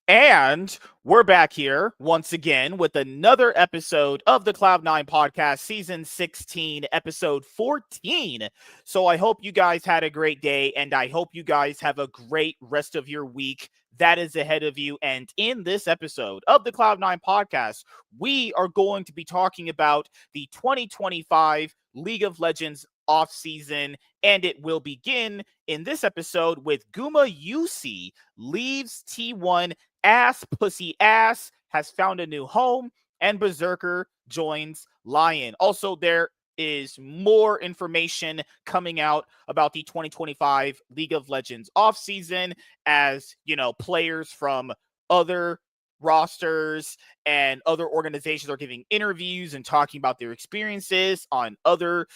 And we're back here once again with another episode of the Cloud9 podcast, season 16, episode 14. So I hope you guys had a great day, and I hope you guys have a great rest of your week that is ahead of you. And in this episode of the Cloud9 podcast, we are going to be talking about the 2025 League of Legends offseason, and it will begin in this episode with Gumayusi leaves T1 ass pussy ass, has found a new home, and Berserker joins Lyon. Also, there is more information coming out about the 2025 League of Legends offseason, as players from other rosters and other organizations are giving interviews and talking about their experiences on other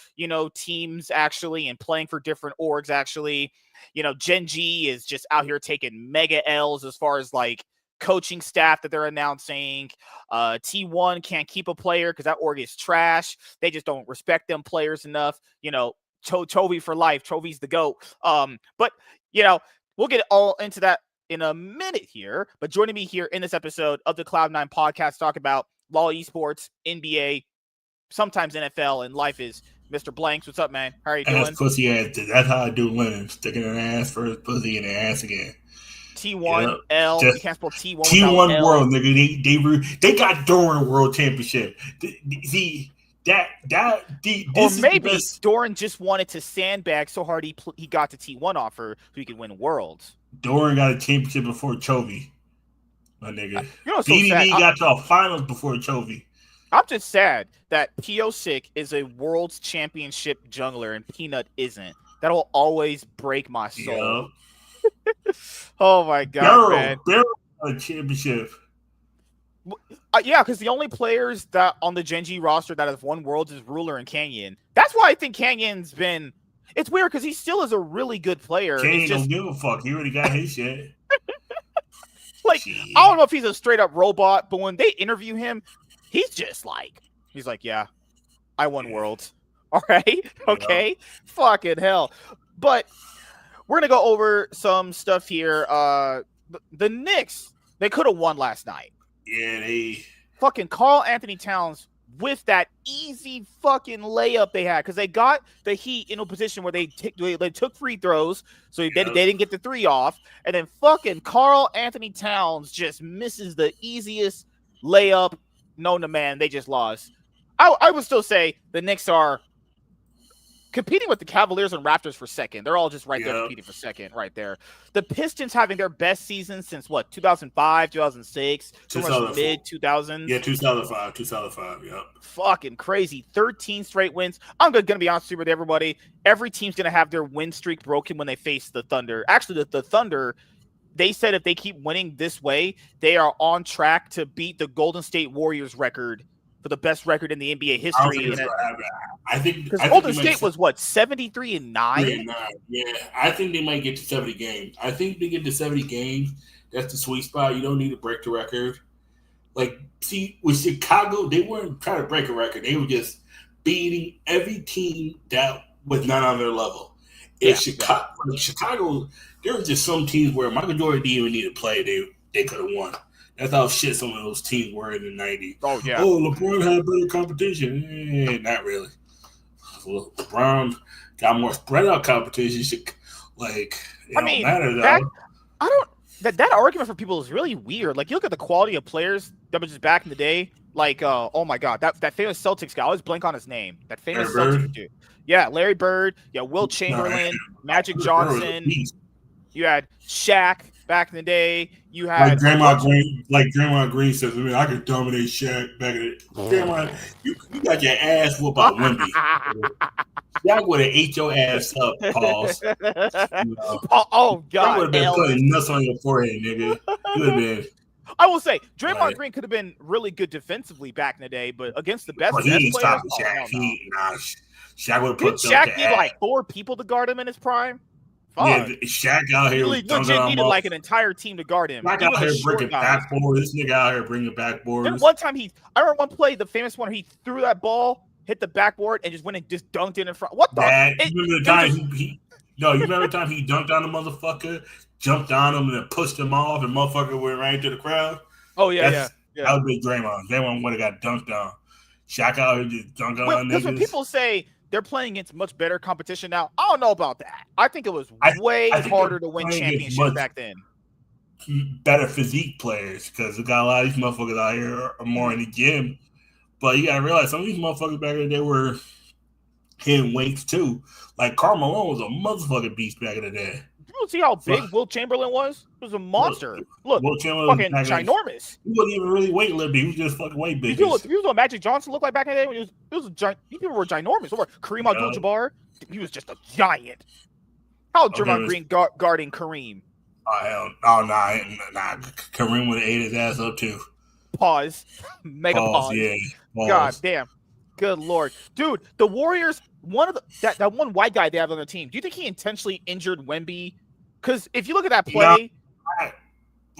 teams actually, and playing for different orgs actually. Gen G is just out here taking mega L's as far as like coaching staff that they're announcing. T1 can't keep a player because that org is trash. They just don't respect them players enough. Chovy for life. Chovy's the GOAT. But we'll get all into that in a minute here. But joining me here in this episode of the Cloud9 podcast, talk about LoL esports, NBA, sometimes NFL, and life is Mr. Blanks. What's up, man? How are you doing? Ass pussy ass. That's how I do women. Sticking an ass first, pussy in the ass again. T1 L. You can't spell T1 T1 L. World, nigga. They got Doran World Championship. Or maybe Doran just wanted to sandbag so hard he got the T1 offer so he could win Worlds. Doran got a championship before Chovy, my nigga. BDB got to a finals before Chovy. I'm just sad that P06 is a World's Championship jungler and Peanut isn't. That'll always break my soul. Yep. Oh my god, man! Barrel a championship. Yeah, because the only players that on the Gen G roster that have won Worlds is Ruler and Canyon. That's why I think Canyon's been. It's weird because he still is a really good player. Canyon don't give a fuck. He already got his shit. I don't know if he's a straight up robot, but when they interview him, he's just like, yeah, I won Worlds. All right, okay, fucking hell, but. We're going to go over some stuff here. The Knicks, they could have won last night. Yeah, they... Fucking Karl Anthony Towns with that easy fucking layup they had, because they got the Heat in a position where they took free throws, so they didn't get the three off, and then fucking Karl Anthony Towns just misses the easiest layup known to man. They just lost. I would still say the Knicks are competing with the Cavaliers and Raptors for second. They're all just right there competing for second right there. The Pistons having their best season since what, 2005, 2006, mid 2000s. Yeah, 2005, yeah. Fucking crazy. 13 straight wins. I'm going to be honest with everybody. Every team's going to have their win streak broken when they face the Thunder. Actually, the Thunder, they said if they keep winning this way, they are on track to beat the Golden State Warriors record for the best record in the NBA history. I think because Golden State was what, 73-9? Yeah, I think they might get to 70 games. I think they get to 70 games. That's the sweet spot. You don't need to break the record. Like, see, with Chicago, they weren't trying to break a record. They were just beating every team that was not on their level. Chicago, there were just some teams where Michael Jordan didn't even need to play. They could have won. That's how shit some of those teams were in the 90s. Oh, yeah. Oh, LeBron had better competition. Not really. Well, LeBron got more spread out competition. Like, it don't matter, though. That argument for people is really weird. Like, you look at the quality of players that was just back in the day. Like, oh my God, that famous Celtics guy. I always blank on his name. That famous Celtics dude. Yeah, Larry Bird. Yeah, Will Chamberlain, Magic Johnson. You had Shaq back in the day. You had like Draymond Green says, I mean, I could dominate Shaq back in the day. Draymond, you got your ass whooped by Wemby. Shaq would have ate your ass up, Pauls. Oh God, I would have been putting nuts on your forehead, nigga. You would have been. I will say, Draymond Green could have been really good defensively back in the day, but against the best players, Shaq. Shaq would have put. Shaq need like 4 people to guard him in his prime. Yeah, Shaq out here legit needed like an entire team to guard him. Shaq out here bringing backboard. This nigga out here bringing backboards. Then one time I remember one play, the famous one, where he threw that ball, hit the backboard, and just went and just dunked it in front. What the? You remember the time he dunked on the motherfucker? jumped on him and then pushed him off, and motherfucker went right into the crowd. Oh yeah. That would be Draymond. Draymond would have got dunked on. Shaq out here just dunking on niggas. Because when people say they're playing against much better competition now, I don't know about that. I think it was way harder to win championships back then. Better physique players, because we got a lot of these motherfuckers out here are more in the gym. But you gotta realize some of these motherfuckers back in the day were hitting weights too. Like Karl Malone was a motherfucking beast back in the day. You see how big Wilt Chamberlain was? He was a monster. Look, Wilt Chamberlain fucking ginormous. He wasn't even really weightlifting. He was just fucking weight bitches. You know what Magic Johnson looked like back in the day? When people were ginormous. Kareem Abdul-Jabbar, he was just a giant. How Draymond Green guarding Kareem? Oh, hell. Nah. Kareem would have ate his ass up too. Pause. Mega pause. Yeah. Pause. God damn. Good Lord. Dude, the Warriors, that one white guy they have on the team, do you think he intentionally injured Wemby? Because if you look at that play...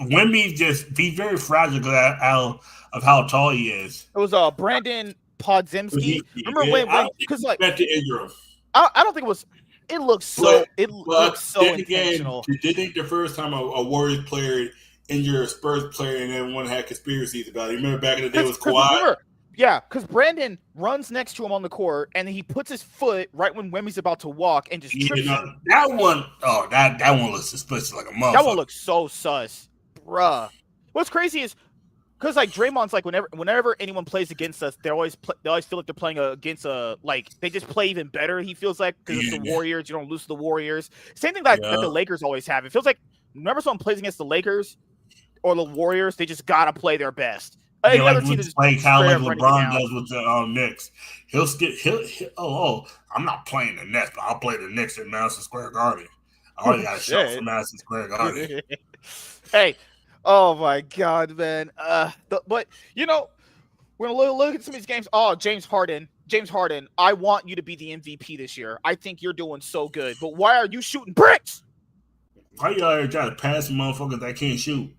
Wemby he's very fragile of how tall he is. It was Brandon Podziemski. Remember when because like to injure him. I don't think it was. It looks so. It looks so intentional. Did you think the first time a Warriors player injured a Spurs player and everyone had conspiracies about it? You remember back in the day it was Kawhi? Yeah, because Brandon runs next to him on the court and he puts his foot right when Wemby's about to walk and just trips him. That one looks suspicious like a motherfucker. That one looks so sus, bruh. What's crazy is because like Draymond's like whenever anyone plays against us, they always feel like they're playing against they just play even better. He feels like because it's the Warriors, you don't lose to the Warriors. Same thing that the Lakers always have. It feels like whenever someone plays against the Lakers or the Warriors, they just gotta play their best. Like how LeBron does with the Knicks. He'll I'm not playing the Nets, but I'll play the Knicks at Madison Square Garden. I already got a shot from Madison Square Garden. Hey, oh my God, man. But you know, we're gonna look at some of these games. Oh, James Harden, I want you to be the MVP this year. I think you're doing so good. But why are you shooting bricks? Why you out here trying to pass motherfuckers that can't shoot?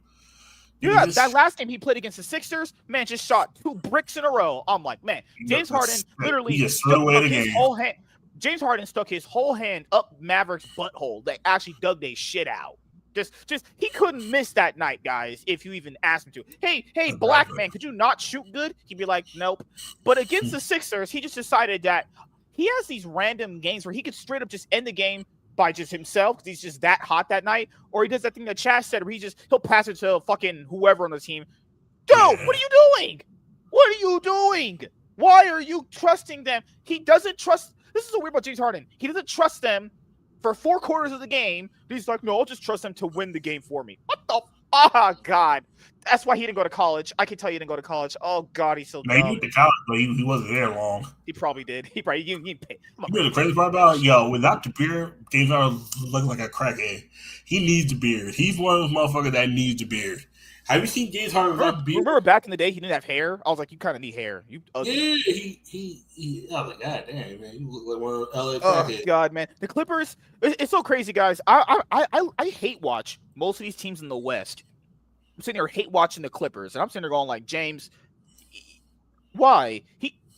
Yeah, that last game he played against the Sixers, man, just shot 2 bricks in a row. I'm like, man, James Harden literally stuck his whole hand. James Harden stuck his whole hand up Maverick's butthole. They actually dug their shit out. Just he couldn't miss that night, guys, if you even asked him to. Hey, black man, could you not shoot good? He'd be like, nope. But against the Sixers, he just decided that he has these random games where he could straight up just end the game by just himself because he's just that hot that night, or he does that thing that Chaz said where he'll pass it to fucking whoever on the team. Dude, what are you doing? What are you doing? Why are you trusting them? He doesn't trust. This is so weird about James Harden. He doesn't trust them for 4 quarters of the game. He's like, no, I'll just trust them to win the game for me. What the? Oh, God. That's why he didn't go to college. I can tell you he didn't go to college. Oh, God, he's so dumb. He went to college, but he wasn't there long. He probably did. You know the crazy part about it? Without the beard, James Harden looking like a crackhead. He needs the beard. He's one of those motherfuckers that needs the beard. Have you seen James Harden without beard? Remember back in the day, he didn't have hair? I was like, you kind of need hair. You ugly. Yeah, I was like, God damn, man, you look like one of LA crackheads. Oh, God, man. The Clippers, it's so crazy, guys. I hate watch most of these teams in the West. I'm sitting here hate watching the Clippers, and I'm sitting there going like, James, why?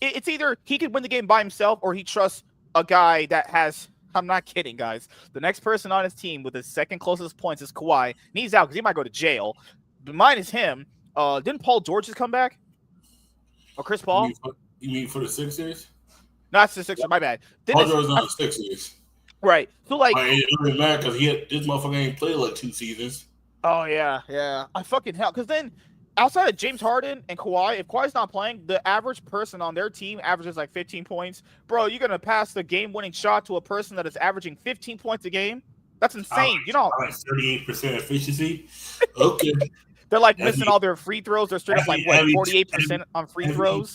It's either he could win the game by himself or he trusts a guy that has. I'm not kidding, guys. The next person on his team with his second closest points is Kawhi, and he's out because he might go to jail. But mine is him. Didn't Paul George just come back? Or Chris Paul? You mean for the Sixers? No, that's the Sixers. My bad. Paul George's on the Sixers. Right. So like, it doesn't matter because this motherfucker ain't played like 2 seasons. Oh, yeah. I fucking hell. Because then, outside of James Harden and Kawhi, if Kawhi's not playing, the average person on their team averages like 15 points. Bro, you're going to pass the game-winning shot to a person that is averaging 15 points a game? That's insane. You know, 38% efficiency? Okay. They're like missing all their free throws. They're straight up like, 48% on free throws?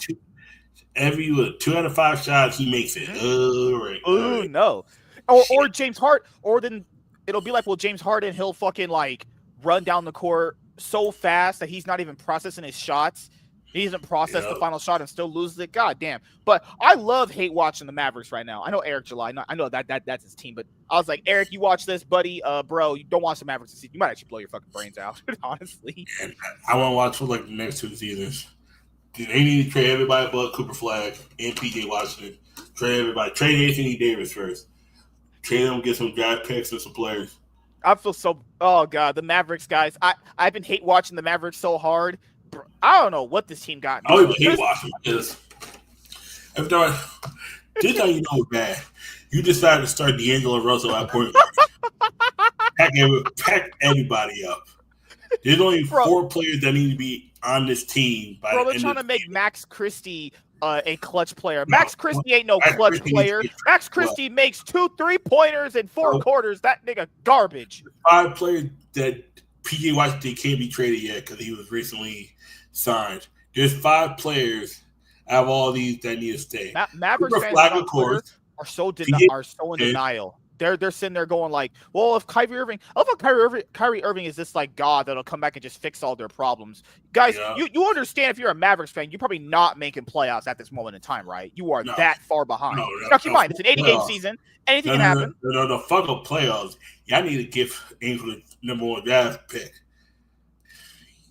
2 out of 5 shots, he makes it. Right. No. Or James Harden. Or then it'll be like, well, James Harden, he'll fucking like run down the court so fast that he's not even processing his shots. He doesn't process the final shot and still loses it. God damn. But I hate watching the Mavericks right now. I know Eric July. I know that's his team. But I was like, Eric, you watch this, buddy. Bro, you don't watch the Mavericks this season. You might actually blow your fucking brains out, honestly. I want to watch for like the next 2 seasons. They need to trade everybody but Cooper Flag and PJ Washington. Trade everybody. Trade Anthony Davis first. Trade them, get some draft picks and some players. I feel so. Oh god, the Mavericks guys. I've been hate watching the Mavericks so hard. I don't know what this team got. I don't even hate watching because every time this how you know it's bad. You decided to start D'Angelo Russell at point guard. Pack everybody up. There's only 4 players that need to be on this team. They're trying to make Max Christie a clutch player. Max Christie ain't no clutch player. Max Christie makes 2 3-pointers in 4 quarters. That nigga garbage. 5 players that PJ Washington can't be traded yet because he was recently signed. There's 5 players out of all these that need to stay. Mavericks fans on Twitter are so in denial. They're sitting there going like, well, if Kyrie Irving is this like God that'll come back and just fix all their problems. Guys, you understand if you're a Mavericks fan, you're probably not making playoffs at this moment in time, right? You are that far behind. Now keep in mind, it's an 80-game season. Anything can happen. No, fuck up playoffs. Y'all need to give Angel the number 1 draft pick.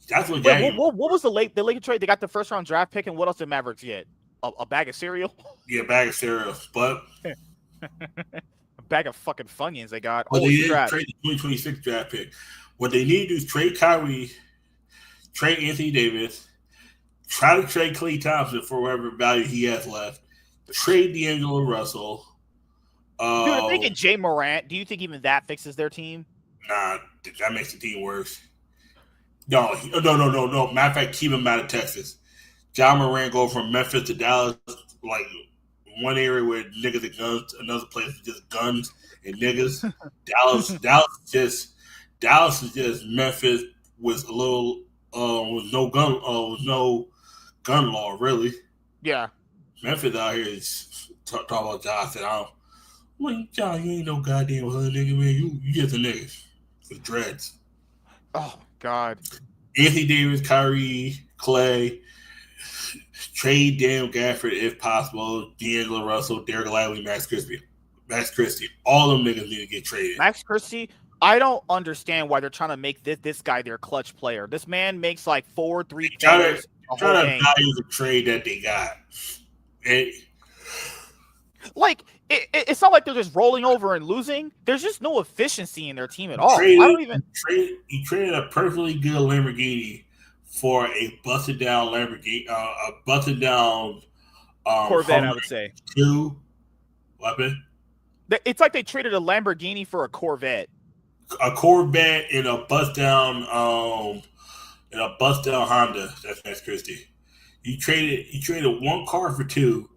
That's what what was the Lakers trade? They got the first round draft pick, and what else did Mavericks get? A bag of cereal? Yeah, a bag of cereal. But bag of fucking Funyuns they got. But they didn't trade the 2026 draft pick. What they need to do is trade Kyrie, trade Anthony Davis, try to trade Klay Thompson for whatever value he has left, trade D'Angelo Russell. Dude, I'm thinking Jay Morant. Do you think even that fixes their team? Nah, that makes the team worse. No. Matter of fact, keep him out of Texas. John Morant go from Memphis to Dallas, like one area where niggas and guns, another place is just guns and niggas. Dallas is just Memphis with a little with no gun law really. Yeah, Memphis out here is talk about John. Said, John, you ain't no goddamn hood nigga, man. You just a nigga with dreads. Oh God. Anthony Davis, Kyrie, Clay. Trade Daniel Gafford if possible. D'Angelo Russell, Derek Lively, Max Christie. All them niggas need to get traded. Max Christie, I don't understand why they're trying to make this guy their clutch player. This man makes like 4 3-pointers a whole game. Value the trade that they got. It's not like they're just rolling over and losing. There's just no efficiency in their team at all. You traded a perfectly good Lamborghini for a busted down Lamborghini, a busted down Corvette, I would say. 2 weapon. It's like they traded a Lamborghini for a Corvette. A Corvette and a bust down Honda. That's Max Christie. You traded 1 car for 2,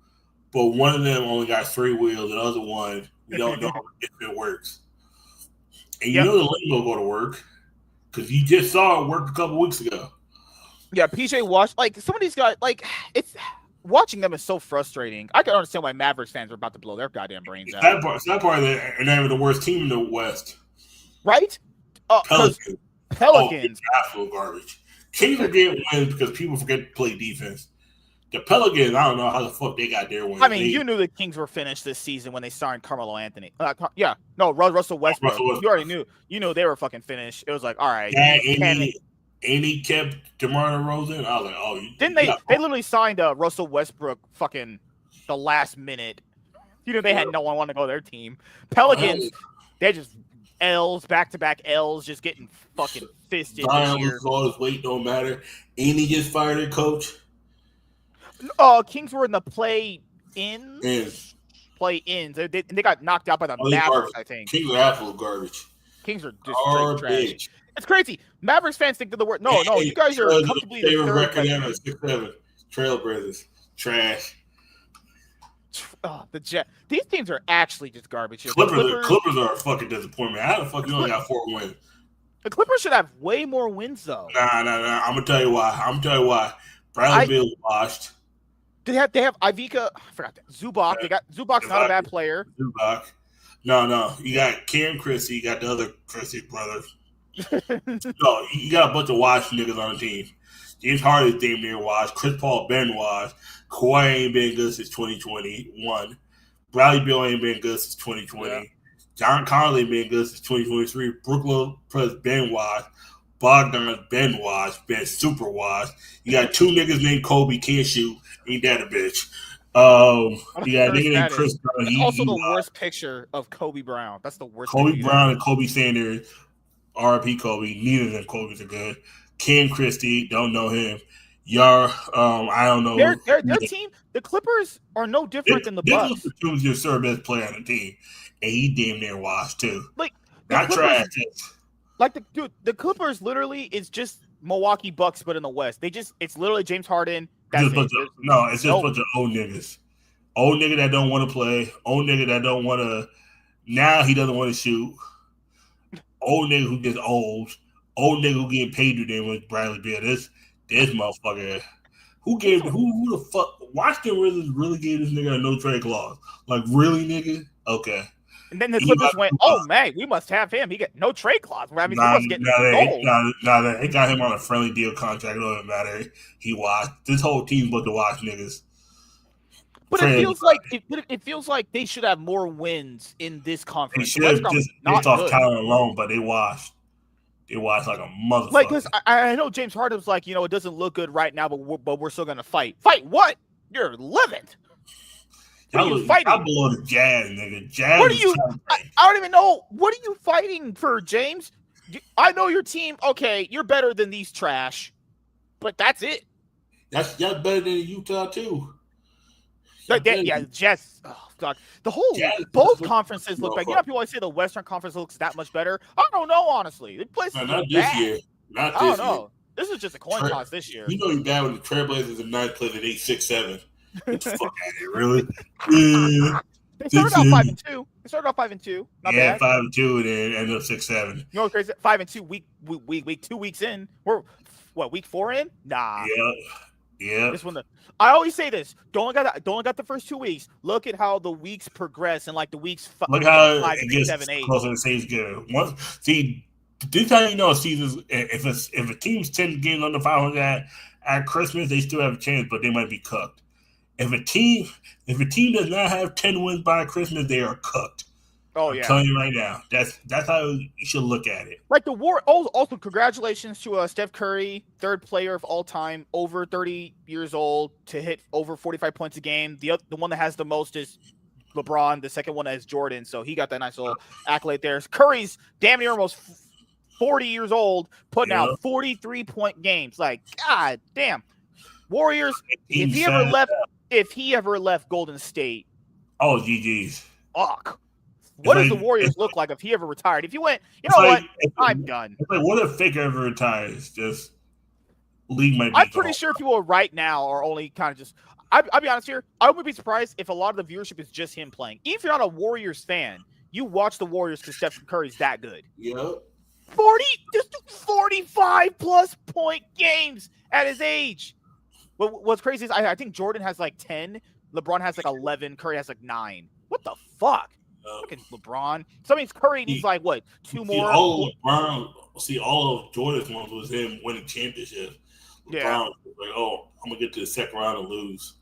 but one of them only got 3 wheels. The other one, we don't know if it works. And you know the Limo go to work because you just saw it work a couple weeks ago. Yeah, PJ Wash, some of these guys, it's watching them is so frustrating. I can understand why Mavericks fans are about to blow their goddamn brains out. It's that part of they're not even the worst team in the West. Right? Pelicans. Absolute garbage. Kings are getting wins because people forget to play defense. The Pelicans, I don't know how the fuck they got their wins. I mean, you knew the Kings were finished this season when they signed Carmelo Anthony. Russell Westbrook. You already knew. You knew they were fucking finished. It was like, all right. And he kept DeMar DeRozan. I was like, oh. Didn't they? They literally signed Russell Westbrook fucking the last minute. They had no one want to go to their team. Pelicans, they're just L's, back-to-back L's, just getting fucking fisted this year. All his weight don't matter. And he just fired their coach. Kings were in the play-ins. Play-ins. They got knocked out by the Mavericks, garbage. I think. Kings are absolute garbage. Kings are just straight trash. It's crazy. Mavericks fans think they're the worst. No, you guys are comfortably the third. Record ever, 6-7. Trailblazers. Trash. These teams are actually just garbage. Clippers are a fucking disappointment. How the fuck you only got 4 wins? The Clippers should have way more wins, though. Nah. I'm gonna tell you why. Bradley Beal washed. They have Ivica. I forgot that. Zubac. They got Zubac's not a bad player. Zubac. No. You got Cam Christie. You got the other Christie brother. No, you got a bunch of washed niggas on the team. James Harden's damn near washed. Chris Paul been washed. Kawhi ain't been good since 2021. Bradley Beal ain't been good since 2020. Yeah. John Conley ain't been good since 2023. Brook Lopez been washed. Bogdan's been washed. Been super washed. You got 2 niggas named Kobe can't shoot. Ain't that a bitch? You got a nigga named Chris Brown. That's also the worst picture of Kobe Brown. That's the worst. Kobe Brown and Kobe Sanders R.P. Kobe. Neither of them Kobe's are good. Ken Christie, don't know him. Yar, I don't know. Their team, the Clippers, are no different than the Nicholas Bucks. Batum's your third best player on the team, and he damn near washed too. Like the Not Clippers, trash. like the Clippers literally is just Milwaukee Bucks, but in the West. It's literally James Harden. That's it. It's just a bunch of old niggas. Old nigga that don't want to play. Old nigga that don't want to. Now he doesn't want to shoot. Old nigga who gets old. Old nigga who getting paid today with Bradley Beal. This motherfucker. Who the fuck? Washington really gave this nigga a no trade clause. Like, really, nigga? Okay. And then the Clippers went, oh, man, we must have him. He got no trade clause. I mean, he must get gold. They got him on a friendly deal contract. It doesn't matter. He watched. This whole team's about to watch niggas. But it feels like they should have more wins in this conference. They should have just based off talent alone, but they washed. They watched like a motherfucker. Like, because I know James Harden was like, it doesn't look good right now, but we're still going to fight. Fight what? You're 11th. What are you fighting? I'm below the Jazz, nigga. Jazz. What are you? I don't even know. What are you fighting for, James? I know your team. Okay, you're better than these trash, but that's it. That's better than Utah too. Jazz. Oh God, both conferences look like. People always say the Western Conference looks that much better. I don't know, honestly. The place not this year. Not this year. I don't know. This is just a coin toss this year. You know you're bad when the Trailblazers in ninth place at 8-6-7. Get the fuck out of here, really? Yeah. They started out 5-2. Not bad. 5-2 and then ended up 6-7. You know what's crazy? 5-2 week 2 weeks in. We're week 4 in? Nah. Yeah. This one. I always say this. Don't got the first 2 weeks. Look at how the weeks progress and like the weeks. Look how 5, it 6, gets 7, 8. Closer to season good. This is how you know a season's if a team's 10 games under 500 at Christmas, they still have a chance, but they might be cooked. If a team does not have 10 wins by Christmas, they are cooked. Oh yeah, I'm telling you right now. That's how you should look at it. Like the war. Also, congratulations to Steph Curry, third player of all time, over 30 years old, to hit over 45 points a game. The one that has the most is LeBron. The second one is Jordan. So he got that nice little accolade there. Curry's damn near almost 40 years old, putting out 43-point games. Like, God damn. Warriors, if he ever left Golden State. Oh, GG's. Fuck. What does the Warriors look like if he ever retired? If you went, what? I'm done. Like, what if Faker ever retires? Just league might be I'm pretty sure people right now are only kind of just. I'll be honest here. I wouldn't be surprised if a lot of the viewership is just him playing. Even if you're not a Warriors fan, you watch the Warriors because Steph Curry's that good. Yep. 45+ point games at his age. What's crazy is I think Jordan has like 10, LeBron has like 11, Curry has like 9. What the fuck? Fucking LeBron. So that means Curry needs like what? 2 more. All of Jordan's ones was him winning championships. LeBron was like, I'm gonna get to the second round and lose.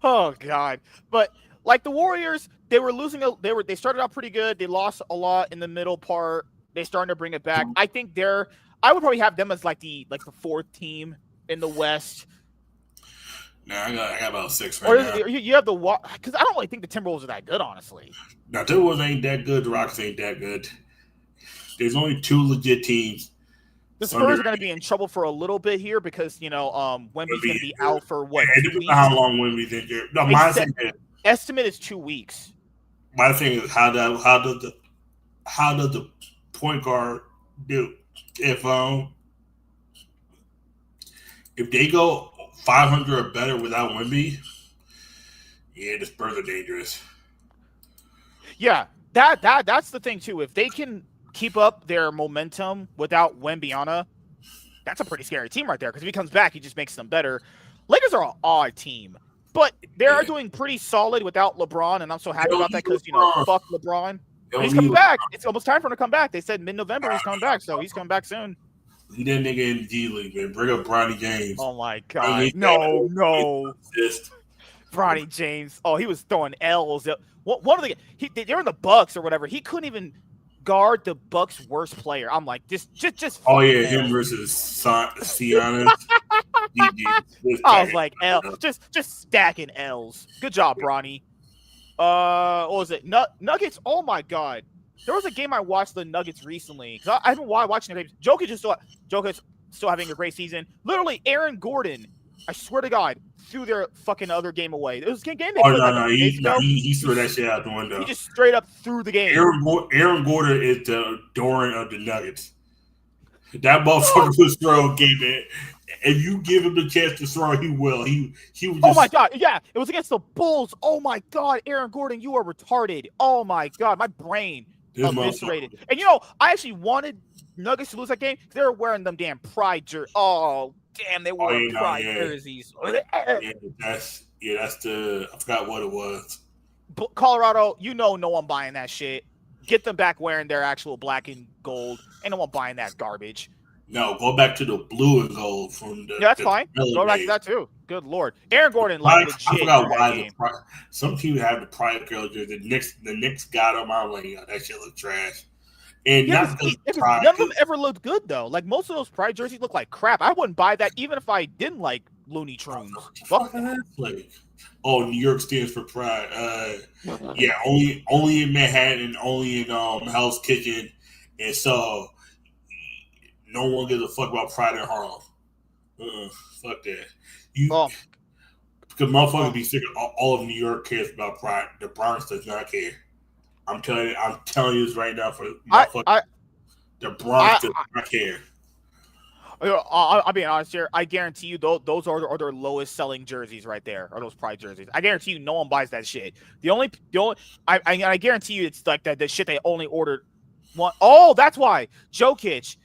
Oh God! But like the Warriors, they were losing. They started out pretty good. They lost a lot in the middle part. They're starting to bring it back. I think I would probably have them as like the 4th team in the West. Nah, I got about 6 right now. You have because I don't really think the Timberwolves are that good, honestly. Now, Timberwolves ain't that good. The Rockets ain't that good. There's only 2 legit teams. The Spurs are going to be in trouble for a little bit here because Wemby's going to be out for what? It depends on how long Wemby's injured. No, my thing is estimate is 2 weeks. My thing is how does the point guard do if they go 500 or better without Wemby? Yeah, the Spurs are dangerous. Yeah, that's the thing too. If they can keep up their momentum without Wembyana, that's a pretty scary team right there. Because if he comes back, he just makes them better. Lakers are an odd team, but they are doing pretty solid without LeBron, and I'm so happy about that because fuck LeBron. He's coming back. It's almost time for him to come back. They said mid-November he's coming back, so he's coming back soon. He that nigga in the G League, man. Bring up Bronny James. Oh my God! No. Bronny James. Oh, he was throwing L's. One of they're in the Bucks or whatever. He couldn't even guard the Bucks' worst player. I'm like, just. Oh yeah, him versus Giannis. I was like, just stacking L's. Good job, Bronny. What was it? Nuggets. Oh my God. There was a game I watched the Nuggets recently because I haven't watching the games. Jokic still having a great season. Literally, Aaron Gordon, I swear to God, threw their fucking other game away. It was a game they Oh played no, like a no, few days ago. he threw that shit out the window. He just straight up threw the game. Aaron Gordon is the Doran of the Nuggets. That motherfucker was throwing game in. If you give him the chance to throw, he will. He was just. Oh my God! Yeah, it was against the Bulls. Oh my God, Aaron Gordon, you are retarded. Oh my God, my brain eviscerated. And I actually wanted Nuggets to lose that game because they were wearing them damn Pride jerseys. Oh damn, they wore Pride jerseys. That's the. I forgot what it was. Colorado, no one buying that shit. Get them back wearing their actual black and gold. Ain't no one buying that garbage. No, go back to the blue and gold from the. Yeah, that's fine. Go back to that too. Good Lord, Aaron Gordon legit. I forgot why some teams have the Pride girl jersey. The Knicks got them. I'm like, that shit look trash. And none of them ever looked good though. Like most of those Pride jerseys look like crap. I wouldn't buy that even if I didn't like Looney Tunes. Oh, New York stands for Pride. Yeah, only in Manhattan, only in Hell's Kitchen, and so no one gives a fuck about Pride in Harlem. Fuck that. Because motherfuckers be sick of all of New York cares about Pride. The Bronx does not care. I'm telling you this right now for the Bronx does not care. I'll be honest here. I guarantee you those are their lowest selling jerseys right there. Are those Pride jerseys? I guarantee you no one buys that shit. I guarantee you it's like that. The shit they only ordered one. Oh, that's why Jokic.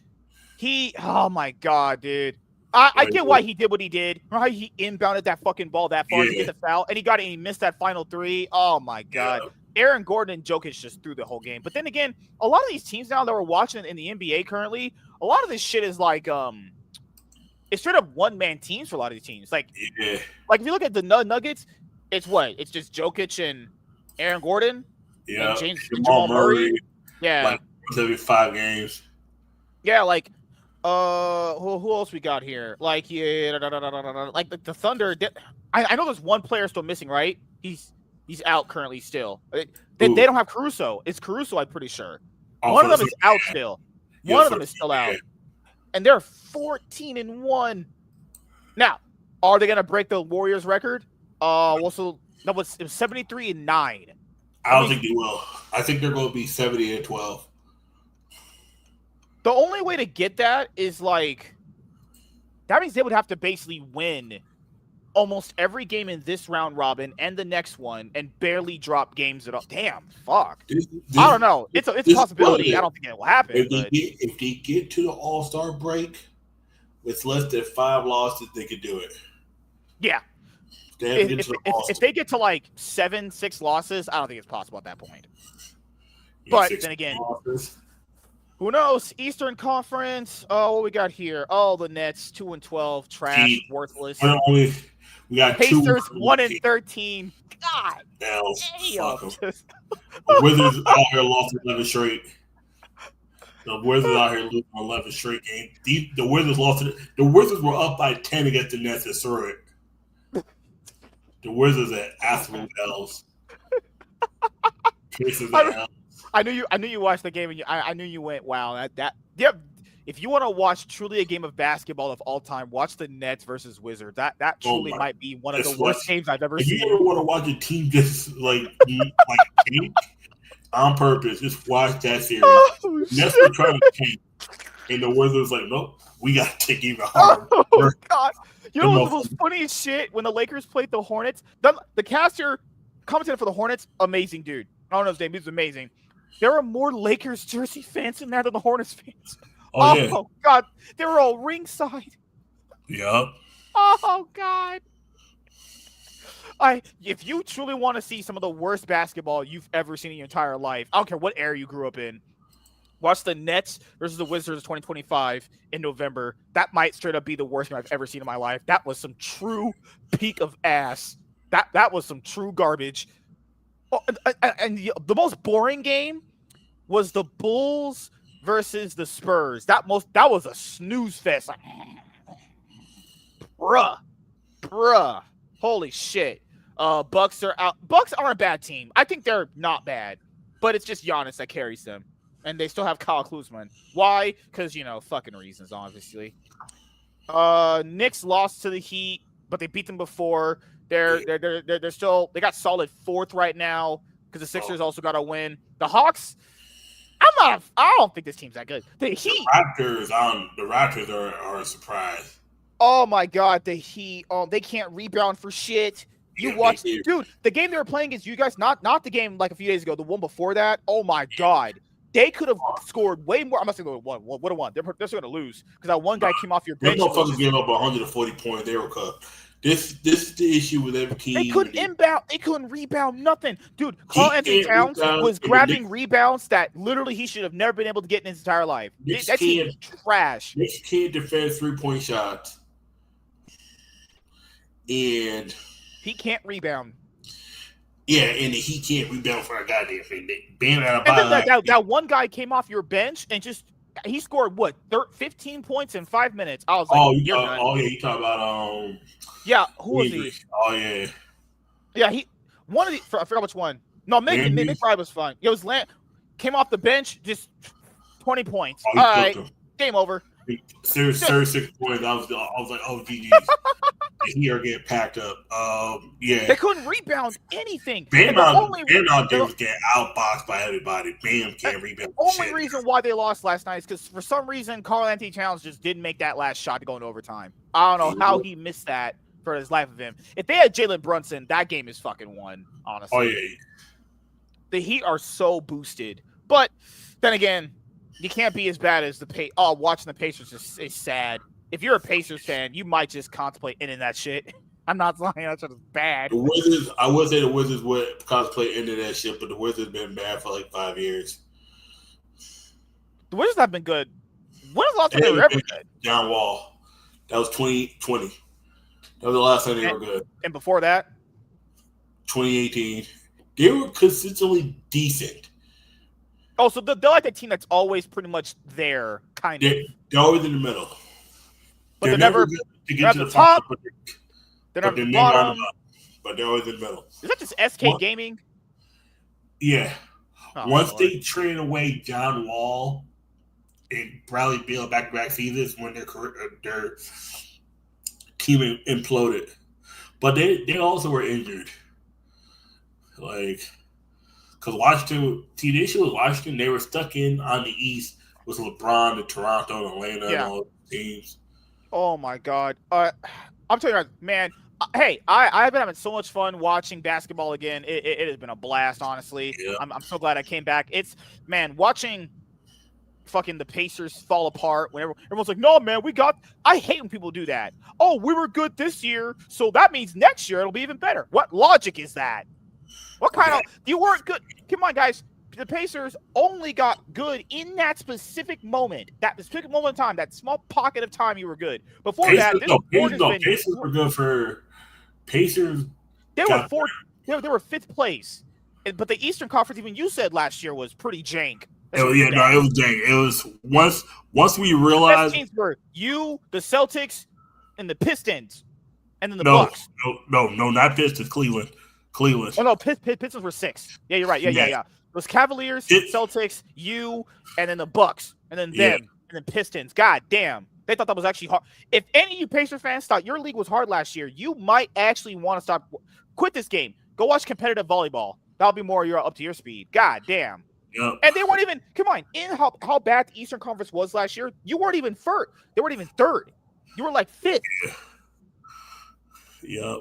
Oh my God, dude. I get why he did what he did. Remember how he inbounded that fucking ball that far to get the foul, and he got it and he missed that final three. Oh my God. Yeah. Aaron Gordon and Jokic just threw the whole game. But then again, a lot of these teams now that we're watching in the NBA currently, a lot of this shit is like it's straight up one-man teams for a lot of these teams. Like if you look at the Nuggets, it's what? It's just Jokic and Aaron Gordon and Jamal Murray. Yeah. Like every 5 games. Yeah, like who else we got here? Like like the Thunder. I know there's one player still missing, right? He's out currently still. They don't have Caruso. It's Caruso, I'm pretty sure. One of them is out still. One of them is still out. And they're 14-1. Now, are they gonna break the Warriors record? It was 73-9. I don't think they will. I think they're going to be 70-12. The only way to get that is that means they would have to basically win almost every game in this round robin and the next one and barely drop games at all. Damn, fuck. I don't know. It's a possibility. I don't think it will happen. If they get to the All-Star break with less than 5 losses, they could do it. Yeah. If they get to 7-6 losses, I don't think it's possible at that point. But then again, who knows? Eastern Conference. Oh, what we got here? Oh, the Nets 2-12, trash, worthless. We got Pacers 1-13. God damn. The Wizards out here lost 11 straight. The Wizards out here losing 11 straight games. The Wizards lost it. The Wizards were up by 10 against the Nets and threw it. The Wizards at absolute L's. Pacers at L's. I knew you watched the game, and I knew you went, wow, yep. If you want to watch truly a game of basketball of all time, watch the Nets versus Wizards. That truly might be one of the worst games I've ever seen. If you ever want to watch a team just tank on purpose, just watch that series. Oh, Nets were trying to tank, and the Wizards nope, we got to take even harder. Oh God! You know what was the funniest shit when the Lakers played the Hornets? The caster commentator for the Hornets, amazing dude. I don't know his name. He's amazing. There are more Lakers jersey fans in there than the Hornets fans. Oh God, they were all ringside. Yep. Oh God. If you truly want to see some of the worst basketball you've ever seen in your entire life, I don't care what era you grew up in, watch the Nets versus the Wizards 2025 in November. That might straight up be the worst game I've ever seen in my life. That was some true peak of ass. That was some true garbage. Oh, and the most boring game was the Bulls versus the Spurs. That was a snooze fest. Bruh. Holy shit. Bucks are out. Bucks aren't a bad team. I think they're not bad. but it's just Giannis that carries them, and they still have Kyle Kuzma. Why? Because fucking reasons, obviously. Knicks lost to the Heat, but they beat them before. They're still, they got solid fourth right now because the Sixers also got a win. The Hawks, I don't think this team's that good. The Heat, the Raptors are a surprise. Oh my God, the Heat, they can't rebound for shit. You watch, dude, the game they were playing against you guys, not the game like a few days ago, the one before that. Oh my God. They could have scored way more. I'm not saying they would have won. They're still going to lose because that one guy came off your bench. Those motherfuckers gave up 140 points. They were cut. This is the issue with every team. They couldn't inbound. They couldn't rebound nothing. Dude, Karl-Anthony Towns was grabbing rebounds that literally he should have never been able to get in his entire life. That team is trash. This kid defends 3-point shots. And he can't rebound. Yeah, and he can't rebound for a goddamn thing. That one guy came off your bench and he scored 15 points in 5 minutes. I was like, you talk about who was he? Oh yeah, he one of the I forgot which one. No, Mick Pride was fun. It was came off the bench, just 20 points. All right, game over. 36 points. I was like, oh, GG's. Here getting packed up. They couldn't rebound anything. Bam was getting outboxed by everybody. Bam can't rebound. The only reason why they lost last night is because for some reason Karl-Anthony Towns just didn't make that last shot to go into overtime. I don't know how he missed that for his life of him. If they had Jalen Brunson, that game is fucking won. Honestly. Oh yeah. The Heat are so boosted, but then again, you can't be as bad as watching the Pacers is sad. If you're a Pacers fan, you might just contemplate ending that shit. I'm not lying. That shit is bad. The Wizards, I would say the Wizards would contemplate ending that shit, but the Wizards been bad for like 5 years. The Wizards have been good. When was the last time they were ever good? John Wall. That was 2020. That was the last time they were good. And before that? 2018. They were consistently decent. Oh, so they're like a team that's always pretty much there, kind of. They're always in the middle. But they're never good to get to the top. They're not the bottom. But they're always in the middle. Is that just SK Gaming? Yeah. Once they trade away John Wall and Bradley Beal back-to-back seasons when their team imploded. But they also were injured. Like, because Washington, the issue with Washington, they were stuck in on the East with LeBron and Toronto and Atlanta and all the teams. Oh my God. I'm telling you, man. Hey, I've been having so much fun watching basketball again. It has been a blast, honestly. Yeah. I'm so glad I came back. Watching fucking the Pacers fall apart whenever everyone's like, no, man, I hate when people do that. Oh, we were good this year, so that means next year it'll be even better. What logic is that? What kind of, you weren't good? Come on, guys. The Pacers only got good in that specific moment, in time, that small pocket of time you were good. Before Pacers were good for Pacers. They were fourth. They were fifth place, but the Eastern Conference, even you said last year, was pretty jank. It was jank. It was once we realized the teams were you, the Celtics, and the Pistons, and then the Bucks. No, not Pistons. Cleveland. Oh no, Pistons were sixth. Yeah, you're right. Yeah. It was Cavaliers, Celtics, you, and then the Bucks, and then them, and then Pistons. God damn. They thought that was actually hard. If any of you Pacers fans thought your league was hard last year, you might actually want to quit this game. Go watch competitive volleyball. That'll be more up to your speed. God damn. Yep. And they weren't even, come on, in how bad the Eastern Conference was last year, you weren't even third. They weren't even third. You were like fifth. Yep.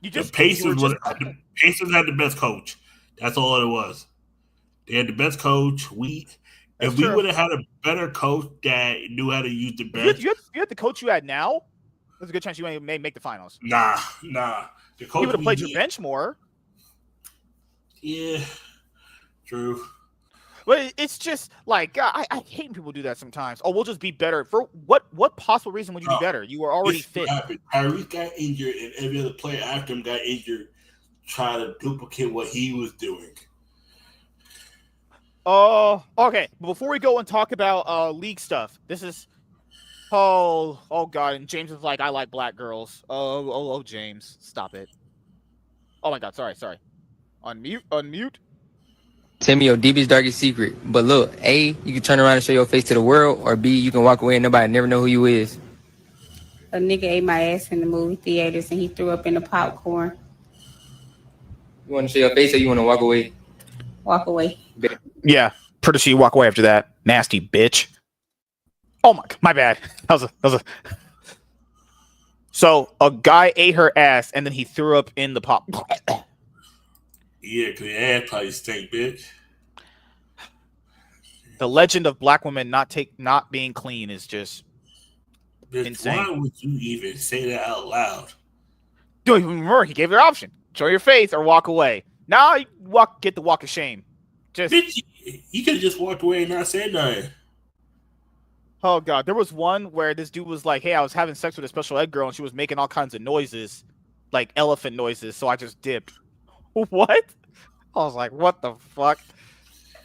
The Pacers had the best coach. That's all it was. They had the best coach. If we would have had a better coach that knew how to use the bench. You had the coach you had now, there's a good chance you may make the finals. Nah. The coach you would have played your bench more. Yeah, true. But it's just like, I hate when people do that sometimes. Oh, we'll just be better. For what possible reason would you be better? You were already fit. Kyrie got injured, and every other player after him got injured, trying to duplicate what he was doing. Oh, okay. Before we go and talk about league stuff, this is oh God. And James is like, I like black girls. Oh, James, stop it. Oh my God, sorry. Unmute. Tell me your deepest, darkest secret. But look, A, you can turn around and show your face to the world, or B, you can walk away and nobody never know who you is. A nigga ate my ass in the movie theaters and he threw up in the popcorn. You want to show your face or you want to walk away? Walk away. Yeah, pretty sure you walk away after that. Nasty bitch. Oh my bad. That was a. So a guy ate her ass and then he threw up in the pop. Yeah, because your ass probably stink, bitch. The legend of black women not being clean is just Bitch, insane. why would you even say that out loud? Don't even remember. He gave her option: show your face or walk away. Now you get the walk of shame. Just bitch, you could have just walked away and not said nothing. Oh god, there was one where this dude was like, "Hey, I was having sex with a special ed girl and she was making all kinds of noises, like elephant noises, so I just dipped." What? I was like, "What the fuck?"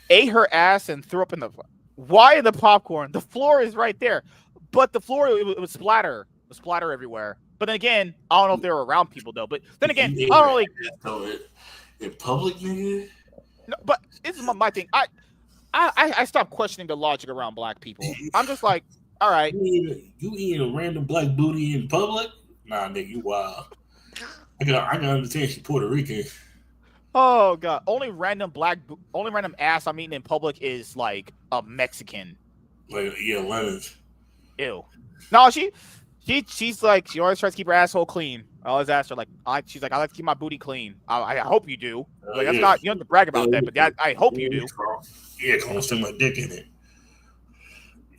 Ate her ass and threw up in the. Why in the popcorn? The floor is right there, but the floor it was splatter. It was splatter everywhere. But then again, I don't know if they were around people though. But then again, I don't really. In public, nigga. No, but this is my thing. I stopped questioning the logic around black people. I'm just like, all right. You eating a random black booty in public? Nah, nigga, you wild. I can understand she's Puerto Rican. Oh god, only random ass I'm eating in public is like a Mexican. Like lemons. Ew. No, she's like she always tries to keep her asshole clean. I always ask her she's like I like to keep my booty clean. I hope you do. Like that's not you don't have to brag about that, but I hope you do. Yeah, gonna stick my dick in it.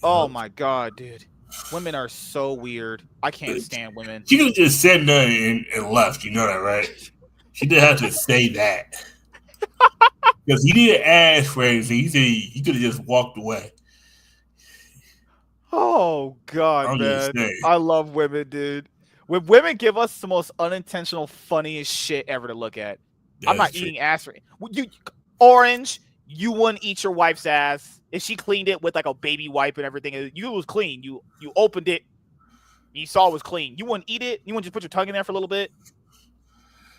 Oh my god, dude. Women are so weird. I can't stand women. She could have just said nothing and left. You know that, right? She didn't have to say that. Because he didn't ask for anything. He said he could have just walked away. Oh god, man. I love women, dude. When women give us the most unintentional, funniest shit ever to look at. I'm not eating ass. Orange, you wouldn't eat your wife's ass. If she cleaned it with like a baby wipe and everything, you was clean. You opened it. You saw it was clean. You wouldn't eat it. You wouldn't just put your tongue in there for a little bit.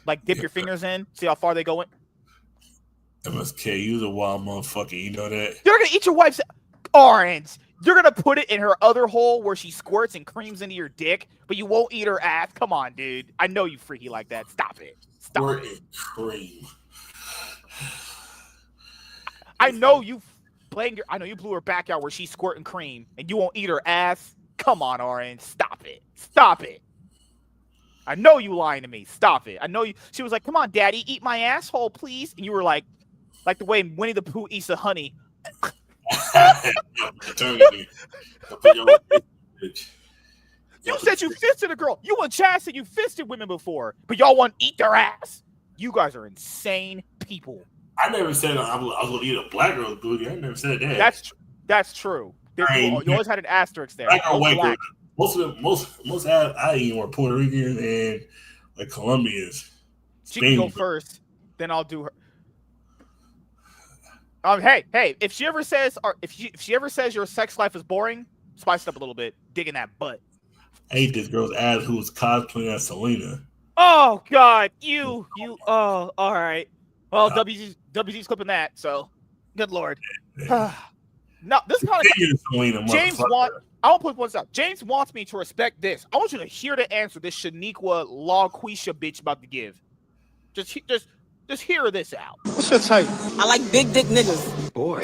Like dip your fingers in, see how far they go in. MSK, you's a wild motherfucker. You know that? You're gonna eat your wife's orange. You're gonna put it in her other hole where she squirts and creams into your dick, but you won't eat her ass. Come on, dude. I know you freaky like that. Stop it. Stop it. Cream. I know you blew her back out where she's squirting cream and you won't eat her ass. Come on, Orange. Stop it. Stop it. I know you lying to me. Stop it. I know you. She was like, "Come on, Daddy, eat my asshole, please." And you were like the way Winnie the Pooh eats the honey. You said you fisted a girl. You and Chad said you fisted women before, but y'all want to eat their ass. You guys are insane people. I never said I was going to eat a black girl's booty. I never said that. That's true. You always had an asterisk there. Black or white girl. Most I eat were Puerto Ricans and like Colombians. She can go first, then I'll do her. Hey, if she ever says your sex life is boring, spice it up a little bit. Dig in that butt. I ate this girl's ass who was cosplaying as Selena. Oh God, you. Oh, all right. Well, WG's clipping that. So, good lord. No, this is kind of James wants. I want to put one out. James wants me to respect this. I want you to hear the answer this Shaniqua LaQuisha bitch about to give. Just hear this out. What's your type? I like big dick niggas. Boy,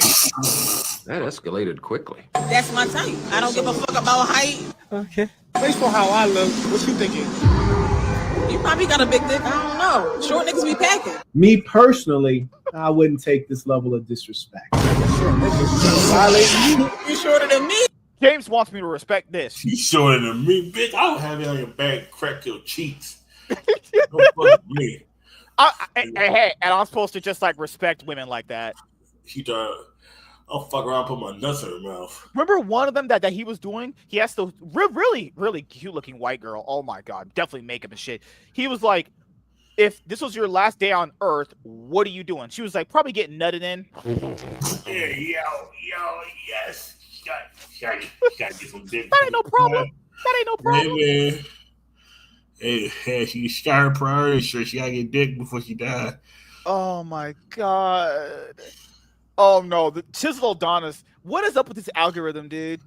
that escalated quickly. That's my type. I don't give a fuck about height. Okay. Based on how I look, what you thinking? You probably got a big dick. I don't know. Short niggas be packing. Me personally, I wouldn't take this level of disrespect. You shorter than me. James wants me to respect this. You shorter than me, bitch. I would have you on your back, crack your cheeks. Don't fuck me. Hey, and I'm supposed to just like respect women like that. She thought I'll fuck around, put my nuts in her mouth. Remember one of them that he was doing? He has to really, really cute looking white girl. Oh my God, definitely makeup and shit. He was like, if this was your last day on Earth, what are you doing? She was like, probably getting nutted in. Yeah, yes. Gotta get some dick. That ain't no problem. That ain't no problem. Hey, man. Hey, she started her priority, sure she gotta get dick before she died. Oh my God. Oh no, the Chisel Adonis. What is up with this algorithm, dude?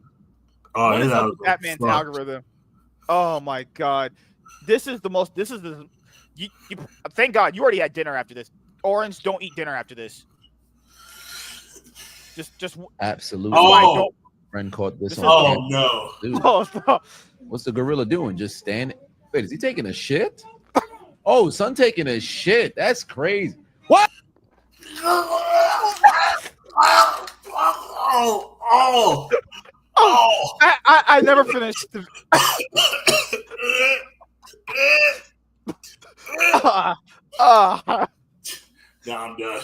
Oh, What is up that with that man's algorithm? Oh my god. This is the you thank God you already had dinner after this. Orange, don't eat dinner after this. Just Absolutely. Oh, Friend caught this on oh camera. no. Dude, oh, no. what's the gorilla doing? Just standing. Wait, is he taking a shit? Oh, son taking a shit. That's crazy. What? I never finished. Now I'm done.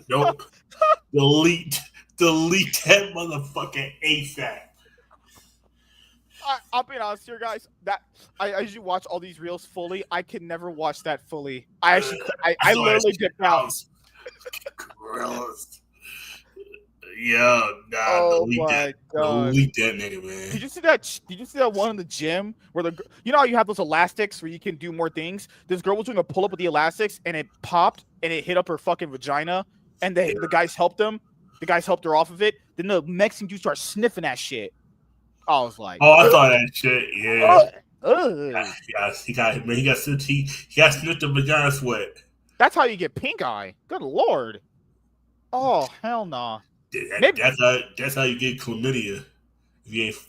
Nope. Delete that motherfucking ASAP. I'll be honest here, guys. That I usually watch all these reels fully. I can never watch that fully. I literally dipped out. Gross. Yeah, nah. Oh delete my that. god! Delete that nigga, man. Did you see that? Did you see that one in the gym where you know how you have those elastics where you can do more things? This girl was doing a pull up with the elastics and it popped and it hit up her fucking vagina, and the guys helped them. The guys helped her off of it. Then the Mexican dude started sniffing that shit. I was like, Oh, I saw that shit. Yeah. Yes, he got sniffed the vagina sweat. That's how you get pink eye. Good lord. Oh hell no. That's how you get chlamydia if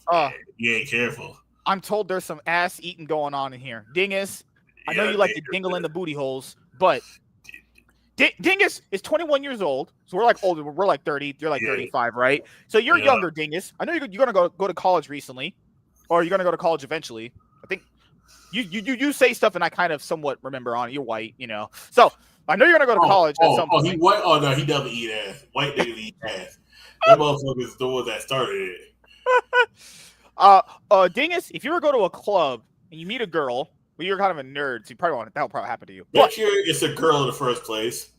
you ain't careful. I'm told there's some ass eating going on in here. Dingus, I know you like to dingle in the booty holes, but Dingus is 21 years old, so we're like older. We're like 30. You're like 35, right? So you're younger, Dingus. I know you're gonna go to college recently, or you're gonna go to college eventually. I think you say stuff, and I kind of somewhat remember on it. You're white, you know. So I know you're gonna go to college at some point. He white? Oh no, he definitely eat ass. White niggas eat ass. That motherfucker's the one that started it. Dingus, if you ever go to a club and you meet a girl. Well, you're kind of a nerd, so that'll probably happen to you. Make sure it's a girl in the first place.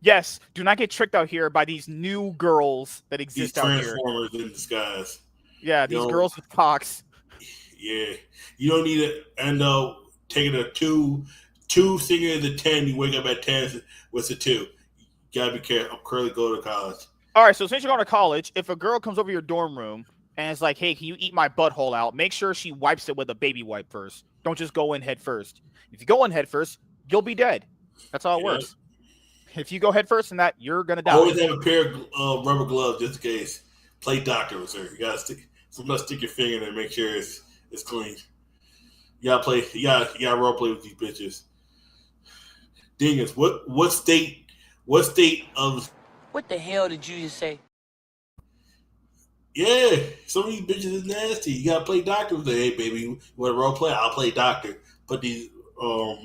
Yes, do not get tricked out here by these new girls that exist out here. Transformers in disguise. Yeah, these girls with cocks. Yeah, you don't need to end up taking a two singing as a 10. You wake up at 10 with a 2. You gotta be careful. I'm currently going to college. All right, so since you're going to college, if a girl comes over your dorm room and it's like, "Hey, can you eat my butthole out?" Make sure she wipes it with a baby wipe first. Don't just go in head first. If you go in head first, you'll be dead. That's how it works. If you go head first in that, you're gonna die. Always have a pair of rubber gloves just in case. Play doctor with her. You gotta stick your finger in there and make sure it's clean. You gotta role play with these bitches. Dingus, what state of what the hell did you just say? Yeah, some of these bitches is nasty. You gotta play doctor with them. Hey, baby, you want to role play? I'll play doctor. Put these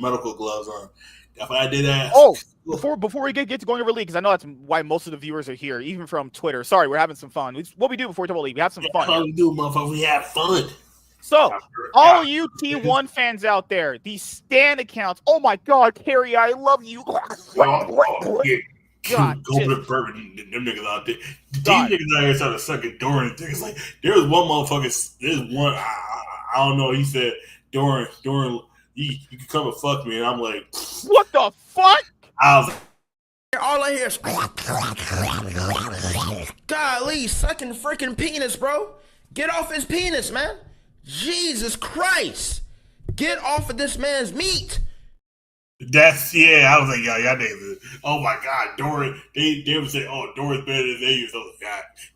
medical gloves on. If I did that. Oh, before we get to going over league, because I know that's why most of the viewers are here, even from Twitter. Sorry, we're having some fun. What we do before we talk about league, we have some fun. That's what we do, motherfucker. We have fun. So, all you T1 fans out there, these Stan accounts. Oh my God, Carrie, I love you. God, go to bourbon, them niggas out there. These niggas out here trying to suck at Doran. It's like there was one motherfucker. There's one. I don't know. He said, Doran, you can come and fuck me, and I'm like, what the fuck? I was like, all I hear is golly, sucking freaking penis, bro. Get off his penis, man. Jesus Christ. Get off of this man's meat. I was like, y'all niggas. Oh my God, Doran. They would say, oh, Doran's better than they used.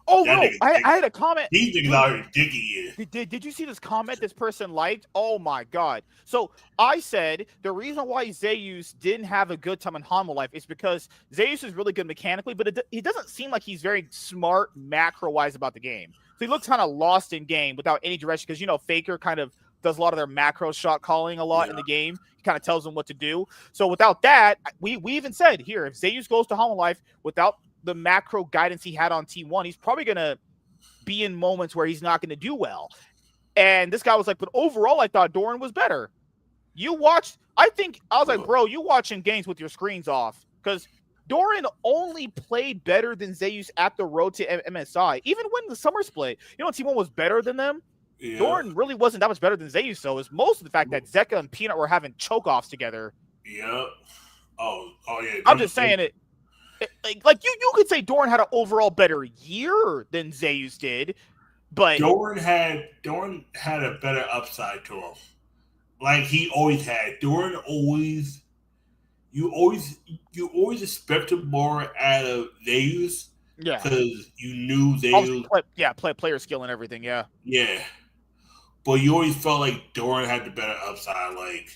Oh no, I had a comment. These niggas out here dicky. Did you see this comment this person liked? Oh my God. So I said the reason why Zeus didn't have a good time in Hanwha Life is because Zeus is really good mechanically, but he doesn't seem like he's very smart macro-wise about the game. So he looks kind of lost in game without any direction because, you know, Faker kind of does a lot of their macro shot calling a lot in the game. He kind of tells them what to do. So without that, we even said here, if Zeus goes to Hanwha Life without the macro guidance he had on T1, he's probably going to be in moments where he's not going to do well. And this guy was like, but overall, I thought Doran was better. I was like, bro, you watching games with your screens off because Doran only played better than Zeus at the road to MSI. Even when the summer split, you know, T1 was better than them. Yeah. Doran really wasn't that much better than Zeus, though. It's most of the fact that Zeka and Peanut were having choke-offs together. Yep. Oh, yeah. I'm just saying it. like you could say Doran had an overall better year than Zeus did, but Doran had a better upside to him. Like he always had. Doran always you always expected more out of Zeus. Yeah. Because you knew Zeus. Player skill and everything, yeah. Yeah. But you always felt like Doran had the better upside. Like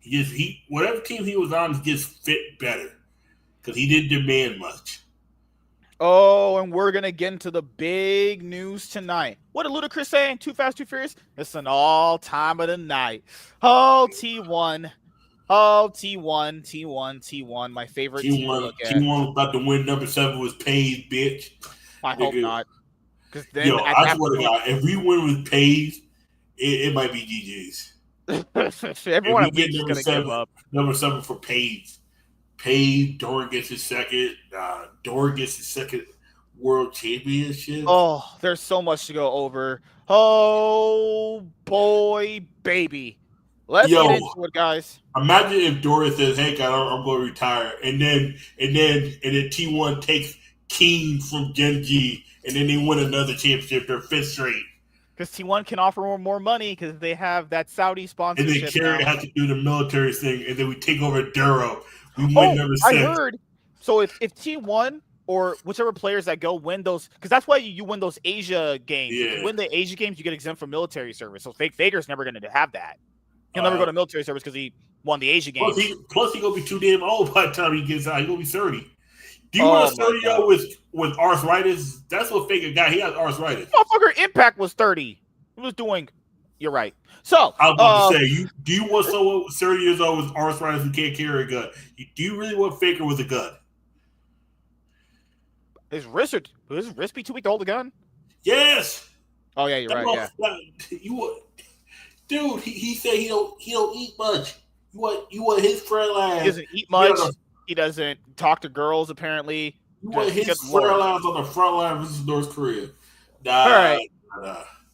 he whatever team he was on just fit better. Because he didn't demand much. Oh, and we're going to get into the big news tonight. What did Ludacris say? Too Fast, Too Furious? It's an all time of the night. Oh, T1. Oh, T1. My favorite team to look at. T1 was about to win. Number 7 was Paige, bitch. I hope not. Then I swear to God, if we win with Paige, it might be GG's. Everyone at least is going to give up. Number 7 for Paige. Paige, Doran gets his second. Doran gets his second world championship. Oh, there's so much to go over. Oh boy, baby. Let's get into it, guys. Imagine if Doran says, "Hey, guys, I'm going to retire," and then T1 takes King from Genji, and then they win another championship, their 5th straight. Because T1 can offer more money because they have that Saudi sponsorship. And then Kerry has to do the military thing, and then we take over Duro. We win number 6. I heard. So if T1 or whichever players that go win those, because that's why you win those Asia games. Yeah. If you win the Asia games, you get exempt from military service. So Faker's never going to have that. He'll never go to military service because he won the Asia games. Plus, he's going to be too damn old by the time he gets out. He's going to be 30. Do you want a 30-year-old with arthritis? That's what Faker got. He has arthritis. Motherfucker, Impact was 30. He was doing. You're right. So I was about to say, do you want someone 30 years old with arthritis who can't carry a gun? Do you really want Faker with a gun? His wrist be too weak to hold a gun? Yes. Oh yeah, you're right. Yeah. Dude, he said he don't eat much. You want his frail ass. He doesn't eat much. He doesn't talk to girls. Apparently, you want his frail ass on the front line versus North Korea. All right.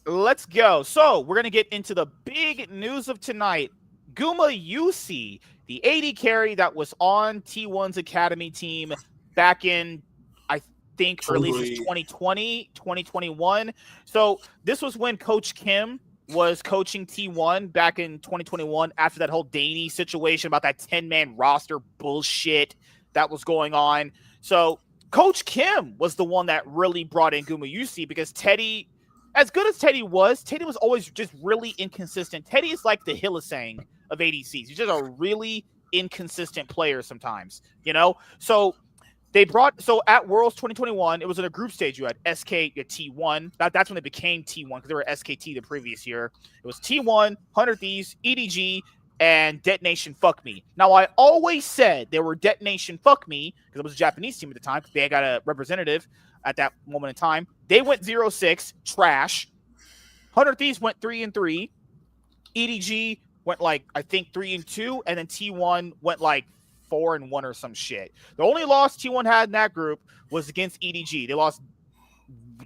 Let's go. So we're going to get into the big news of tonight. Gumayusi, the AD carry that was on T1's academy team back in, I think, early 2020, 2021. So this was when Coach Kim was coaching T1 back in 2021 after that whole Danny situation about that 10-man roster bullshit that was going on. So Coach Kim was the one that really brought in Gumayusi because Teddy, as good as Teddy was always just really inconsistent. Teddy is like the Hillisang of ADCs. He's just a really inconsistent player sometimes, you know? So at Worlds 2021, it was in a group stage. You had SK, you had T1. That's when they became T1 because they were SKT the previous year. It was T1, 100 Thieves, EDG, and Detonation Fuck Me. Now, I always said they were Detonation Fuck Me because it was a Japanese team at the time because they got a representative at that moment in time. They went 0-6, trash. 100 Thieves went 3-3. EDG went I think 3-2, and then T1 went 4-1 or some shit. The only loss T1 had in that group was against EDG. They lost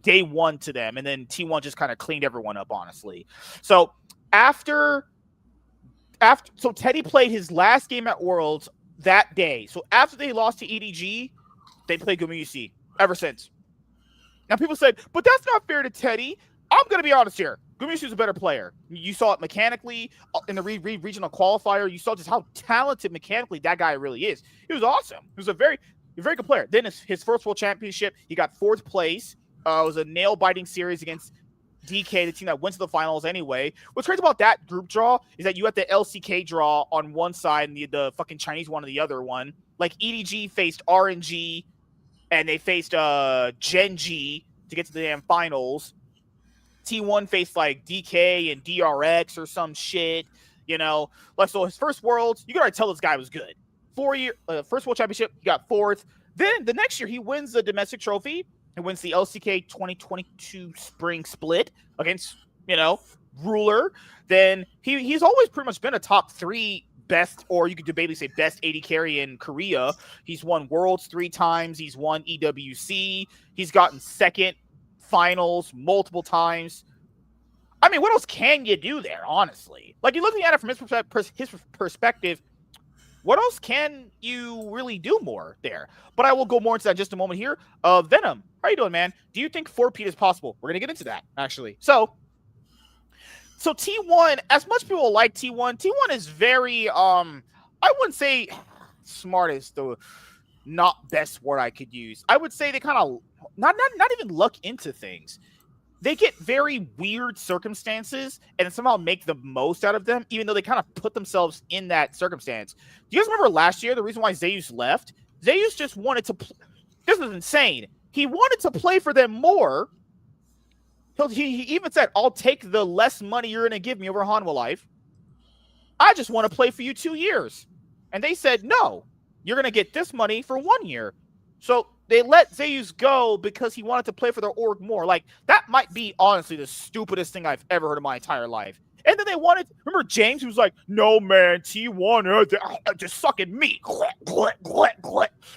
day 1 to them, and then T1 just kind of cleaned everyone up, honestly. So so Teddy played his last game at Worlds that day. So after they lost to EDG, they played Gumayusi ever since. Now people said, but that's not fair to Teddy. I'm going to be honest here. Gumayusi is a better player. You saw it mechanically in the regional qualifier. You saw just how talented mechanically that guy really is. He was awesome. He was a very good player. Then his first World Championship, he got 4th place. It was a nail-biting series against DK, the team that went to the finals anyway. What's crazy about that group draw is that you had the LCK draw on one side and the fucking Chinese one on the other one. EDG faced RNG and they faced Genji to get to the damn finals. T1 faced DK and DRX or some shit, you know. So his first Worlds, you gotta tell this guy was good. 4-year first World Championship, he got 4th. Then the next year he wins the domestic trophy and wins the LCK 2022 spring split against, Ruler. Then he's always pretty much been a top 3 best, or you could debatably say best AD carry in Korea. He's won Worlds 3 times. He's won EWC. He's gotten second finals multiple times. I mean, what else can you do there, honestly? You're looking at it from his perspective. what else can you really do more there? But I will go more into that in just a moment here. Venom, how you doing, man? Do you think 4-peat is possible? We're going to get into that, actually. So T1, as much people like T1 is very, I wouldn't say smart is the not best word I could use. I would say they kind of, not even luck into things. They get very weird circumstances and somehow make the most out of them, even though they kind of put themselves in that circumstance. Do you guys remember last year, the reason why Zeus left? Zeus just wanted to this is insane. He wanted to play for them more. He even said, I'll take the less money you're going to give me over Hanwha Life. I just want to play for you 2 years. And they said, no, you're going to get this money for 1 year. So they let Zeus go because he wanted to play for their org more. Like, that might be, honestly, the stupidest thing I've ever heard in my entire life. And then they wanted, remember James, who was like, no, man, T1, just sucking meat.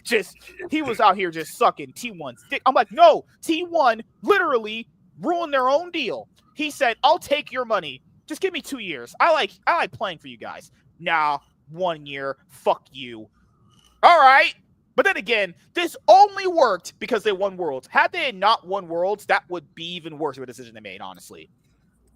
Just, he was out here just sucking T1's dick. I'm like, no, T1 literally ruined their own deal. He said, I'll take your money. Just give me 2 years. I like playing for you guys. Nah, 1 year. Fuck you. All right. But then again, this only worked because they won Worlds. Had they not won Worlds, that would be even worse of a decision they made, honestly.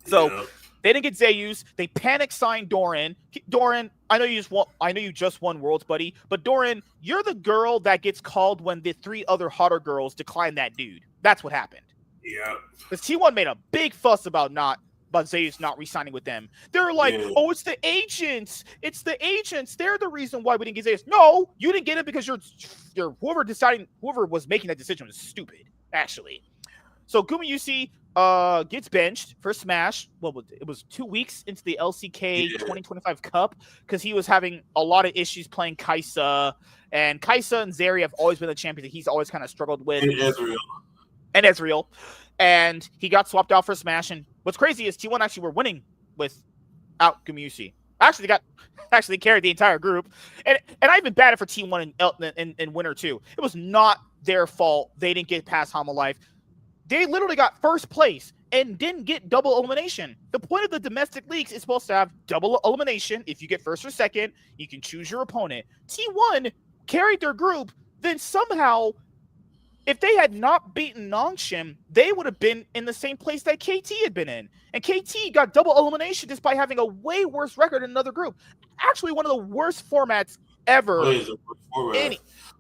So they didn't get Zeus. They panic signed Doran. Doran, I know you just won Worlds, buddy. But Doran, you're the girl that gets called when the 3 other hotter girls decline that dude. That's what happened. Yeah. Because T1 made a big fuss about Zeus not re-signing with them. They're like, oh, it's the agents. It's the agents. They're the reason why we didn't get Zeus. No, you didn't get it because whoever was making that decision was stupid, actually. So Gumayusi gets benched for Smash. Well, it was 2 weeks into the LCK 2025 Cup because he was having a lot of issues playing Kai'Sa. And Kai'Sa and Zeri have always been the champions that he's always kind of struggled with. And Ezreal. And he got swapped out for Smash. And what's crazy is T1 actually were winning without Gumayusi. Actually, they carried the entire group. And I even batted for T1 in winter too. It was not their fault. They didn't get past Hanwha Life. They literally got first place and didn't get double elimination. The point of the domestic leagues is supposed to have double elimination. If you get first or second, you can choose your opponent. T1 carried their group. Then somehow, if they had not beaten Nongshim, they would have been in the same place that KT had been in. And KT got double elimination despite having a way worse record in another group. Actually, one of the worst formats ever.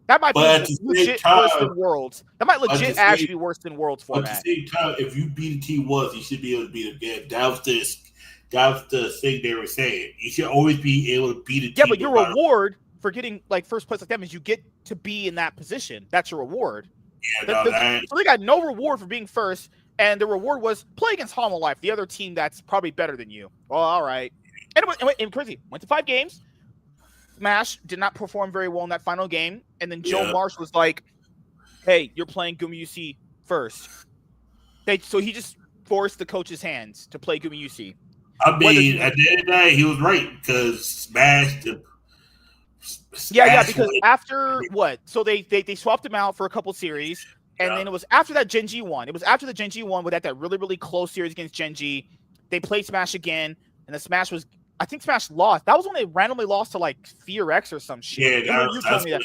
That might be legit worse than Worlds. That might legit actually be worse than Worlds format. At the same time, if you beat T1, you should be able to beat them again. That was the thing they were saying. You should always be able to beat a team. Yeah, but your reward for getting like first place like that means you get to be in that position. That's your reward. Yeah, so they got no reward for being first, and the reward was play against Hanwha Life, the other team that's probably better than you. Well, all right. And crazy. Went to 5 games. Smash did not perform very well in that final game, and then Joe Marsh was like, "Hey, you're playing Gumayusi first." So he just forced the coach's hands to play Gumayusi. I mean, at the end of the day, he was right because Smash. Yeah, because after what? So they swapped him out for a couple series, and then it was after that Genji won. It was after the Genji won with that really, really close series against Genji. They played Smash again, and the Smash was, I think Smash lost. That was when they randomly lost to like Fear X or some shit. Yeah, that's when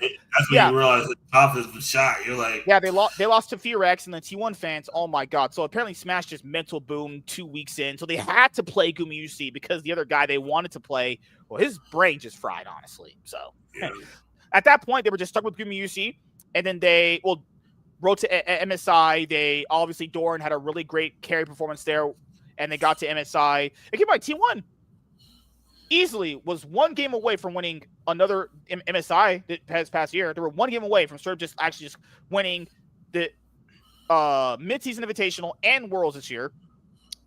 you realize the confidence was shot. You're like, yeah, they lost to Fear X, and the T1 fans, oh my god. So apparently Smash just mental boomed 2 weeks in, so they had to play Gumayusi because the other guy they wanted to play, well, his brain just fried, honestly. So at that point, they were just stuck with Gumayusi, and then they wrote to MSI. They obviously Doran had a really great carry performance there, and they got to MSI. And keep in mind, T1 easily was 1 game away from winning another MSI this past year. They were 1 game away from sort of just winning the mid-season invitational and Worlds this year.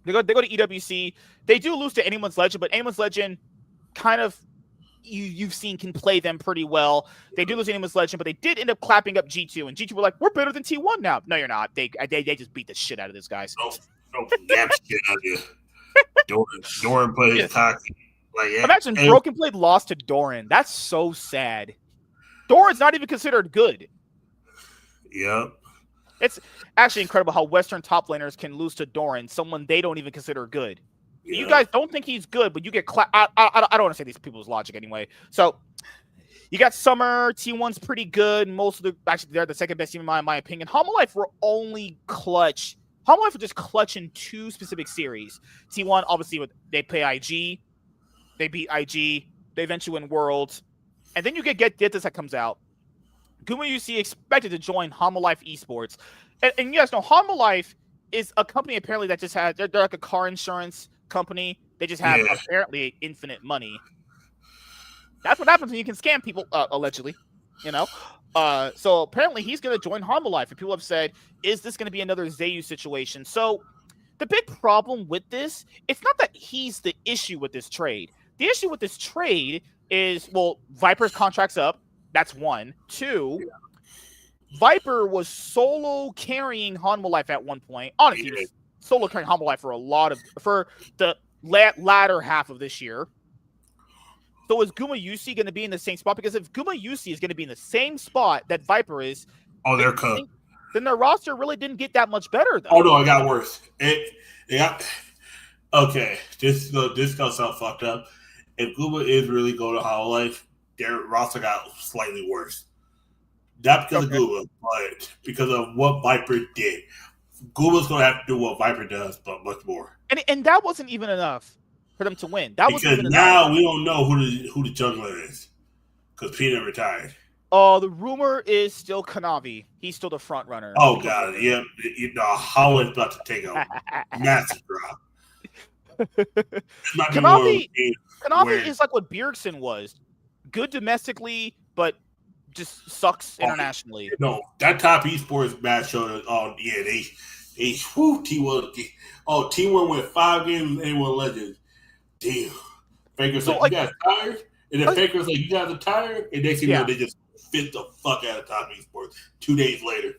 They go to EWC. They do lose to Anyone's Legend, but Anyone's Legend kind of you've seen can play them pretty well. They do lose Anyone's Legend, but they did end up clapping up G2, and G2 were like, we're better than T1 now. No, you're not. They just beat the shit out of this guys. No, damn shit out of you. Doran played his toxic. Like, imagine Broken Blade lost to Doran. That's so sad. Doran's not even considered good. Yep. It's actually incredible how Western top laners can lose to Doran, someone they don't even consider good. You guys don't think he's good, but you get I don't want to say these people's logic anyway. So You got Summer. T1's pretty good. Actually, they're the second best team in my opinion. Hanwha Life were only clutch. Hanwha Life were just clutch in 2 specific series. T1, obviously, they play IG. They beat IG. They eventually win Worlds. And then you get this that comes out. Gumayusi expected to join Hanwha Life Esports. And you guys know, Hanwha Life is a company apparently that just has, they're like a car insurance company. They just have apparently infinite money. That's what happens when you can scam people, allegedly, you know? So apparently he's going to join Hanwha Life. And people have said, is this going to be another Zayu situation? So the big problem with this, it's not that he's the issue with this trade. The issue with this trade is, well, Viper's contract's up. That's 1. 2, Viper was solo carrying Hanwha Life at one point. Honestly, he was solo carrying Hanwha Life for the latter half of this year. So is Gumayusi going to be in the same spot? Because if Gumayusi is going to be in the same spot that Viper is, they're cooked. Then their roster really didn't get that much better, though. Oh no, it got worse. Okay. This gonna sound fucked up. If Guma is really going to Hanwha Life, their roster got slightly worse. Not because of Guma, but because of what Viper did. Guma's going to have to do what Viper does, but much more. And that wasn't even enough for them to win. That wasn't even now enough. We don't know who the jungler is because Peter retired. The rumor is still Kanavi. He's still the front runner. Oh god, yeah. Holland's about to take a massive drop. Kanavi is like what Bjergsen was. Good domestically, but just sucks internationally. No, that top esports match showed. T1. Oh, T1 went 5 games and they won Legends. Damn. Faker's you guys tired? And then Faker's you guys are tired? And next thing you know, they just fit the fuck out of top esports 2 days later.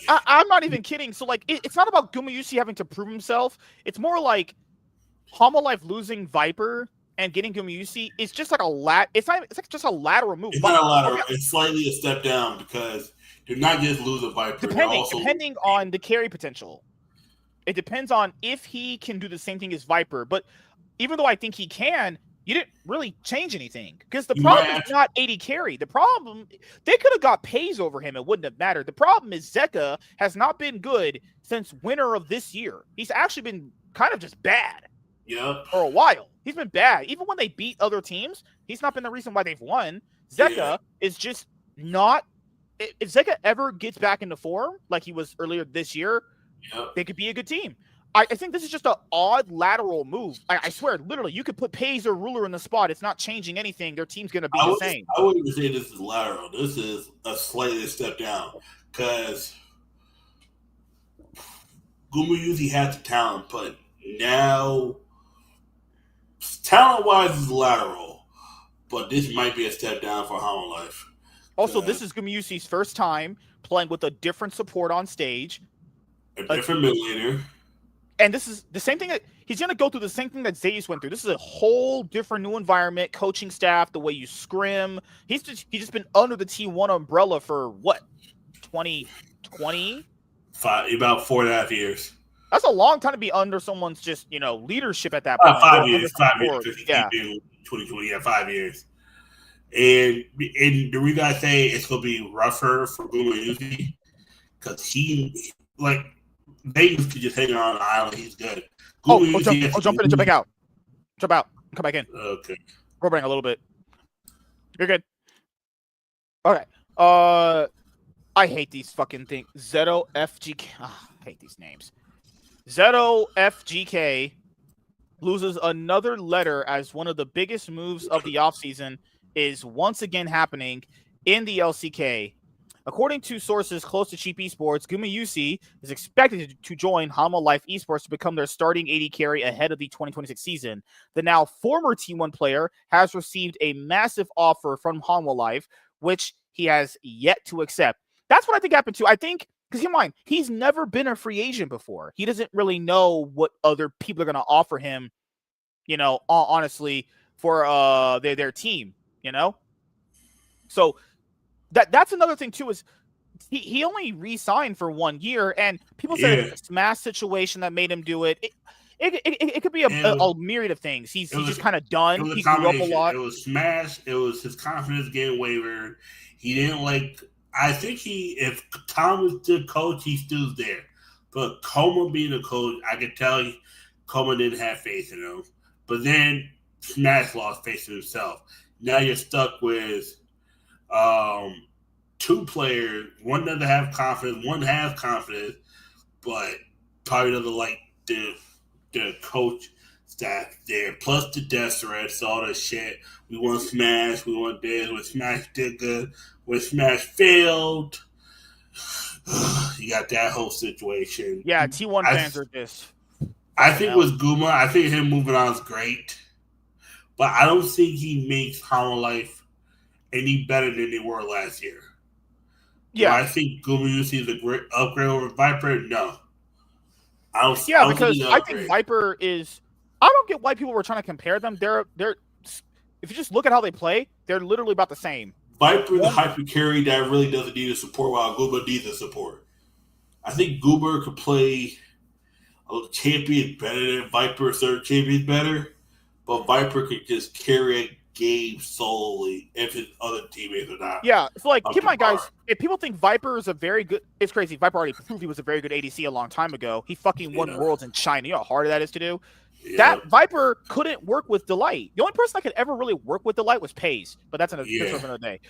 I'm not even kidding. So, it's not about Gumayusi having to prove himself. It's more like Hanwha Life losing Viper and getting Gumayusi is just like it's like just a lateral move. It's not a lateral. It's slightly a step down because they're not just losing Viper. Depending on the carry potential. It depends on if he can do the same thing as Viper. But even though I think he can, you didn't really change anything. Because the problem is not 80 carry. The problem, they could have got Pays over him. It wouldn't have mattered. The problem is Zeka has not been good since winter of this year. He's actually been kind of just bad. Yeah. For a while. He's been bad. Even when they beat other teams, he's not been the reason why they've won. Zeka is just not. If Zeka ever gets back into form like he was earlier this year, they could be a good team. I think this is just an odd lateral move. I swear, literally, you could put Pays or Ruler in the spot. It's not changing anything. Their team's going to be the same. I wouldn't even say this is lateral. This is a slightly step down because Gumayusi has the talent, but now talent-wise is lateral, but this might be a step down for Hanwha Life. Also, this is Gumayusi's first time playing with a different support on stage. A different mid laner. And this is the same thing that he's going to go through the same thing that Zeus went through. This is a whole different new environment, coaching staff, the way you scrim. He's just been under the T1 umbrella for what? 2020? About 4.5 years. That's a long time to be under someone's just, leadership at that point. 5 years. 5 years. Yeah. 2020, 5 years. And the reason I say it's going to be rougher for Gumayusi because they used to just hang around on the island. He's good. Jump in and jump back out. Jump out. Come back in. Okay. Roll a little bit. You're good. Okay. I hate these fucking things. Zeto FGK. I hate these names. Zeto FGK loses another letter as one of the biggest moves of the offseason is once again happening in the LCK. According to sources close to Cheap Esports, Gumayusi is expected to join Hanwha Life Esports to become their starting AD carry ahead of the 2026 season. The now former T1 player has received a massive offer from Hanwha Life, which he has yet to accept. That's what I think happened too. I think, because keep in mind, he's never been a free agent before. He doesn't really know what other people are going to offer him, honestly, for their team, So that's another thing too, is he only re-signed for 1 year, and people said it's a smash situation that made him do it. It could be a myriad of things. He's just kind of It done. was He a grew up a combination. lot. It was Smash. It was his confidence getting wavered. He didn't like. I think if Tom was the coach, he still there. But Coma being a coach, I could tell Coma didn't have faith in him. But then Smash lost faith in himself. Now you're stuck with two players. One doesn't have confidence. One has confidence, but probably doesn't like the coach staff there. Plus the death threats, all that shit. We want Smash. We want this. When Smash did good. When Smash failed, you got that whole situation. Yeah, T1 fans are just. I think with Guma, I think him moving on is great, but I don't think he makes Hollow Life any better than they were last year. Yeah, do I think Gumayusi is a great upgrade over Viper? No. I think Viper is. I don't get why people were trying to compare them. They're. If you just look at how they play, they're literally about the same. Viper, the hyper carry that really doesn't need a support, while Goober needs a support. I think Goober could play a champion better than Viper, certain champions better, but Viper could just carry a game solely if his other teammates are not. Yeah, so like, keep in mind, guys, if people think Viper is a very good, it's crazy. Viper already proved he was a very good ADC a long time ago. He fucking won Worlds in China. You know how hard that is to do? Yeah. That Viper couldn't work with Delight. The only person that could ever really work with Delight was Pays, but that's another day.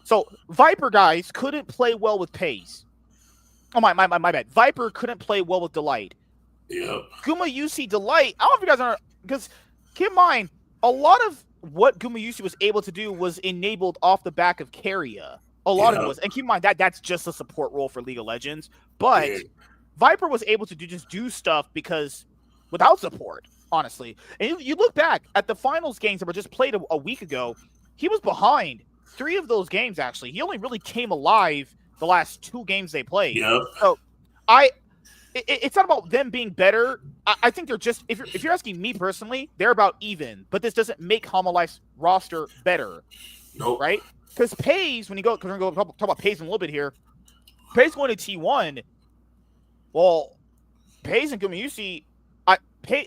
So Viper, guys, couldn't play well with Pays. Oh, my bad. Viper couldn't play well with Delight. Yeah. Gumayusi Delight, I don't know if you guys are, because keep in mind, a lot of what Gumayusi was able to do was enabled off the back of Carrier. A lot of it was. And keep in mind, that's just a support role for League of Legends. But Viper was able to just do stuff because without support, honestly. And you look back at the finals games that were just played a week ago, he was behind 3 of those games, actually. He only really came alive the last 2 games they played. Yep. So it's not about them being better. I think they're just, if you're asking me personally, they're about even. But this doesn't make Homolife's roster better. Nope. Right? Because Pays, when you go, because we're going to talk about Pays in a little bit here. Pays going to T1. Well, Pays and Gumayusi,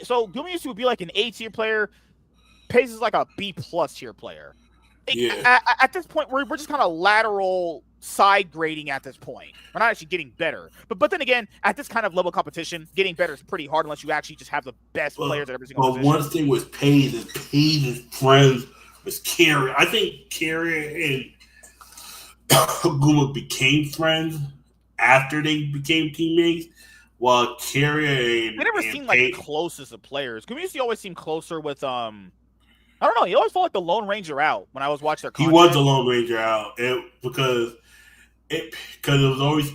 so Gumayusi would be like an A tier player. Pays is like a B+ tier player. Yeah. At this point, we're just kind of lateral side grading at this point. We're not actually getting better. But then again, at this kind of level competition, getting better is pretty hard unless you actually just have the best players at every single position. One thing with Pays is friends with Carrier. I think Carrier and Guma became friends after they became teammates. While Carrier and they never seemed like the closest of players. Gumayusi always seemed closer with I don't know. He always felt like the Lone Ranger out when I was watching their content. He was the Lone Ranger out because it was always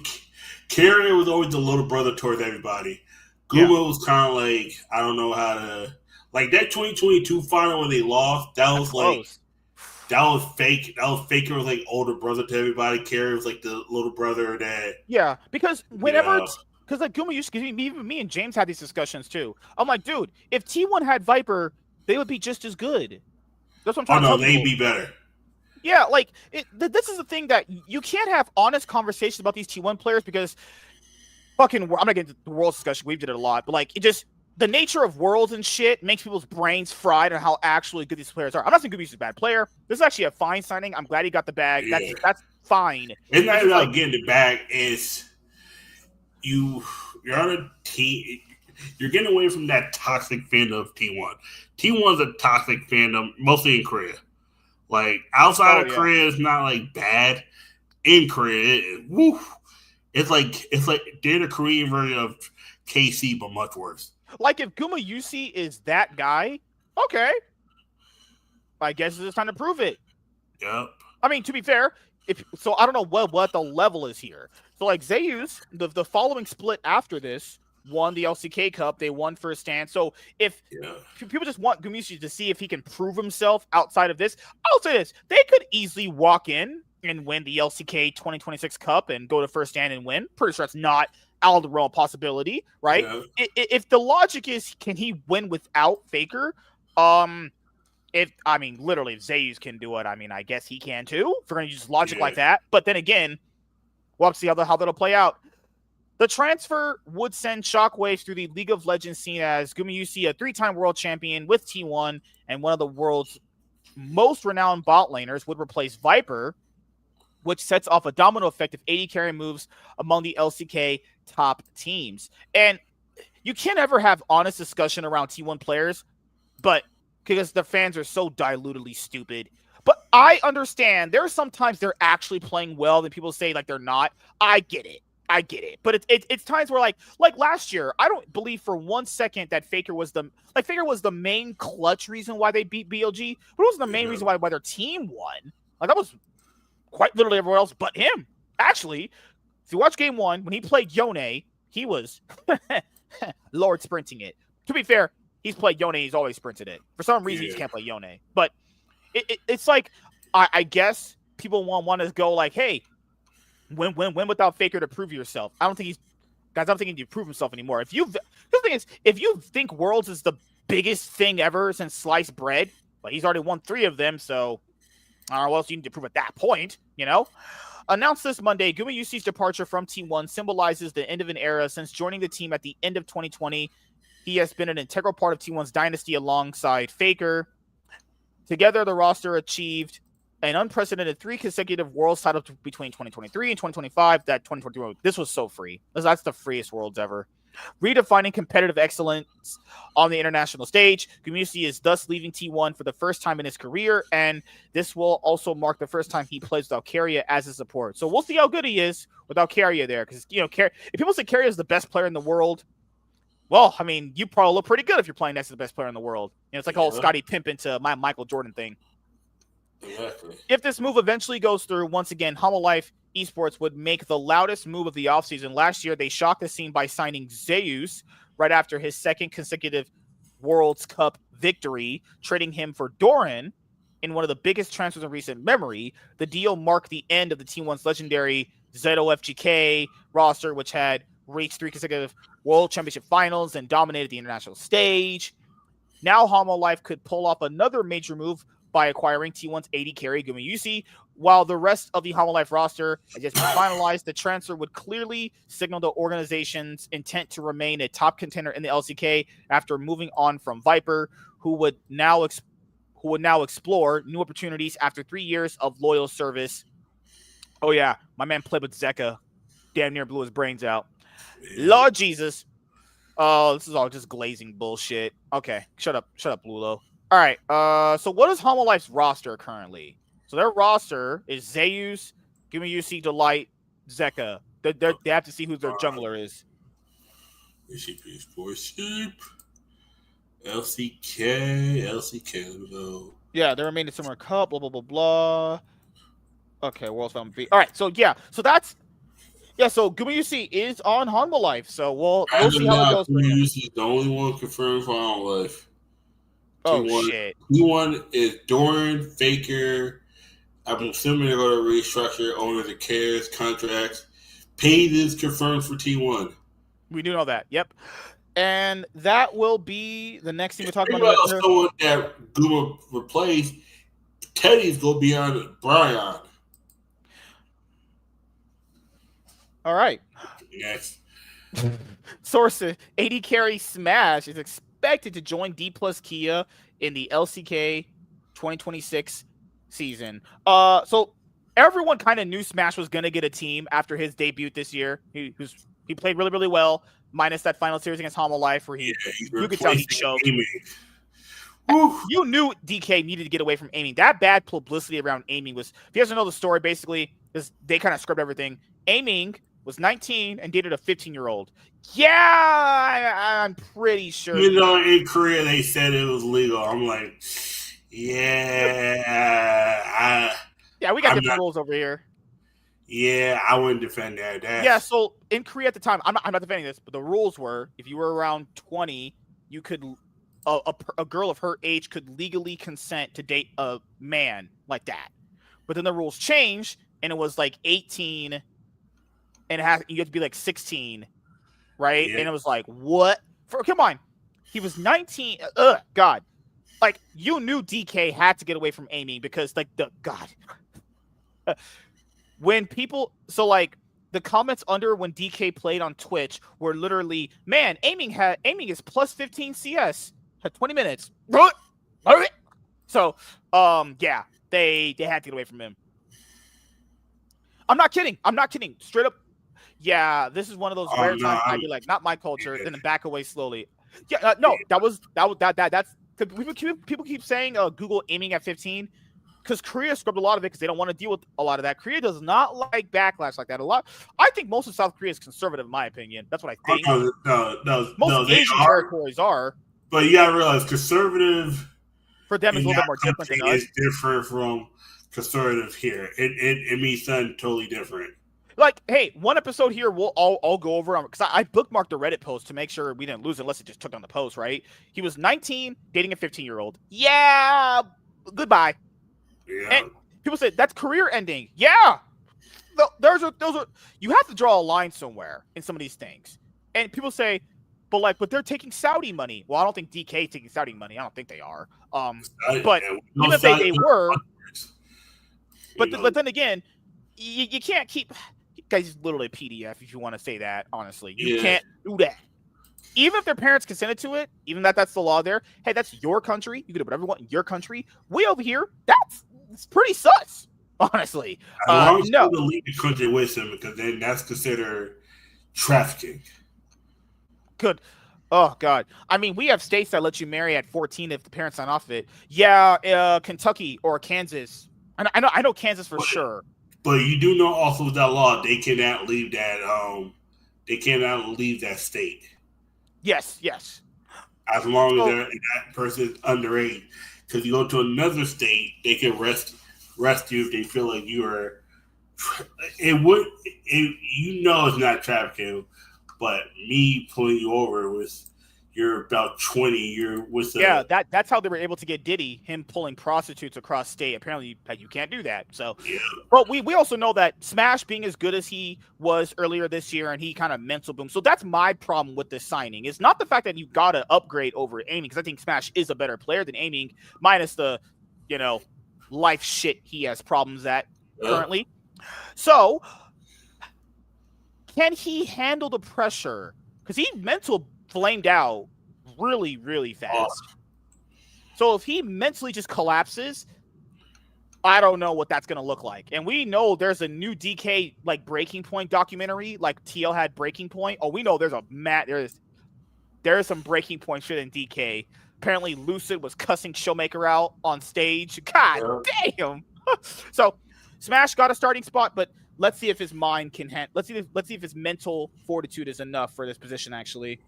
Carrier was always the little brother towards everybody. Guma was kind of like, I don't know how to, like that 2022 final when they lost. That was fake. That was Faker was like older brother to everybody. Carrier was like the little brother that. Because whenever. Because like Gumayusi, even me and James had these discussions too. I'm like, dude, if T1 had Viper, they would be just as good. That's what I'm trying to tell they'd be better. Yeah, like this is the thing that you can't have honest conversations about these T1 players because fucking I'm not getting into the Worlds discussion. We did it a lot, but like the nature of Worlds and shit makes people's brains fried on how actually good these players are. I'm not saying Gumayusi's a bad player. This is actually a fine signing. I'm glad he got the bag. Yeah. That's fine. It's not about getting the bag. It's you're on a team. You're getting away from that toxic fandom of T1. T1's a toxic fandom, mostly in Korea. Like outside of Korea, it's not like bad. In Korea, it's like they're the Korean version of KC, but much worse. Like if Gumayusi is that guy, okay, I guess it's time to prove it. Yep. I mean, to be fair, I don't know what the level is here. So like Zeus, the following split after this won the LCK Cup. They won first stand. So if people just want Gumayusi to see if he can prove himself outside of this, I'll say this: they could easily walk in and win the LCK 2026 Cup and go to first stand and win. Pretty sure that's not out of the realm of possibility, right? Yeah. If the logic is, can he win without Faker? If Zeus can do it, I mean, I guess he can too. If we're gonna use logic like that, but then again, we'll have to see how that'll play out. The transfer would send shockwaves through the League of Legends scene as Gumayusi, a 3-time world champion with T1 and one of the world's most renowned bot laners, would replace Viper, which sets off a domino effect of 80 carry moves among the LCK top teams. And you can't ever have honest discussion around T1 players, but because the fans are so dilutedly stupid. But I understand there are sometimes they're actually playing well and people say like they're not. I get it. But it's times where like last year, I don't believe for 1 second that Faker was the main clutch reason why they beat BLG, but it wasn't the main reason why their team won. Like that was quite literally everyone else but him. Actually, if you watch game 1, when he played Yone, he was Lord sprinting it. To be fair, he's played Yone, he's always sprinted it. For some reason, he just can't play Yone. But it's like, I guess people want to go like, hey, win without Faker to prove yourself. I don't think he needs to prove himself anymore. The thing is, if you think Worlds is the biggest thing ever since sliced bread, but he's already won 3 of them, so I don't know what else you need to prove at that point, you know? Announced this Monday, Gumayusi's departure from T1 symbolizes the end of an era. Since joining the team at the end of 2020, he has been an integral part of T1's dynasty alongside Faker. Together, the roster achieved an unprecedented 3 consecutive Worlds titles between 2023 and 2025. That 2023, this was so free. That's the freest Worlds ever. Redefining competitive excellence on the international stage, Gumayusi is thus leaving T1 for the first time in his career, and this will also mark the first time he plays without Keria as a support. So we'll see how good he is without Keria there, because if people say Keria is the best player in the world, well, I mean, you probably look pretty good if you're playing next to the best player in the world. It's like a whole Scottie Pippen to my Michael Jordan thing. Exactly. If this move eventually goes through, once again, Homolife Esports would make the loudest move of the offseason. Last year, they shocked the scene by signing Zeus right after his second consecutive Worlds Cup victory, trading him for Doran in one of the biggest transfers in recent memory. The deal marked the end of the T1's legendary ZOFGK roster, which had reached 3 consecutive World Championship finals and dominated the international stage. Now Homolife could pull off another major move by acquiring T1's 80 carry Gumayusi. While the rest of the Homolife roster has just been finalized, the transfer would clearly signal the organization's intent to remain a top contender in the LCK after moving on from Viper, who would now explore new opportunities after 3 years of loyal service. Oh yeah, my man played with Zeka. Damn near blew his brains out. Lord Jesus. Oh, this is all just glazing bullshit. Okay, shut up, Lulo. All right, so what is Homolife's roster currently? So their roster is Zeus, Gumayusi, Delight, Zeka. They have to see who their jungler is. LCK, let me go. Yeah, they remain in Summer Cup, blah, blah, blah, blah. Okay, World's Found B. All right, so so Gumayusi is on Homolife, so we'll see how it goes. Gumayusi is the only one confirmed for Homolife. Oh, shit. T1 is Doran, Faker. I'm assuming they're going to restructure owners of cares, contracts. Paid is confirmed for T1. We do know that. Yep. And that will be the next thing we're talking about. Someone that Guma replaced, Teddy's going to be on Brian. All right. Yes. Source 80 carry Smash is expected to join D plus Kia in the LCK 2026 season. So everyone kind of knew Smash was gonna get a team after his debut this year. He played really, really well, minus that final series against Homolife where you could tell he choked. You knew DK needed to get away from aiming. That bad publicity around aiming was, if you guys don't know the story, basically, is they kind of scrubbed everything. Aiming was 19 and dated a 15-year-old. Yeah, I'm pretty sure. In Korea, they said it was legal. I'm like, yeah. We got different rules over here. Yeah, I wouldn't defend that. Yeah, so in Korea at the time, I'm not defending this, but the rules were, if you were around 20, you could, a girl of her age could legally consent to date a man like that. But then the rules changed, and it was like 18, and you have to be like 16, right? Yeah. And it was like, what? Come on. He was 19. God. Like, you knew DK had to get away from aiming because, like, God. When people, so, like, the comments under when DK played on Twitch were literally, man, aiming is plus 15 CS at 20 minutes. So, yeah, they had to get away from him. I'm not kidding. Straight up. Yeah, this is one of those rare times I'd be like, not my culture, then back away slowly. Yeah, no, that's people keep saying Google aiming at 15 because Korea scrubbed a lot of it because they don't want to deal with a lot of that. Korea does not like backlash like that a lot. I think most of South Korea is conservative, in my opinion. That's what I think. Most Asian territories are. But you gotta realize conservative for them is a little bit more different than us. It's different from conservative here. It means something totally different. Like, hey, one episode here I'll go over because I bookmarked the Reddit post to make sure we didn't lose it unless it just took down the post, right? He was 19, dating a 15-year-old. Yeah, goodbye. Yeah. And people said that's career ending. Yeah. Those are you have to draw a line somewhere in some of these things. And people say, but they're taking Saudi money. Well, I don't think DK is taking Saudi money. I don't think they are. But even if they were, but then again, you can't keep. Guys, literally a PDF if you want to say that. Honestly, you can't do that. Even if their parents consented to it, even that's the law there. Hey, that's your country. You can do whatever you want in your country. We over here, it's pretty sus. Honestly, no. To leave the country with them because then that's considered trafficking. Good. Oh God. I mean, we have states that let you marry at 14 if the parents sign off of it. Yeah, Kentucky or Kansas. I know Kansas for sure. But you do know also with that law, they cannot leave that. They cannot leave that state. Yes. As long as that person is underage, because you go to another state, they can arrest you if they feel like you are. It's not trafficking, but me pulling you over was. You're about 20. You're with that's how they were able to get Diddy, him pulling prostitutes across state. Apparently, you can't do that. So, but we also know that Smash being as good as he was earlier this year, and he kind of mental boom. So that's my problem with this signing. It's not the fact that you got to upgrade over aiming, because I think Smash is a better player than aiming, minus the life shit he has problems at currently. So, can he handle the pressure? Because he mental flamed out really, really fast. So if he mentally just collapses, I don't know what that's going to look like. And we know there's a new DK Breaking Point documentary, like TL had Breaking Point. Oh, we know there's there's some Breaking Point shit in DK. Apparently Lucid was cussing Showmaker out on stage. God damn. So Smash got a starting spot, but let's see if his mind can let's see if his mental fortitude is enough for this position actually.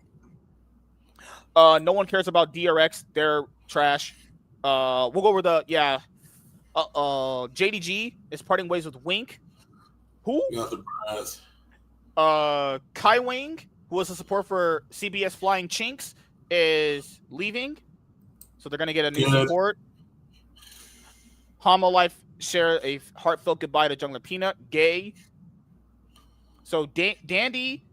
No one cares about DRX. They're trash. We'll go over JDG is parting ways with Wink. Who? Kai Wing, who was a support for CBS Flying Chinks, is leaving. So they're going to get a new support. Homo Life share a heartfelt goodbye to Jungler Peanut. Gay. So Dandy.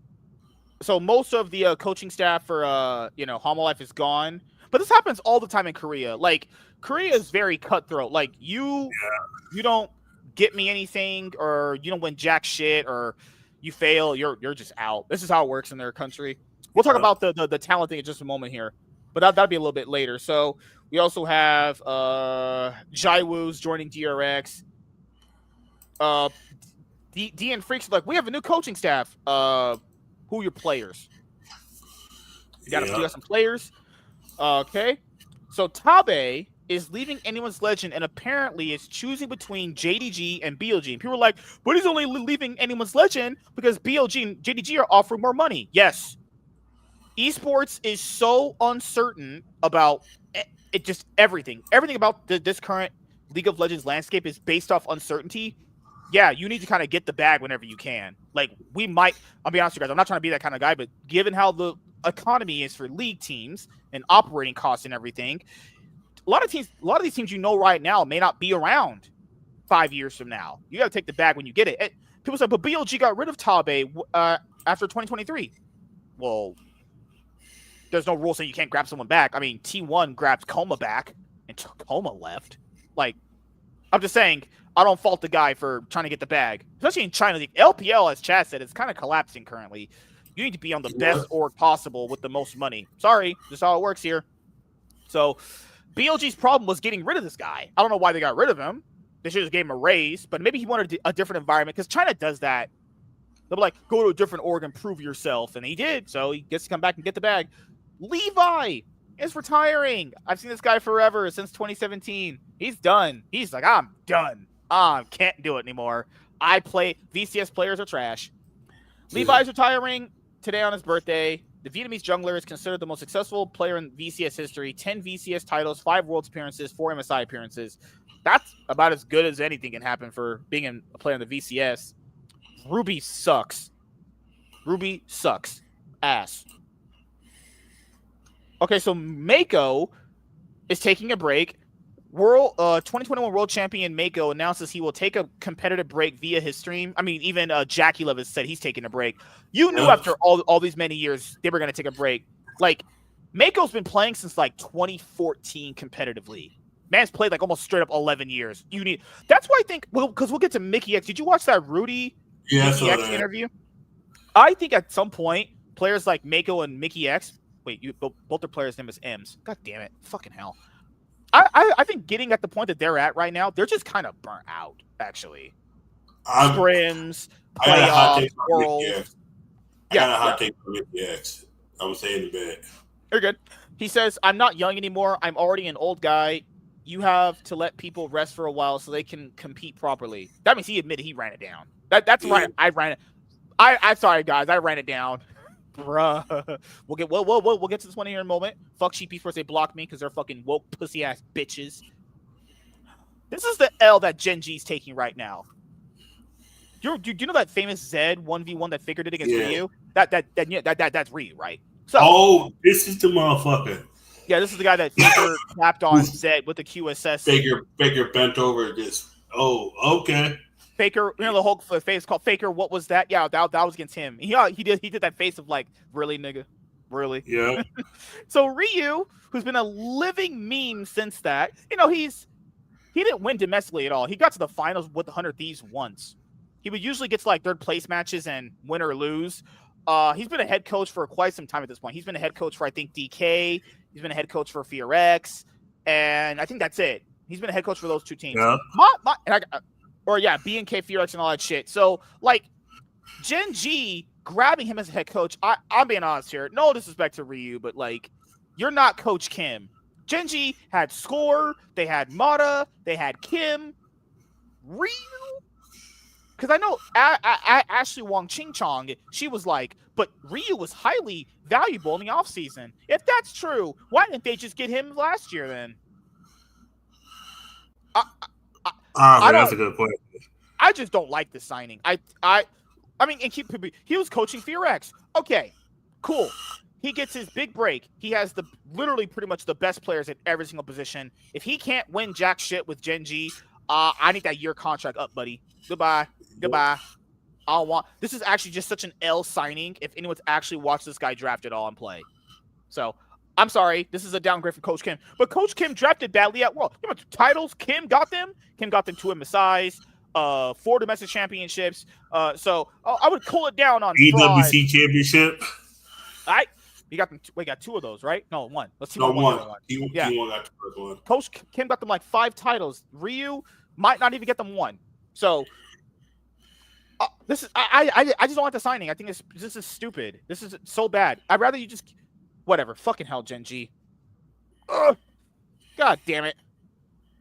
So most of the coaching staff for Homo Life is gone, but this happens all the time in Korea. Like Korea is very cutthroat. Like you don't get me anything, or you don't win jack shit, or you fail, you're just out. This is how it works in their country. We'll talk about the talent thing in just a moment here, but that'll be a little bit later. So we also have Jaiwoo's joining DRX. D and Freaks like we have a new coaching staff. Who are your players? You got some players. Okay. So Tabe is leaving Anyone's Legend and apparently is choosing between JDG and BLG. And people are like, but he's only leaving Anyone's Legend because BLG and JDG are offering more money. Yes. Esports is so uncertain about it, just everything. Everything about this current League of Legends landscape is based off uncertainty. Yeah, you need to kind of get the bag whenever you can. Like, I'll be honest with you guys, I'm not trying to be that kind of guy, but given how the economy is for league teams and operating costs and everything, a lot of these teams right now may not be around 5 years from now. You got to take the bag when you get it. People say, but BLG got rid of Tabe after 2023. Well, there's no rule saying you can't grab someone back. I mean, T1 grabbed Coma back and Coma left. Like, I'm just saying, I don't fault the guy for trying to get the bag, especially in China. The LPL, as Chad said, is kind of collapsing currently. You need to be on the best org possible with the most money. Sorry, just how it works here. So BLG's problem was getting rid of this guy. I don't know why they got rid of him. They should have just gave him a raise, but maybe he wanted a different environment because China does that. They'll be like, go to a different org and prove yourself. And he did, so he gets to come back and get the bag. Levi is retiring. I've seen this guy forever, since 2017. He's done. He's like, I'm done. I can't do it anymore. VCS players are trash. Levi's retiring today on his birthday. The Vietnamese jungler is considered the most successful player in VCS history. 10 VCS titles, 5 Worlds appearances, 4 MSI appearances. That's about as good as anything can happen for being a player in the VCS. Ruby sucks. Ruby sucks. Ass. Okay, so Mako is taking a break. 2021 World Champion Mako announces he will take a competitive break via his stream. I mean, even Jackie Love has said he's taking a break. You knew after all these many years they were going to take a break. Like, Mako's been playing since like 2014 competitively. Man's played like almost straight up 11 years. That's why I think, because we'll get to Mickey X. Did you watch that Rudy Mickey X interview? I think at some point, players like Mako and Mickey X, both their players' name is M's. God damn it. Fucking hell. I think getting at the point that they're at right now, they're just kind of burnt out, actually. Scrims, playoffs, worlds. I got a hot take for Mickey X. I'm saying in bed. You're good. He says, I'm not young anymore. I'm already an old guy. You have to let people rest for a while so they can compete properly. That means he admitted he ran it down. That's right. I ran it. I'm sorry, guys. I ran it down. Bruh. We'll get to this one here in a moment. Fuck Sheep Esports. They blocked me because they're fucking woke pussy ass bitches. This is the L that Gen G's taking right now. Do you know that famous Zed 1v1 that Faker did against Ryu? That's Ryu, right? So, this is the motherfucker. Yeah, this is the guy that Faker tapped on Zed with the QSS. Faker bent over just. Oh, okay. Faker, the whole face called Faker. What was that? Yeah, that was against him. He did that face of like, really, nigga, really. Yeah. So Ryu, who's been a living meme since that, he didn't win domestically at all. He got to the finals with the 100 Thieves once. He would usually get to like third place matches and win or lose. He's been a head coach for quite some time at this point. He's been a head coach for I think DK. He's been a head coach for FearX, and I think that's it. He's been a head coach for those two teams. Yeah. BNK, FearX, and all that shit. So, like, Gen G grabbing him as a head coach, I'm being honest here. No disrespect to Ryu, but, like, you're not Coach Kim. Gen G had Score, they had Mata, they had Kim. Ryu? Because I know Ashley Wong Ching Chong, she was like, but Ryu was highly valuable in the offseason. If that's true, why didn't they just get him last year then? That's a good point. I just don't like the signing. I mean, and he was coaching FearX. Okay, cool. He gets his big break. He has literally pretty much the best players at every single position. If he can't win jack shit with Gen G, I need that year contract up, buddy. Goodbye. This is actually just such an L signing if anyone's actually watched this guy draft at all and play. So, I'm sorry. This is a downgrade for Coach Kim. But Coach Kim drafted badly at World. You know what titles Kim got them? Kim got them 2 MSIs, 4 domestic championships. So, I would cool it down on EWC championship. He got them. We got 2 of those, right? No, 1. Let's see. One. He got the first one. Coach Kim got them like 5 titles. Ryu might not even get them 1. So, this is I just don't like the signing. I think this is stupid. This is so bad. I'd rather you just whatever. Fucking hell, Gen G. Ugh. God damn it.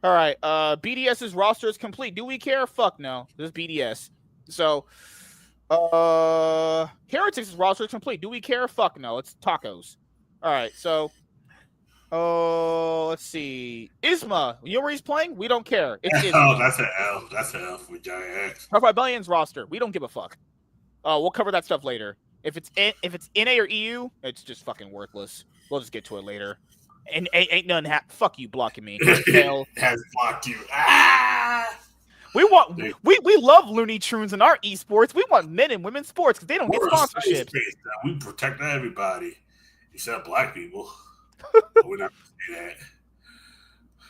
All right. BDS's roster is complete. Do we care? Fuck no. This is BDS. So, Heretics' roster is complete. Do we care? Fuck no. It's tacos. All right. So, let's see. Isma, you know where he's playing? We don't care. It's Isma. That's an L. That's an L for Giant X. Purple Rebellion's roster. We don't give a fuck. We'll cover that stuff later. If it's NA or EU, it's just fucking worthless. We'll just get to it later. And ain't none fuck you blocking me. Has blocked you. We love Looney Tunes in our esports. We want men and women's sports because they don't get sponsorships. We protect everybody except black people. We're not gonna say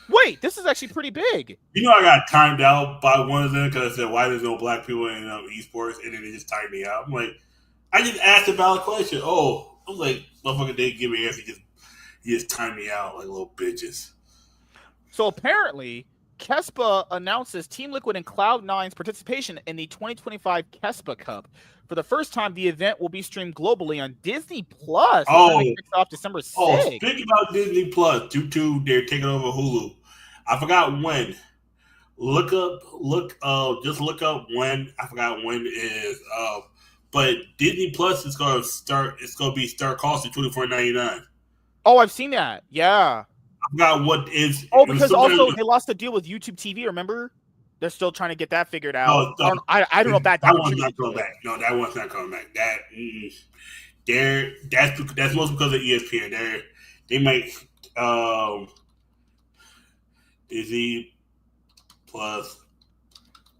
Wait, this is actually pretty big. You know, I got timed out by one of them because I said, "Why there's no black people in esports?" And then they just timed me out. I'm like, I just asked a valid question. Oh, I'm like, motherfucker, they give me an answer. He just timed me out like little bitches. So apparently, Kespa announces Team Liquid and Cloud9's participation in the 2025 Kespa Cup. For the first time, the event will be streamed globally on Disney Plus. Kicks off December 6th. Oh, speaking about Disney Plus, they're taking over Hulu. I forgot when. Just look up when. I forgot when it is. But Disney Plus is going to start. It's going to start costing $24.99. Oh, I've seen that. Yeah. I forgot what is. Oh, because also they lost the deal with YouTube TV. Remember? They're still trying to get that figured out. No, I don't know if that one's not coming back. No, that one's not coming back. That's mostly because of ESPN. They make Disney Plus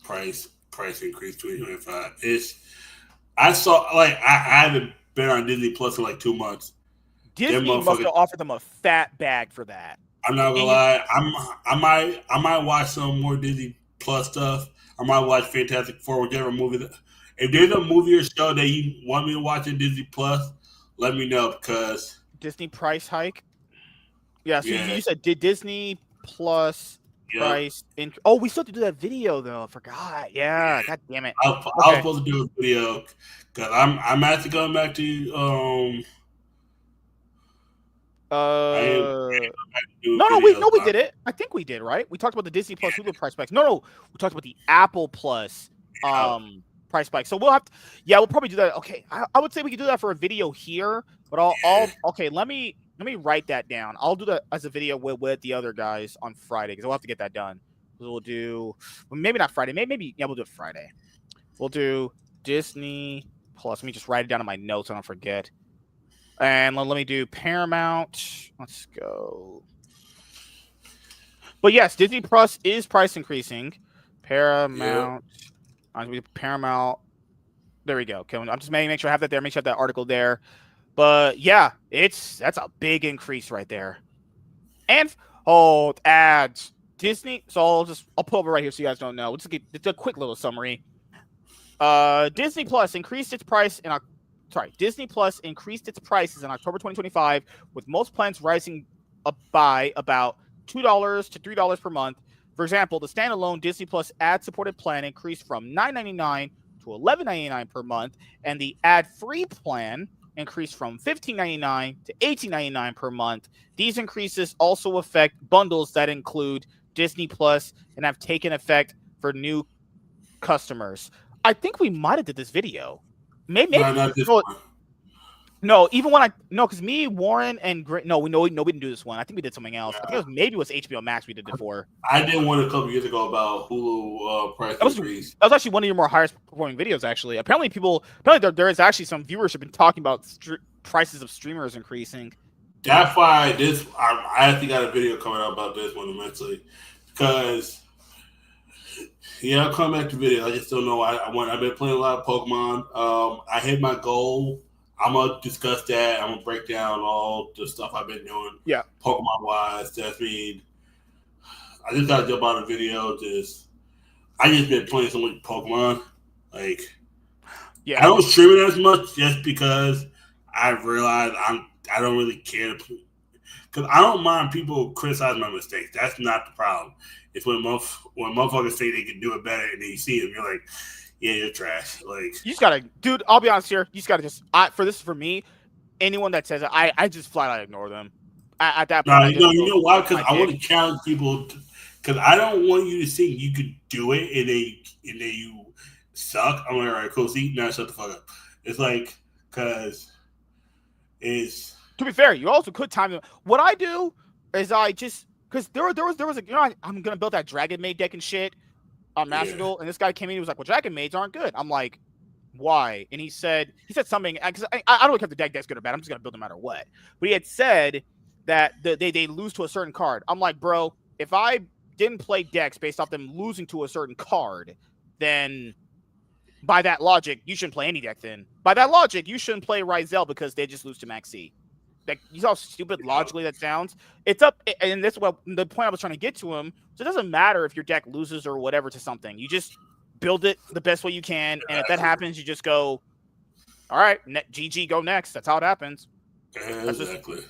price increase 2025. I haven't been on Disney Plus in like 2 months. Disney must have offered them a fat bag for that. I'm not gonna lie. I might watch some more Disney Plus stuff. I might watch Fantastic Four, whichever movie. If there's a movie or show that you want me to watch in Disney Plus, let me know because Disney price hike. Yeah, so you said did Disney Plus price? Oh, we still have to do that video though. I forgot. Yeah, god damn it. I was supposed to do a video because I'm actually going back to we did it. I think we did, right? We talked about the Disney Plus Hulu price spikes. No, we talked about the Apple Plus price spike. So we'll probably do that. Okay, I would say we could do that for a video here, but okay, let me write that down. I'll do that as a video with the other guys on Friday because we'll have to get that done. We'll do maybe not Friday, maybe we'll do it Friday. We'll do Disney Plus. Let me just write it down in my notes so I don't forget. And let me do Paramount. Let's go. But yes, Disney Plus is price increasing. Paramount. Paramount. There we go. Okay, I'm just make sure I have that there. Make sure I have that article there. But yeah, that's a big increase right there. And ads. Disney. So I'll pull over right here so you guys don't know. It's a quick little summary. Disney Plus increased its price Disney Plus increased its prices in October 2025, with most plans rising by about $2 to $3 per month. For example, the standalone Disney Plus ad-supported plan increased from $9.99 to $11.99 per month, and the ad-free plan increased from $15.99 to $18.99 per month. These increases also affect bundles that include Disney Plus and have taken effect for new customers. I think we might have did this video. Maybe no, even when because me, Warren, and we didn't do this one. I think we did something else. I think it was HBO Max we did it for. I did one a couple years ago about Hulu price increase. That was actually one of your more highest performing videos. Actually, apparently there is actually some viewership in talking about prices of streamers increasing. That's why I actually got a video coming out about this one eventually because. Yeah, I'll come back to video. I just don't know. I've been playing a lot of Pokemon. I hit my goal. I'm gonna discuss that. I'm gonna break down all the stuff I've been doing. Yeah, Pokemon wise. That means I just gotta jump on a video. I just been playing so much Pokemon. I don't stream it as much just because I realize I don't really care because I don't mind people criticizing my mistakes. That's not the problem. It's when motherfuckers say they can do it better, and then you see them, you're like, "Yeah, you're trash." Like you just gotta, dude. I'll be honest here. You just gotta for me, anyone that says it, I just flat out ignore them. At that point, you know why? Because I want to challenge people. Because I don't want you to think you could do it, and then you suck. I'm like, all right, cool. See, now shut the fuck up. It's like because it's. To be fair, you also could time them. What I do is I just. Because there was I'm gonna build that Dragon Maid deck and shit on Master Duel, and this guy came in. He was like, "Well, Dragon Maids aren't good." I'm like, "Why?" And he said something because I don't care if the deck's good or bad. I'm just gonna build no matter what. But he had said that they lose to a certain card. I'm like, bro, if I didn't play decks based off them losing to a certain card, then by that logic, you shouldn't play any deck. Then by that logic, you shouldn't play Ryzel because they just lose to Maxi. like, you saw how stupid logically that sounds. It's up, and that's what the point I was trying to get to him. So it doesn't matter if your deck loses or whatever to something. You just build it the best way you can, and if that happens, you just go, all right, GG, go next. That's how it happens. Exactly.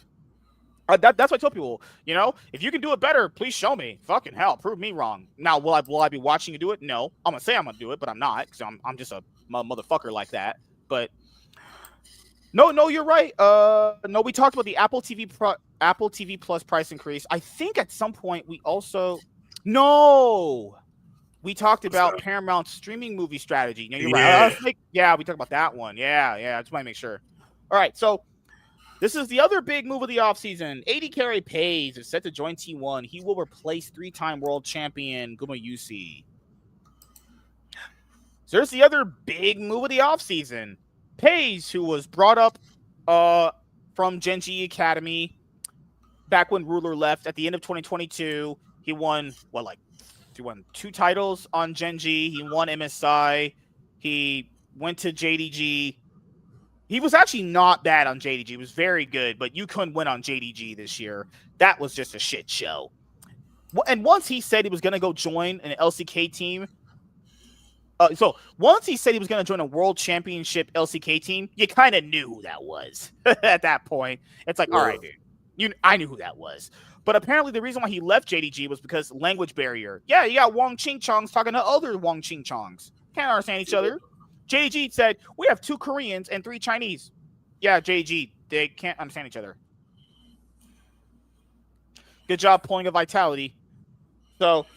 That's what I tell people. If you can do it better, please show me. Fucking hell, prove me wrong. Now, will I be watching you do it? No, I'm gonna say I'm gonna do it, but I'm not, because I'm just a motherfucker like that. But no, you're right. No, we talked about the Apple TV Plus price increase. I think at some point we also we talked about Paramount's streaming movie strategy. You're right. We talked about that one. Yeah. I just want to make sure. All right, so this is the other big move of the offseason. AD Carry Pays is set to join T1. He will replace 3-time world champion Gumayusi. So there's the other big move of the offseason. Pays, who was brought up from Genji Academy back when Ruler left at the end of 2022. He won, he won 2 titles on Genji. He won MSI. He went to JDG. He was actually not bad on JDG. He was very good, but you couldn't win on JDG this year. That was just a shit show. And once he said he was going to go join an LCK team, so once he said he was going to join a world championship LCK team, you kind of knew who that was at that point. It's like, all right, dude, I knew who that was. But apparently the reason why he left JDG was because language barrier. Yeah, you got Wong Ching Chongs talking to other Wong Ching Chongs. Can't understand each other. JDG said, we have 2 Koreans and 3 Chinese. Yeah, JDG, they can't understand each other. Good job pulling a Vitality. So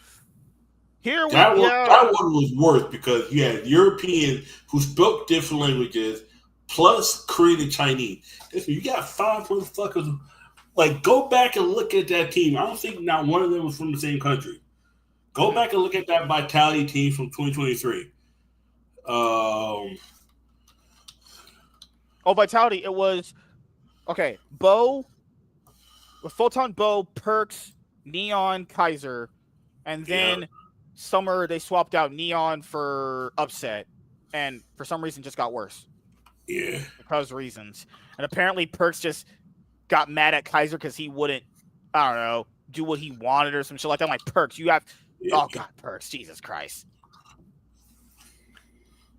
here we go. That one was worse because you had Europeans who spoke different languages plus Korean and Chinese. You got 5 motherfuckers. Like, go back and look at that team. I don't think not one of them was from the same country. Go back and look at that Vitality team from 2023. Vitality, it was Bo, Photon, Bo, Perks, Neon, Kaiser, and then summer they swapped out Neon for Upset, and for some reason just got worse. Yeah, because of reasons. And apparently Perks just got mad at Kaiser because he wouldn't, I don't know, do what he wanted or some shit like that. I'm like, Perks, you have, oh god, Perks, Jesus Christ.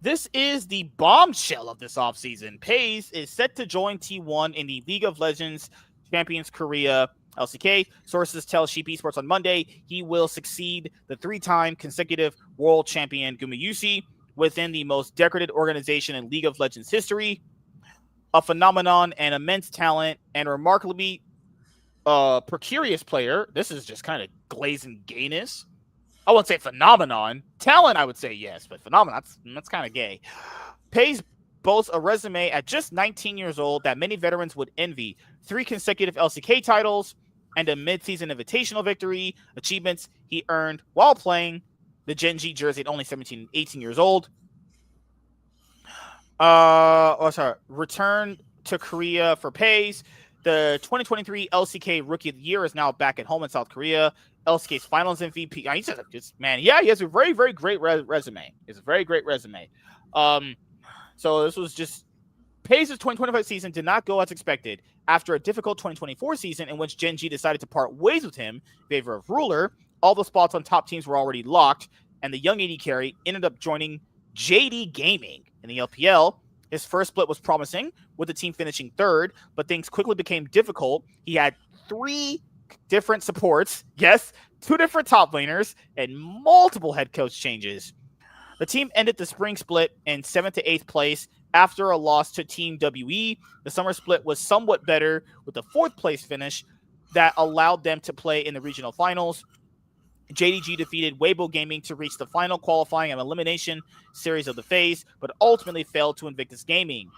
This is the bombshell of this offseason. Pays is set to join T1 in the League of Legends Champions Korea LCK. Sources tell Sheep Esports on Monday he will succeed the 3-time consecutive world champion Gumayusi within the most decorated organization in League of Legends history. A phenomenon and immense talent and remarkably precarious player. This is just kind of glazing gayness. I wouldn't say phenomenon. Talent, I would say yes, but phenomenon, that's kind of gay. Pays boasts a resume at just 19 years old that many veterans would envy. 3 consecutive LCK titles and a mid-season invitational victory, achievements he earned while playing the Genji jersey at only 18 years old. Return to Korea for Pays. The 2023 LCK Rookie of the Year is now back at home in South Korea. LCK's Finals MVP. He has a very, very great resume. It's a very great resume. So this was just Pays' 2025 season did not go as expected. After a difficult 2024 season in which Genji decided to part ways with him in favor of Ruler, all the spots on top teams were already locked, and the young AD carry ended up joining JD Gaming in the LPL. His first split was promising, with the team finishing 3rd, but things quickly became difficult. He had 3 different supports, 2 different top laners, and multiple head coach changes. The team ended the spring split in 7th to 8th place after a loss to Team WE. The summer split was somewhat better with a 4th place finish that allowed them to play in the regional finals. JDG defeated Weibo Gaming to reach the final qualifying and elimination series of the phase, but ultimately failed to Invictus Gaming.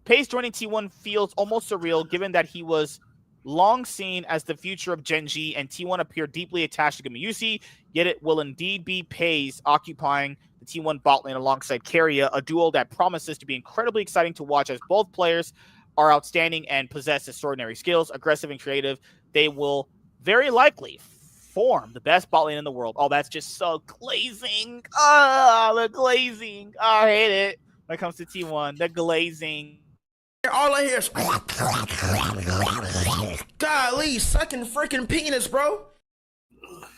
Pays joining T1 feels almost surreal given that he was long seen as the future of Genji, and T1 appeared deeply attached to Gumayusi, yet it will indeed be Pays occupying the T1 bot lane alongside Keria, a duo that promises to be incredibly exciting to watch as both players are outstanding and possess extraordinary skills, aggressive and creative. They will very likely form the best bot lane in the world. Oh, that's just so glazing. The glazing. I hate it when it comes to T1. The glazing. All I hear is golly, sucking freaking penis, bro.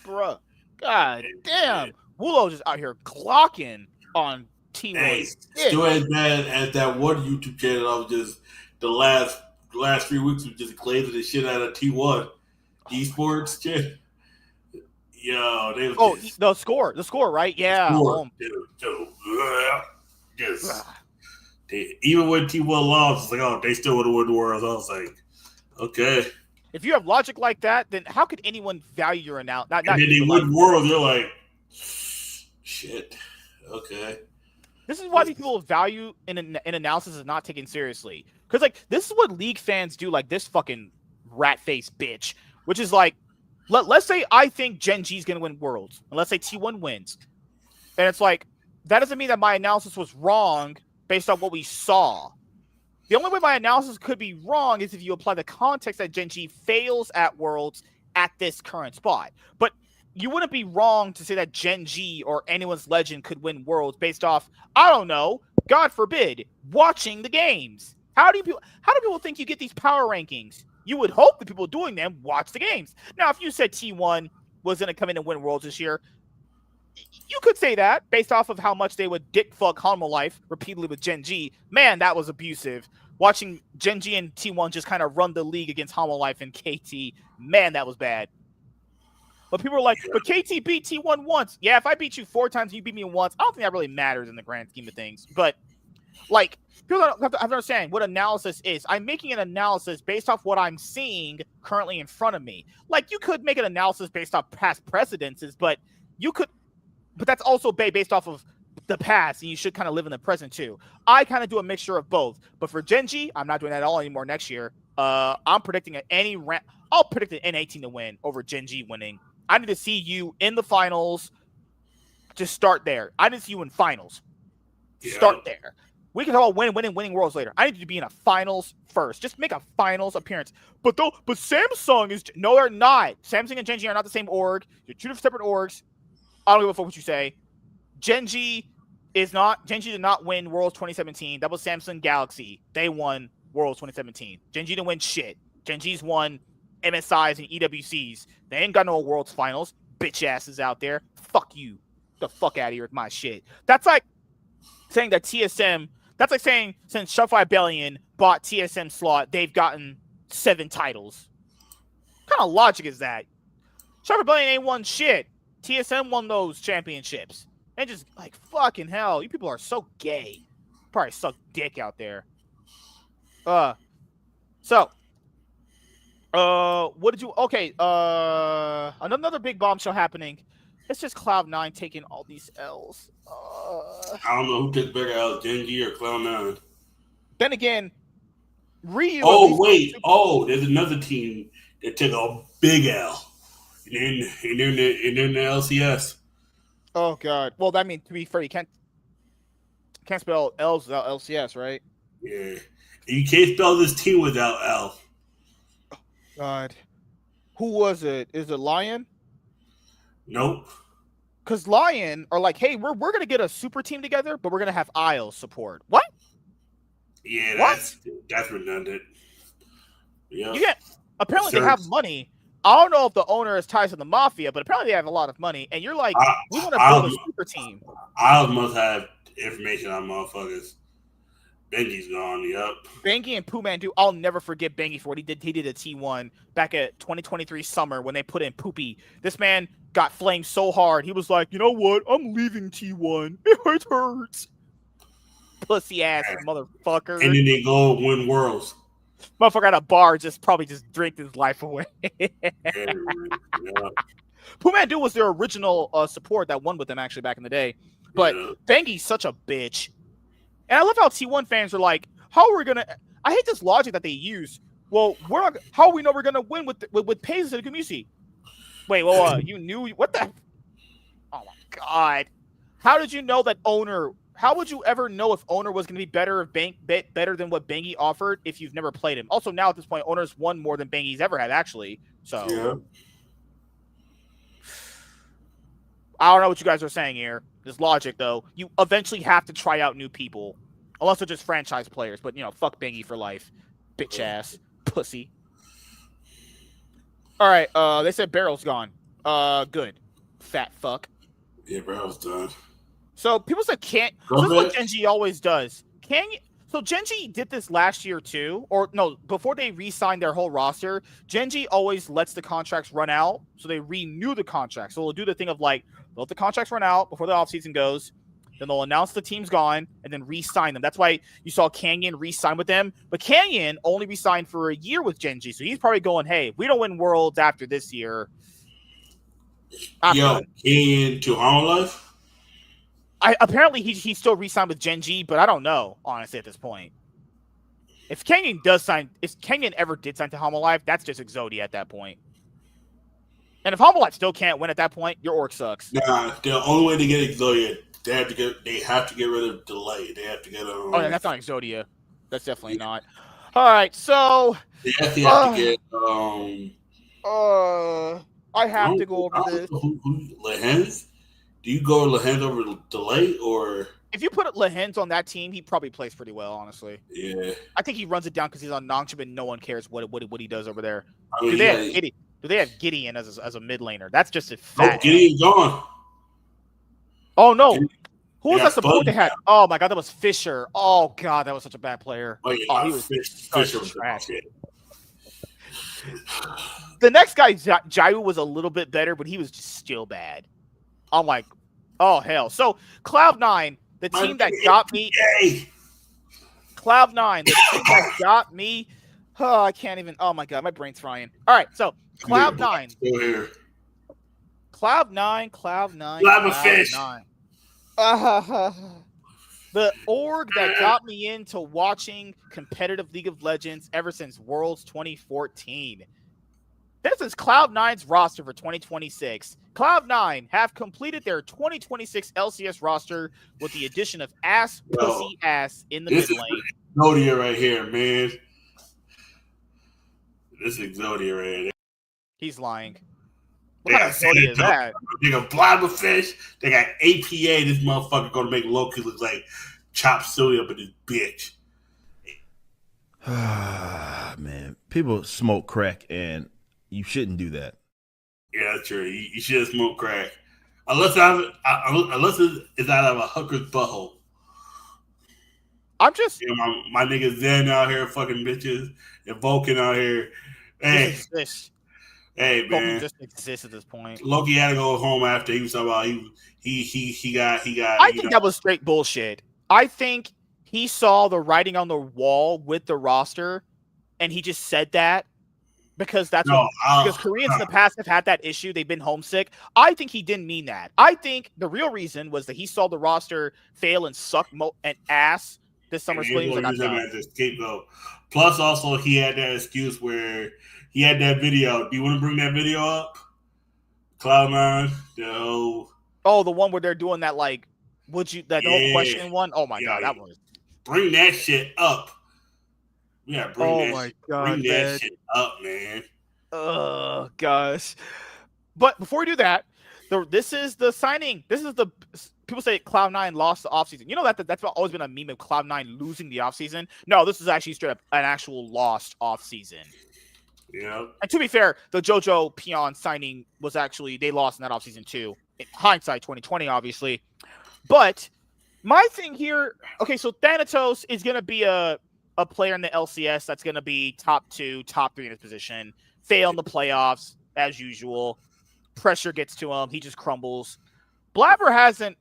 Bruh. God damn. Wulo just out here clocking on T1. Hey, still as bad as that one YouTube channel. I was just the last 3 weeks was just glazing the shit out of T1 esports channel. Yo, they was just, the score, right? Yeah. Even when T1 lost, it's like, oh, they still would have won the world. I was like, okay. If you have logic like that, then how could anyone value your analysis? And then they win world, they're like, shit. Okay. This is why these people value an analysis is not taken seriously. Because like this is what league fans do, like this fucking rat face bitch, which is like, let's say I think Gen G is gonna win worlds, and let's say T1 wins, and it's like that doesn't mean that my analysis was wrong based on what we saw. The only way my analysis could be wrong is if you apply the context that Gen G fails at worlds at this current spot. But you wouldn't be wrong to say that Gen G or anyone's legend could win worlds based off, I don't know, God forbid, watching the games. How do people think you get these power rankings? You would hope the people doing them watch the games. Now, if you said T1 was going to come in and win worlds this year, you could say that based off of how much they would dick fuck Hanwha Life repeatedly with Gen G. Man, that was abusive. Watching Gen G and T1 just kind of run the league against Hanwha Life and KT, man, that was bad. But people are like, but KT beat T1 once. Yeah, if I beat you 4 times and you beat me once, I don't think that really matters in the grand scheme of things. But, like, people have to understand what analysis is. I'm making an analysis based off what I'm seeing currently in front of me. Like, you could make an analysis based off past precedences, but that's also based off of the past, and you should kind of live in the present, too. I kind of do a mixture of both. But for Gen G, I'm not doing that at all anymore next year. I'm predicting I'll predict an N18 to win over Gen G winning. I need to see you in the finals. Just start there. I need to see you in finals. Start there. We can talk about winning worlds later. I need you to be in a finals first. Just make a finals appearance. But Samsung is no, they're not. Samsung and Gen G are not the same org. They're 2 separate orgs. I don't give a fuck what you say. Gen G did not win Worlds 2017. That was Samsung Galaxy. They won Worlds 2017. Gen G didn't win shit. Gen G's won MSIs and EWCs. They ain't got no Worlds finals. Bitch asses out there. Fuck you. The fuck out of here with my shit. That's like saying that TSM. That's like saying since Shuffle Rebellion bought TSM slot, they've gotten 7 titles. What kind of logic is that? Shuffle Rebellion ain't won shit. TSM won those championships. And just like fucking hell, you people are so gay. Probably suck dick out there. What did you? Okay. Another big bombshell happening. It's just Cloud9 taking all these L's. I don't know who took bigger L's, Gen G or Cloud9. Then again, Ryu. Oh wait. Oh, there's another team that took a big L. And then the LCS. Oh god. Well, that means to be fair, you can't spell L's without LCS, right? Yeah. You can't spell this team without L. God. Who was it? Is it Lyon? Nope. Because Lyon are like, hey, we're gonna get a super team together, but we're gonna have Isles support. What? Yeah, that's redundant. Yeah. Apparently they have money. I don't know if the owner has ties to the mafia, but apparently they have a lot of money. And you're like, we want to build a super team. Isles must have information on motherfuckers. Benji's gone, yep. Bengi and Pooh Man do. I'll never forget Bengi for what he did. He did a T1 back at 2023 summer when they put in Poopy. This man got flamed so hard. He was like, you know what? I'm leaving T1. It hurts. Pussy ass motherfucker. And then they go win worlds. Motherfucker at a bar probably drank his life away. Pooh Man was their original support that won with them actually back in the day. But Bengi's such a bitch. And I love how T1 fans are like, how are we gonna? I hate this logic that they use. Well, how do we know we're gonna win with Pace and Gumayusi? Wait, well, you knew what the? Oh my god! How did you know that owner? How would you ever know if owner was gonna be better than what Bengi offered if you've never played him? Also, now at this point, owner's won more than Bengi's ever had actually. So yeah. I don't know what you guys are saying here. There's logic though. You eventually have to try out new people. Unless they're just franchise players. But, fuck Bingy for life. Bitch ass. Pussy. All right. They said Barrel's gone. Good. Fat fuck. Yeah, Barrel's done. So people said can't. So this is what Genji always does. So Genji did this last year too, or no, before they re-signed their whole roster. Genji always lets the contracts run out, so they renew the contract. So they'll do the thing of like, they'll let the contracts run out before the offseason goes, then they'll announce the team's gone, and then re-sign them. That's why you saw Canyon re-sign with them, but Canyon only re-signed for a year with Genji, so he's probably going, hey, if we don't win Worlds after this year. Canyon to Harmonize? Apparently he still re-signed with Genji, but I don't know, honestly, at this point. If Kenyon ever did sign to Homolive, that's just Exodia at that point. And if Homolive still can't win at that point, your org sucks. Nah, the only way to get Exodia, they have to get rid of Delay. They have to get Oh, yeah, that's not Exodia. That's definitely not. All right, so they actually have to get I have to go over this. Lehens? Do you go Lehens over Delay, or if you put Lehens on that team, he probably plays pretty well, honestly. Yeah, I think he runs it down because he's on Nongshim and no one cares what he does over there. I mean, Do they have Gideon as a mid laner? That's just a fat. Gideon's gone. Oh no, who was that support they had? Oh my god, that was Fisher. Oh god, that was such a bad player. Oh, yeah, he was Fisher was trash. shit. The next guy, Jayu, was a little bit better, but he was just still bad. I'm like, oh hell. So Cloud9, the team that got me. Cloud9, the team that got me. Oh, I can't even. Oh my god, my brain's frying. All right, so Cloud9. Cloud9. Cloud9. The org that got me into watching competitive League of Legends ever since Worlds 2014. This is Cloud9's roster for 2026. Cloud9 have completed their 2026 LCS roster with the addition of pussy ass in the mid lane. Exodia right here, man. This is Exodia right here. He's lying. What kind of Exodia is that? They got Blabberfish. They got APA. This motherfucker gonna make Loki look like Chop Suey up in this bitch. Man, people smoke crack and you shouldn't do that. Yeah, that's true. You should smoke crack. Unless it's out of a hooker's butthole. I'm just... my nigga Zen out here fucking bitches and Vulcan out here. Hey, hey man. Vulcan just exists at this point. Loki had to go home after he was talking about he got. I think that was straight bullshit. I think he saw the writing on the wall with the roster and he just said that. Because because Koreans in the past have had that issue. They've been homesick. I think he didn't mean that. I think the real reason was that he saw the roster fail and suck and ass this summer split. Like, use him as a scapegoat. Plus, also, he had that excuse where he had that video. Do you want to bring that video up? Cloud9? No. Oh, the one where they're doing that, like, whole question one? Oh, my God. That was. Bring that shit up. Yeah, bring that shit up, man. Oh, gosh. But before we do that, this is the signing. This is the people say Cloud9 lost the offseason. You know that's always been a meme of Cloud9 losing the offseason. No, this is actually straight up an actual lost offseason. Yeah. And to be fair, the JoJo Peon signing was actually they lost in that offseason too. In hindsight, 2020, obviously. But my thing here, okay, so Thanatos is gonna be a player in the LCS that's going to be top 2, top 3 in his position. Fail in the playoffs, as usual. Pressure gets to him. He just crumbles. Blabber hasn't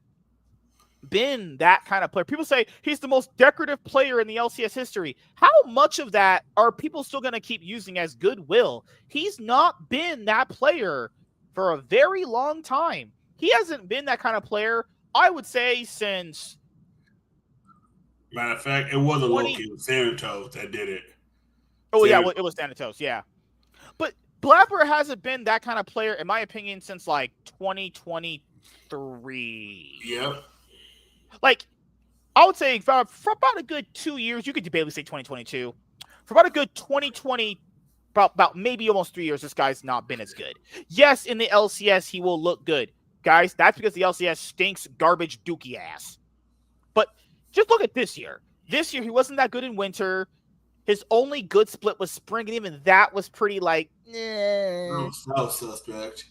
been that kind of player. People say he's the most decorative player in the LCS history. How much of that are people still going to keep using as goodwill? He's not been that player for a very long time. He hasn't been that kind of player, I would say, since... Matter of fact, it wasn't Loki. It was Thanatos that did it. Oh, yeah, well, it was Thanatos, yeah. But Blabber hasn't been that kind of player, in my opinion, since, like, 2023. Yep. Like, I would say for about a good 2 years, you could debatably say 2022. For about a good 2020, about maybe almost 3 years, this guy's not been as good. Yes, in the LCS, he will look good. Guys, that's because the LCS stinks garbage dookie ass. But... just look at this year. This year, he wasn't that good in winter. His only good split was spring, and even that was pretty like, That was suspect.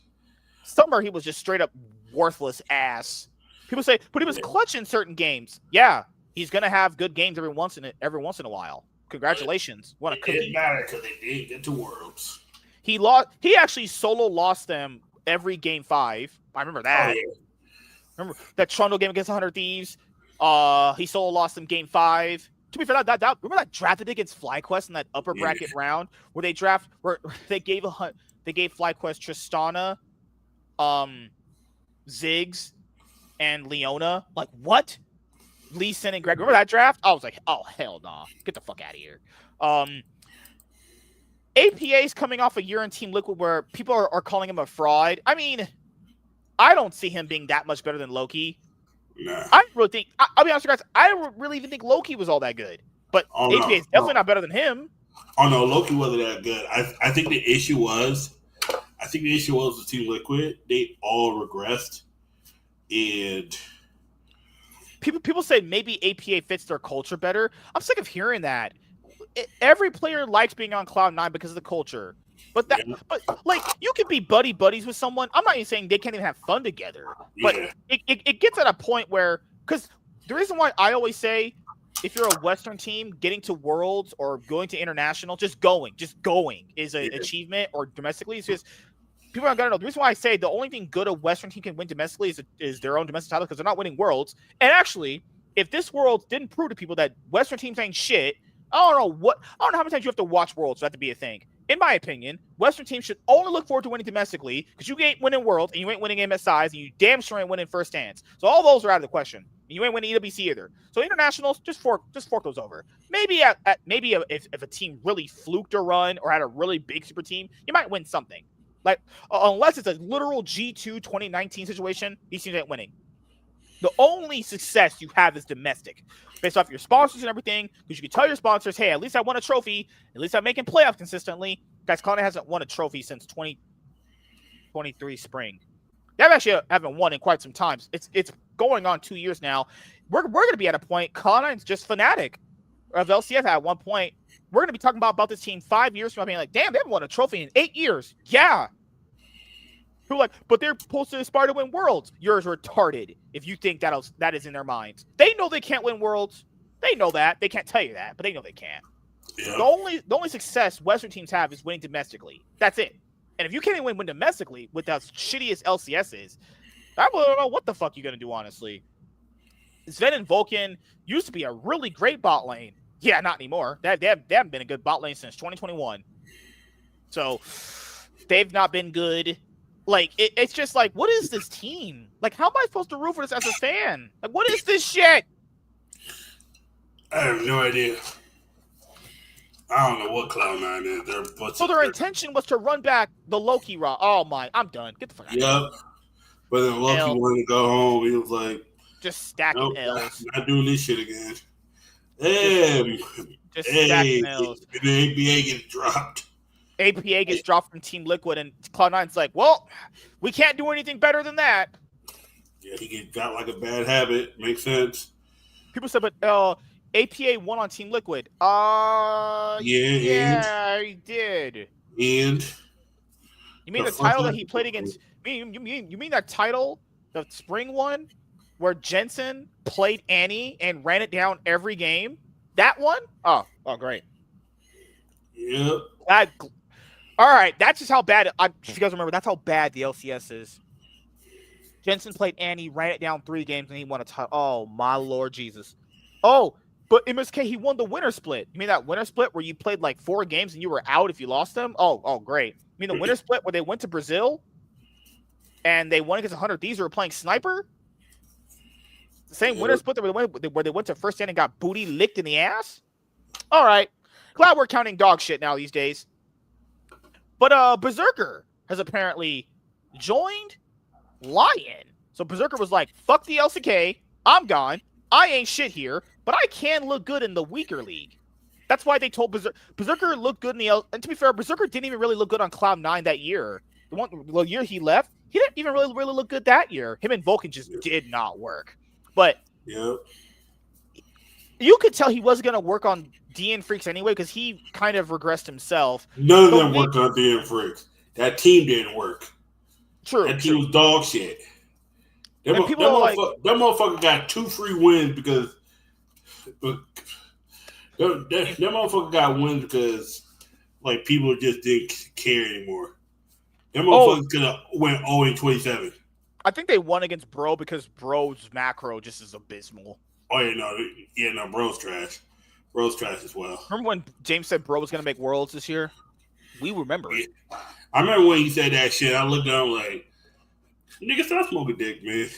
Summer, he was just straight up worthless ass. People say, but he was clutch in certain games. Yeah, he's gonna have good games every once in a while. Congratulations, what a It cookie! didn't matter because they didn't get to Worlds. He lost. He actually solo lost them every game 5. I remember that. Oh, yeah. Remember that Toronto game against 100 Thieves? He solo lost them game 5. To be fair, remember that drafted against FlyQuest in that upper bracket round where they gave FlyQuest Tristana, Ziggs, and Leona. Like what? Lee Sin and Greg. Remember that draft? I was like, oh hell nah, get the fuck out of here. APA's coming off a year in Team Liquid where people are calling him a fraud. I mean, I don't see him being that much better than Loki. Nah. I really think, I'll be honest with you guys, I don't really even think Loki was all that good. But APA is definitely not better than him. Oh no, Loki wasn't that good. I think the issue was with Team Liquid, they all regressed. And people say maybe APA fits their culture better. I'm sick of hearing that. Every player likes being on Cloud9 because of the culture. But like you can be buddies with someone. I'm not even saying they can't even have fun together. But it gets at a point where, because the reason why I always say if you're a Western team getting to Worlds or going to international, just going is an achievement, or domestically, it's just people aren't gonna know. The reason why I say the only thing good a Western team can win domestically is their own domestic title, because they're not winning Worlds. And actually, if this World didn't prove to people that Western teams ain't shit, I don't know how many times you have to watch Worlds for that to be a thing. In my opinion, Western teams should only look forward to winning domestically, because you ain't winning Worlds and you ain't winning MSIs and you damn sure ain't winning first stands. So all those are out of the question. And you ain't winning EWC either. So internationals, just fork those over. Maybe if a team really fluked a run or had a really big super team, you might win something. Like unless it's a literal G2 2019 situation, these teams ain't winning. The only success you have is domestic, based off your sponsors and everything, because you can tell your sponsors, hey, at least I won a trophy. At least I'm making playoffs consistently. Guys, Cloud9 hasn't won a trophy since 2023 spring. They haven't won in quite some time. It's going on 2 years now. We're going to be at a point, Cloud9's just fanatic of LCF at one point. We're going to be talking about this team 5 years from now, being like, damn, they haven't won a trophy in 8 years. Yeah. Who like, but they're supposed to aspire to win Worlds. You're retarded if you think that is in their minds. They know they can't win Worlds. They know that. They can't tell you that, but they know they can't. Yeah. The only success Western teams have is winning domestically. That's it. And if you can't even win domestically with as shitty as LCS is, I don't know what the fuck you're going to do, honestly. Sven and Vulcan used to be a really great bot lane. Yeah, not anymore. They haven't been a good bot lane since 2021. So they've not been good. Like, it's just like, what is this team? Like, how am I supposed to root for this as a fan? Like, what is this shit? I have no idea. I don't know what Cloud9 is. Their intention was to run back the Loki raw. Oh my, I'm done. Get the fuck out of here. Yep. But then Loki wanted to go home. He was like, just stacking L's. Not doing this shit again. Just stacking L's. And the APA gets dropped. APA gets dropped from Team Liquid, and Cloud9's like, well, we can't do anything better than that. Yeah, he got like a bad habit. Makes sense. People said, but APA won on Team Liquid. Yeah, he did. And you mean the title that he played against? You mean that title, the spring one, where Jensen played Annie and ran it down every game? That one? Oh, great. Yep. All right, that's just how bad. If you guys remember, that's how bad the LCS is. Jensen played Annie, ran it down 3 games, and he won a title. Oh my Lord Jesus! Oh, but MSK, he won the winner split. You mean that winner split where you played like 4 games and you were out if you lost them? Oh, great. You mean the winner split where they went to Brazil and they won against 100 Thieves who were playing Sniper? The same winner split where they went to first stand and got booty licked in the ass? All right. Glad we're counting dog shit now these days. But Berserker has apparently joined Lyon. So Berserker was like, fuck the LCK. I'm gone. I ain't shit here, but I can look good in the weaker league. That's why they told Berserker looked good in the and to be fair, Berserker didn't even really look good on Cloud9 that year. The year he left, he didn't even really look good that year. Him and Vulcan just did not work. But You could tell he wasn't gonna work on DN Freaks anyway because he kind of regressed himself. None of them worked on DN Freaks. That team didn't work. True. That team was dog shit. That motherfucker got 2 free wins because that motherfucker got wins because like people just didn't care anymore. That motherfucker could have went 0-27. I think they won against Bro because Bro's macro just is abysmal. Oh no, Bro's trash. Bro's trash as well. Remember when James said Bro was gonna make Worlds this year? We remember. Yeah. I remember when he said that shit. I looked at him like, nigga, stop smoking dick, man.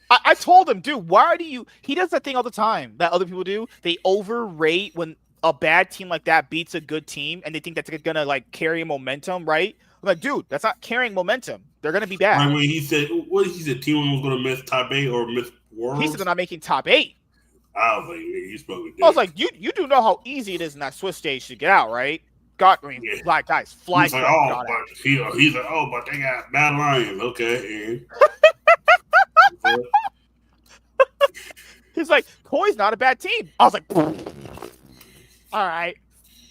I told him, dude, why do you... He does that thing all the time that other people do. They overrate when a bad team like that beats a good team, and they think that's going to, like, carry momentum, right? I'm like, dude, that's not carrying momentum. They're going to be bad. Like when he said, team was going to miss top 8 or miss Worlds? He said they're not making top 8. I was like, nigga, you smoking dick. I was like, you do know how easy it is in that Swiss stage to get out, right? Black guys fly. He's like, but they got bad Lions. Okay. He's like, Toy's not a bad team. I was like, all right.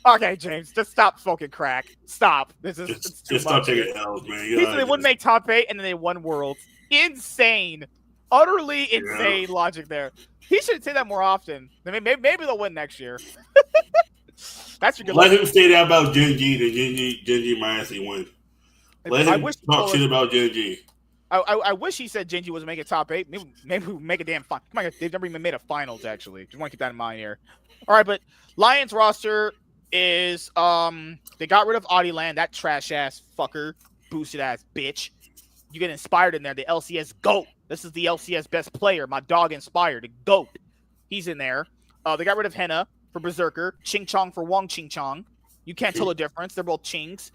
Okay, James, just stop smoking crack. Stop. This is just stop taking L's, man. He said they wouldn't make top 8 and then they won Worlds. Insane. Utterly insane logic there. He should say that more often. Maybe they'll win next year. That's your good. Let him say that about Genji. The Genji might actually win. Let him talk shit about Genji. I wish he said Genji was making top 8. Maybe we make a damn final. Come on, they've never even made a finals actually. Just want to keep that in mind here. All right, but Lions roster is they got rid of Audieland, that trash ass fucker, boosted ass bitch. You get inspired in there. The LCS GOAT. This is the LCS best player. My dog inspired. The GOAT. He's in there. They got rid of Henna for Berserker. Ching Chong for Wong Ching Chong. You can't tell the difference. They're both Chings.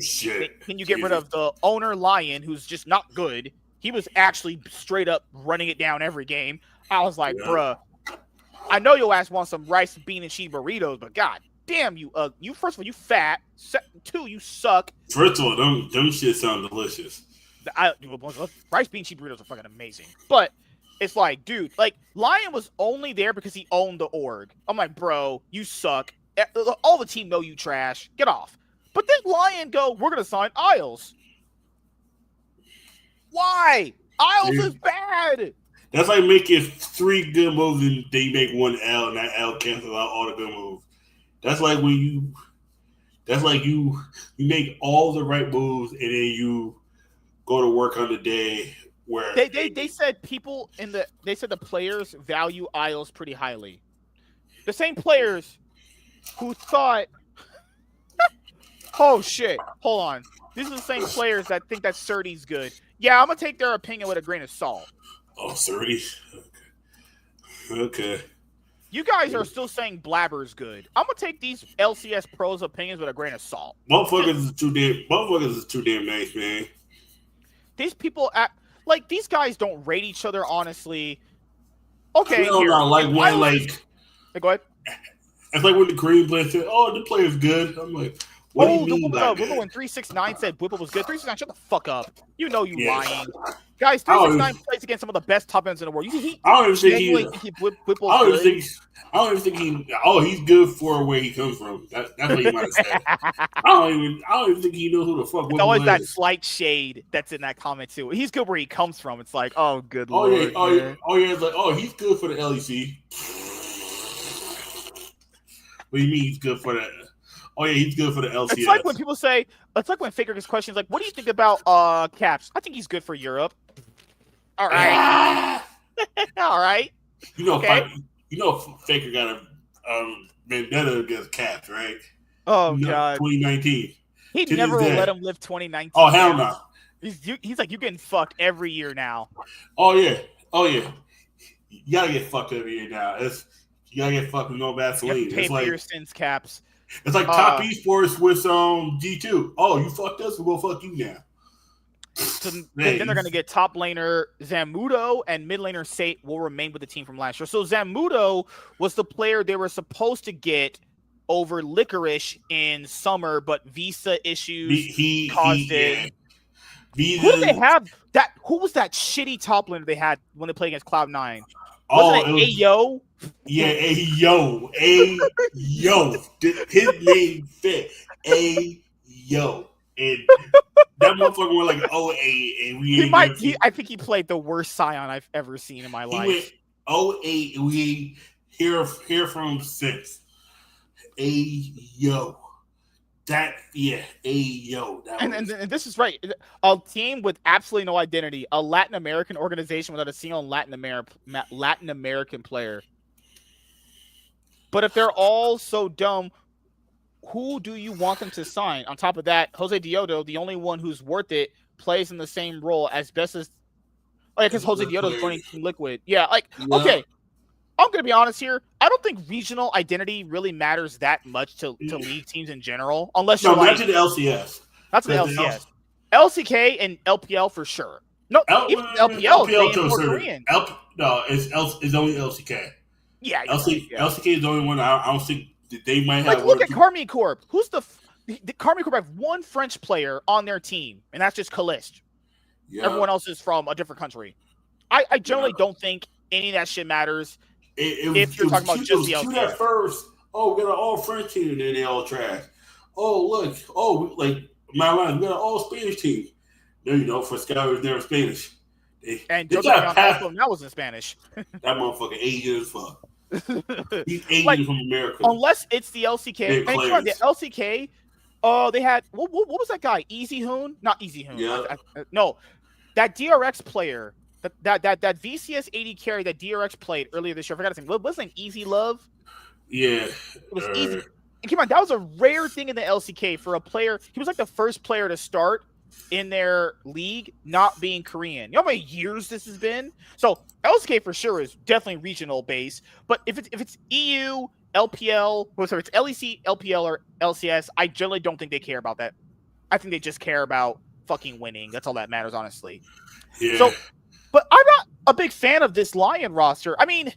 Shit. Can you get rid of the owner Lyon, who's just not good? He was actually straight up running it down every game. I was like, bruh, I know your ass wants some rice, bean, and cheese burritos, but god damn you, first of all, you fat. Two, you suck. First of all, them shit sound delicious. Rice, bean, cheese burritos are fucking amazing. But it's like, dude, like, Lyon was only there because he owned the org. I'm like, bro, you suck. All the team know you trash. Get off. But then Lyon go, we're going to sign Isles. Why? Isles is bad. That's like making 3 good moves and they make 1 L and that L cancels out all the good moves. That's like when you make all the right moves and then you go to work on the day where they said the players value Isles pretty highly. The same players who thought, oh shit, hold on. These are the same players that think that Surdy's good. Yeah, I'm gonna take their opinion with a grain of salt. Oh, Surdy? Okay. You guys are still saying Blabber's good. I'm gonna take these LCS pros' opinions with a grain of salt. Motherfuckers is too damn nice, man. These people act like these guys don't rate each other honestly. Okay, no, like when go ahead. It's like when the Green player said, "Oh, the player's good." I'm like, "What do you mean by that?" Remember when 369 said Whipple was good? 369, shut the fuck up. You know you lying, guys. 369 plays against some of the best top ends in the world. I don't even think I don't even think he. Oh, he's good for where he comes from. That's what he might have said. I don't even think he knows who the fuck. It's always that slight shade that's in that comment too. He's good where he comes from. It's like, oh, good lord. Yeah. It's like, oh, he's good for the LEC. What do you mean he's good for that? Oh, yeah, he's good for the LCS. It's like when people say, it's like when Faker gets questions like, what do you think about Caps? I think he's good for Europe. All right. All right. Faker got a vendetta against Caps, right? Oh, God. 2019. He never will let him live 2019. Oh, hell no. He's like, you're getting fucked every year now. Oh, yeah. You gotta get fucked every year now. You gotta get fucked with no Vaseline. Pay for your sins, Caps. It's like top esports with G2. Oh, you fucked us, we'll go fuck you now. So then they're gonna get top laner Zamudo and mid laner Sate will remain with the team from last year. So Zamudo was the player they were supposed to get over Licorice in summer, but visa issues caused it. Visa. Who did they have? Who was that shitty top laner they had when they played against Cloud9? Wasn't it Ayo Yeah, Ayo. His name fit. Ayo. And that motherfucker went like 08, and we ain't never seen. I think he played the worst Scion I've ever seen in my He life. went 08, and we ain't hear from him since. Ayo. And this is right. A team with absolutely no identity, a Latin American organization without a single Latin American player. But if they're all so dumb, who do you want them to sign? On top of that, Jose Diodo, the only one who's worth it, plays in the same role as best as. Oh yeah, because Jose Diodo is joining Team Liquid. Yeah, okay. I'm going to be honest here. I don't think regional identity really matters that much to league teams in general, unless you're that's the LCS. That's the LCS. LCK and LPL for sure. No, even LPL is more Korean. It's only LCK. Yeah, LCK is the only one. I don't think that they might have. Look at Carmine Corp. Who's the Carmine Corp have one French player on their team, and that's just Caliste. Yeah. Everyone else is from a different country. I generally don't think any of that shit matters. If you're talking about just the LCK. At first, we got an all French team, and then they all trash. Oh, look. Like, my line, we got an all Spanish team. No, for Sky never Spanish. And that was in Spanish. That motherfucker Asian as fuck. He's Asian from America. Unless it's the LCK. And the LCK, they had, what was that guy? Easy Hoon? Not Easy Hoon. Yeah. No, that DRX player. That VCS 80 carry that DRX played earlier this year. I forgot his name. What was his name? Easy Love? Yeah. It was easy. And keep in mind, that was a rare thing in the LCK for a player. He was like the first player to start in their league not being Korean. You know how many years this has been? So LCK for sure is definitely regional based. But if it's EU, LPL, if it's LEC, LPL, or LCS, I generally don't think they care about that. I think they just care about fucking winning. That's all that matters, honestly. Yeah. So, but I'm not a big fan of this Lyon roster. I mean,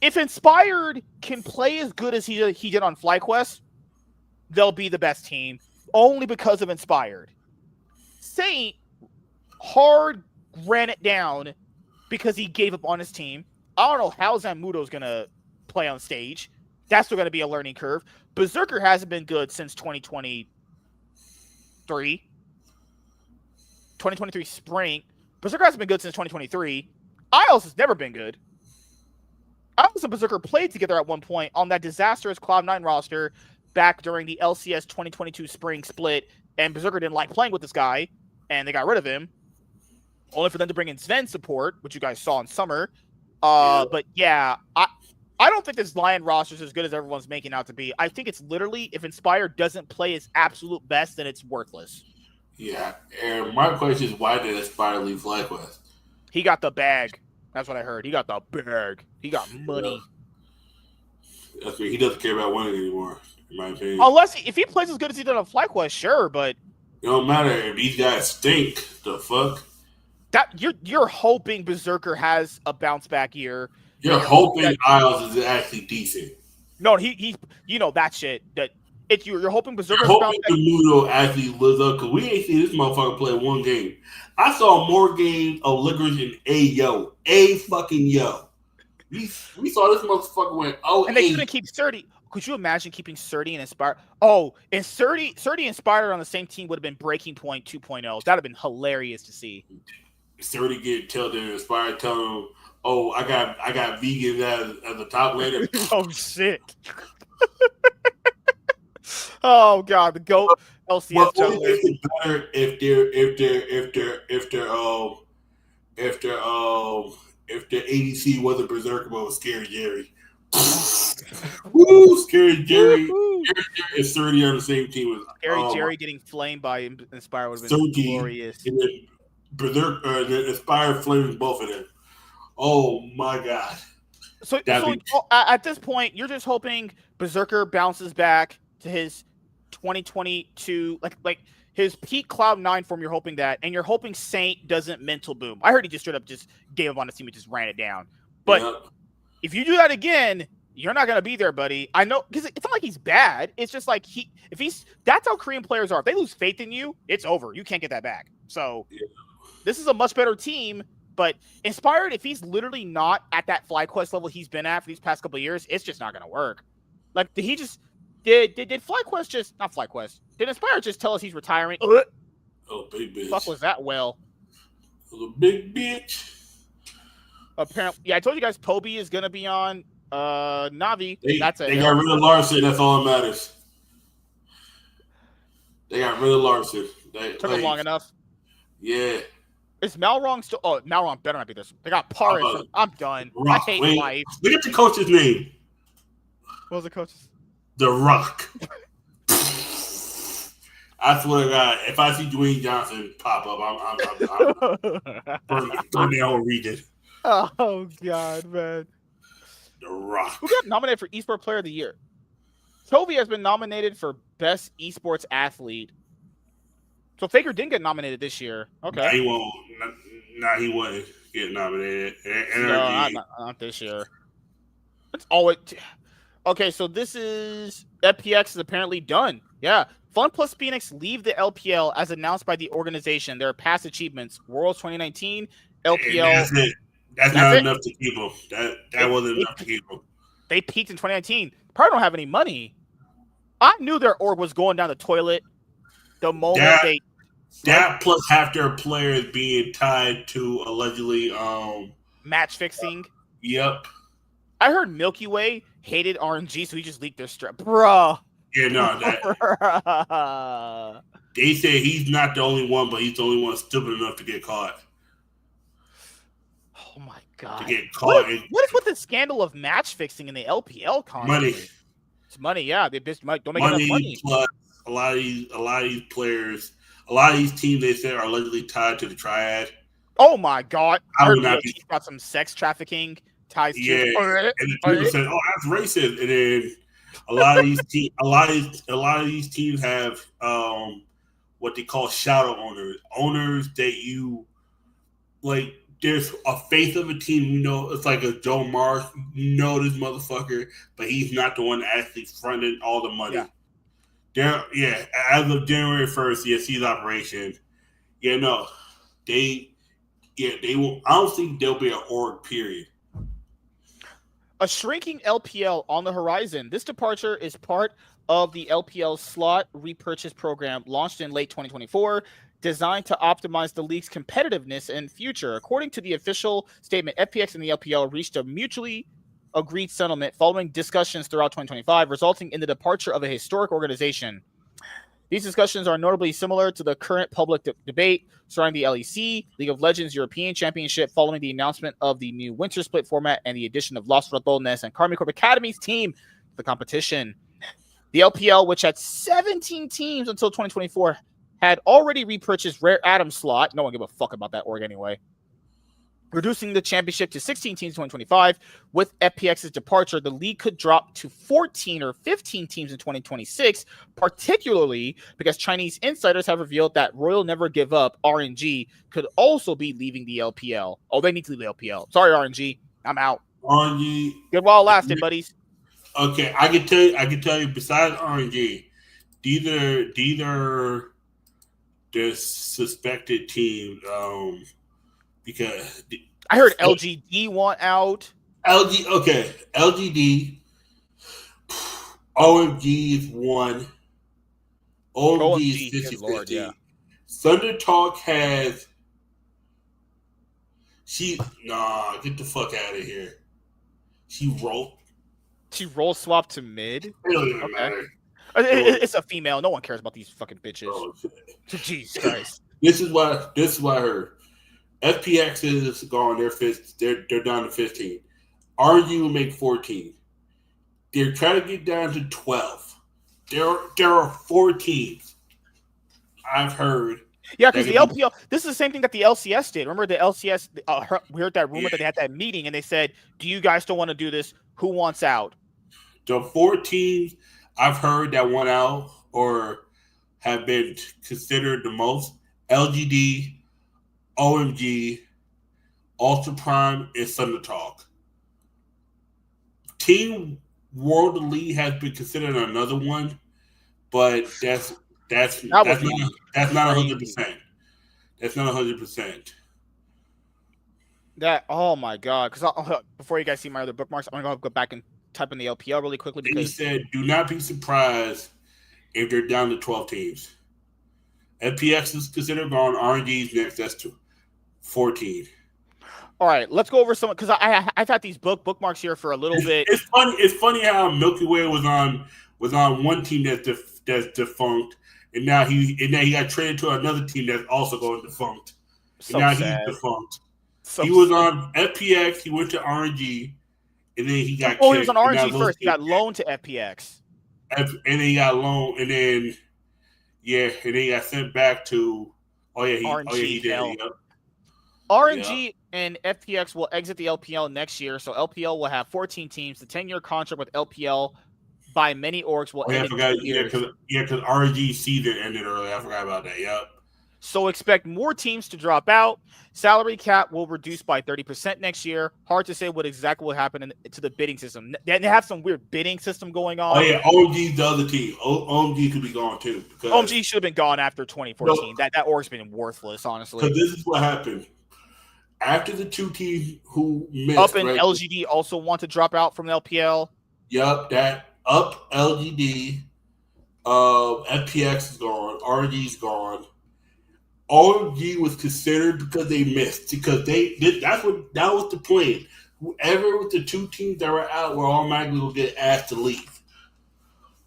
if Inspired can play as good as he did on FlyQuest, they'll be the best team only because of Inspired. Saint hard ran it down because he gave up on his team. I don't know how Zamudo's going to play on stage. That's still going to be a learning curve. Berserker hasn't been good since 2023. 2023 spring. Berserker hasn't been good since 2023. IELTS has never been good. IELTS and Berserker played together at one point on that disastrous Cloud9 roster back during the LCS 2022 spring split, and Berserker didn't like playing with this guy, and they got rid of him, only for them to bring in Sven support, which you guys saw in summer. But yeah, I don't think this Lyon roster is as good as everyone's making out to be. I think it's literally, if Inspire doesn't play its absolute best, then it's worthless. Yeah, and my question is, why did Inspire leave FlyQuest? He got the bag. That's what I heard. He got the bag. He got money. That's what, he doesn't care about winning anymore, in my opinion. Unless if he plays as good as he did on FlyQuest, sure, but it don't matter if these guys stink. The fuck? That you're hoping Berserker has a bounce back year. You're hoping IELTS is actually decent. No, he you know that shit. That you're hoping Berserker. You're hoping Mudo actually lives up, because we ain't seen this motherfucker play one game. I saw more games of Lickers than A fucking yo. We saw this motherfucker went and they couldn't keep 30. Could you imagine keeping Surdy and Inspire? Oh, and Surdy and Inspire on the same team would have been Breaking Point 2.0. That'd have been hilarious to see. Surdy get told to Inspire, tell him, "Oh, I got vegans as the top laner." Oh shit. Oh god, the GOAT LCS jungler. Is it better if the ADC wasn't Berserker but was Scary Jerry? Woo, Scary Jerry. Scary Jerry and Surdy on the same team. Scary Jerry getting flamed by Inspire would have been glorious. And then Berserker, the Inspire flaming both of them. Oh my god. So at this point, you're just hoping Berserker bounces back to his 2022, like his peak Cloud9 form. You're hoping that, and you're hoping Saint doesn't mental boom. I heard he just straight up just gave up on his team and just ran it down. But if you do that again, you're not gonna be there, buddy. I know, because it's not like he's bad. It's just like that's how Korean players are. If they lose faith in you, it's over. You can't get that back. So this is a much better team But Inspired, if he's literally not at that FlyQuest level he's been at for these past couple of years, it's just not going to work. Like, did FlyQuest just not FlyQuest? Did Inspired just tell us he's retiring? Oh, big bitch. Fuck was that? Well, a big bitch. Apparently, yeah, I told you guys Poby is gonna be on Navi. They got rid of Larson. That's all that matters. They got rid of Larson. Took him long enough. Yeah. Is Malrong still? Oh, Malrong better not be this. They got Paris. I'm done. Rock. I hate Wait, life. look at the coach's name. What was the coach's? The Rock. I swear to God, if I see Dwayne Johnson pop up, I'm burn the whole region. Oh God, man. The Rock. Who got nominated for Esports Player of the Year? Toby has been nominated for Best Esports Athlete. So Faker didn't get nominated this year. Okay. Nah, he won't. Nah, he wouldn't get nominated. No, not this year. It's always okay. So this is FPX is apparently done. Yeah. Fun plus Phoenix leave the LPL as announced by the organization. Their past achievements: Worlds 2019, LPL. That's it. That's not enough to keep them. That wasn't enough to keep them. They peaked in 2019. Probably don't have any money. I knew their org was going down the toilet the moment that plus half their players being tied to allegedly match fixing. Yep. I heard Milky Way hated RNG, so he just leaked their strap, bro. Yeah, no, they say he's not the only one, but he's the only one stupid enough to get caught. Oh my God! To get caught. What is with the scandal of match fixing in the LPL constantly? Money. It's money, yeah. They just don't make enough money. Plus a lot of these players, a lot of these teams they say are allegedly tied to the Triad. Oh my God! I would not be about some sex trafficking ties. Yeah, and the people said, "Oh, that's racist," and then a lot of these these teams have what they call shadow owners that you like. There's a face of a team, you know, it's like a Joe Mars, you know this motherfucker, but he's not the one actually fronting all the money. Yeah. As of January 1st, yes, he's operation. Yeah, no. They will. I don't think there'll be an org, period. A shrinking LPL on the horizon. This departure is part of the LPL slot repurchase program launched in late 2024, designed to optimize the league's competitiveness and future. According to the official statement, FPX and the LPL reached a mutually agreed settlement following discussions throughout 2025, resulting in the departure of a historic organization. These discussions are notably similar to the current public debate surrounding the LEC, League of Legends European Championship, following the announcement of the new winter split format and the addition of Los Ratones and Karmi Corp Academy's team to the competition. The LPL, which had 17 teams until 2024, had already repurchased Rare Atom slot. No one gave a fuck about that org anyway. Reducing the championship to 16 teams in 2025. With FPX's departure, the league could drop to 14 or 15 teams in 2026, particularly because Chinese insiders have revealed that Royal Never Give Up, RNG, could also be leaving the LPL. Oh, they need to leave the LPL. Sorry, RNG. I'm out. RNG. Good while it lasted, buddies. Okay, I can tell you, besides RNG, these are the suspected teams, because I heard LGD want out. LGD, OMG is one. OMG is 50-50. Lord, yeah. Thunder Talk has. Get the fuck out of here. She roll swapped to mid. It don't even matter. It's a female. No one cares about these fucking bitches. Jesus Christ. This is why I heard. FPX is gone. They're down to 15. RU will make 14. They're trying to get down to 12. There are 4 teams. I've heard. Yeah, because the LPL, this is the same thing that the LCS did. Remember the LCS, we heard that rumor that they had that meeting and they said, do you guys still want to do this? Who wants out? The 4 teams I've heard that went out or have been considered the most: LGD, OMG, Ultra Prime, and Thunder Talk. Team World Elite has been considered another one, but that's not 100%. That's not 100%. Oh my god! Because before you guys see my other bookmarks, I'm gonna go back and type in the LPL really quickly They because said, do not be surprised if they're down to 12 teams. FPX is considered gone. RNG's next. That's 14. all right, let's go over some because I've had these bookmarks here for a little bit. It's funny. It's funny how Milky Way was on one team that's defunct, and now he got traded to another team that's also going defunct. So And now sad. he's defunct. So he was sad. on FPX. He went to RNG, and then he got. Oh, kicked, he was on RNG first. He got loaned to FPX, and then he got loaned, and then and then he got sent back to. RNG. He did. Yep. RNG and FPX will exit the LPL next year, so LPL will have 14 teams. The 10-year contract with LPL by many orgs will end in 2 years. Because RNG season ended early. I forgot about that. Yep. So expect more teams to drop out. Salary cap will reduce by 30% next year. Hard to say what exactly will happen to the bidding system. They have some weird bidding system going on. Oh yeah, OMG's the other team. OMG could be gone too. OMG should have been gone after 2014. That org's been worthless, honestly. Because this is what happened. After the 2 teams who missed, Up and LGD also want to drop out from the LPL. Yep, that Up, LGD, FPX is gone, RG's gone. OMG was considered because they missed. Because that was the plan. Whoever with the 2 teams that were out were automatically going to get asked to leave.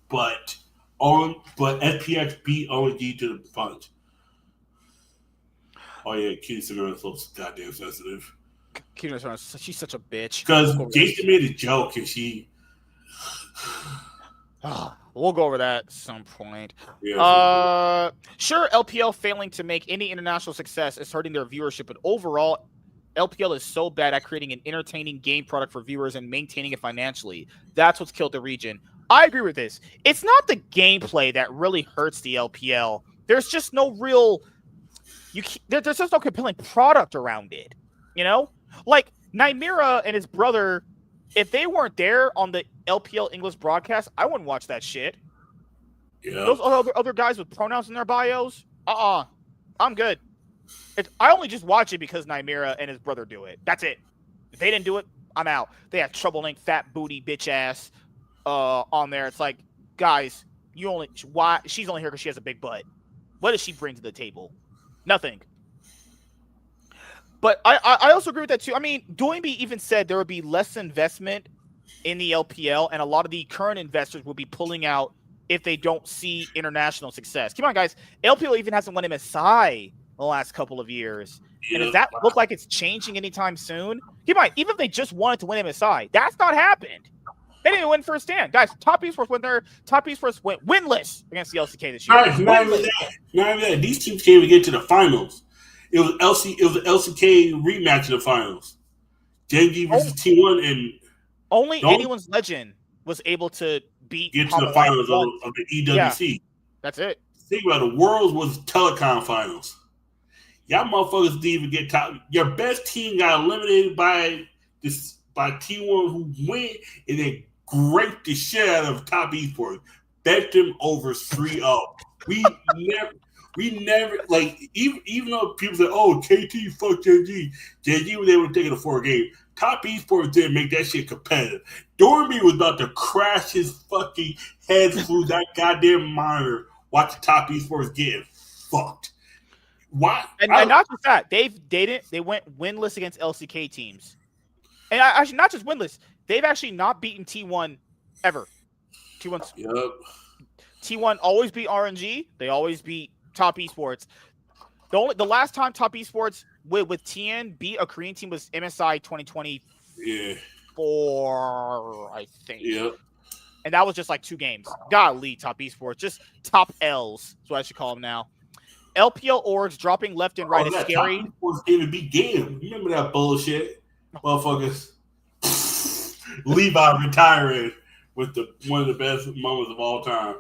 But FPX beat OMG to the punch. Oh yeah, Kitty Cinderella is so goddamn sensitive. Kitty Cinderella, she's such a bitch. Because Jason made a joke and she. We'll go over that at some point. Yeah, sure, LPL failing to make any international success is hurting their viewership, but overall, LPL is so bad at creating an entertaining game product for viewers and maintaining it financially. That's what's killed the region. I agree with this. It's not the gameplay that really hurts the LPL. There's just no real. There's just no compelling product around it, you know? Like, Nymera and his brother, if they weren't there on the LPL English broadcast, I wouldn't watch that shit. Yeah. Those other guys with pronouns in their bios, I'm good. I only just watch it because Nymera and his brother do it. That's it. If they didn't do it, I'm out. They have Trouble Link, fat booty, bitch ass on there. It's like, guys, why? She's only here because she has a big butt. What does she bring to the table? Nothing. But I also agree with that too. I mean, Doinby even said there would be less investment in the LPL, and a lot of the current investors will be pulling out if they don't see international success. Come on, guys. LPL even hasn't won MSI the last couple of years. Yeah. And does that look like it's changing anytime soon? Keep in mind, even if they just wanted to win MSI, that's not happened. They didn't even win first stand. Guys, Top Esports went winless against the LCK this year. Not even that. These teams can't even get to the finals. It was an LCK rematch of the finals. JG versus T1 and only anyone's legend was able to get to the finals of the EWC. Yeah, that's it. Think about it. The Worlds was telecom finals. Y'all motherfuckers didn't even get top. Your best team got eliminated by T1 who went and then graped the shit out of Top Esports. Bet them over 3-0. We never like even though people say, "Oh, KT fuck JG." JG was able to take it a 4 game. Top Esports didn't make that shit competitive. Dormy was about to crash his fucking head through that goddamn monitor. Watch Top Esports getting fucked. Why? And not just that, they went winless against LCK teams, and actually not just winless. They've actually not beaten T1 ever. T1 always beat RNG. They always beat Top Esports. The last time Top Esports with TN beat a Korean team was MSI 2024, I think. Yep. And that was just like 2 games. Golly, Top Esports. Just top L's. That's what I should call them now. LPL orgs dropping left and right is scary. Top Esports didn't even beat game. Remember that bullshit? Motherfuckers. Levi retiring with one of the best moments of all time.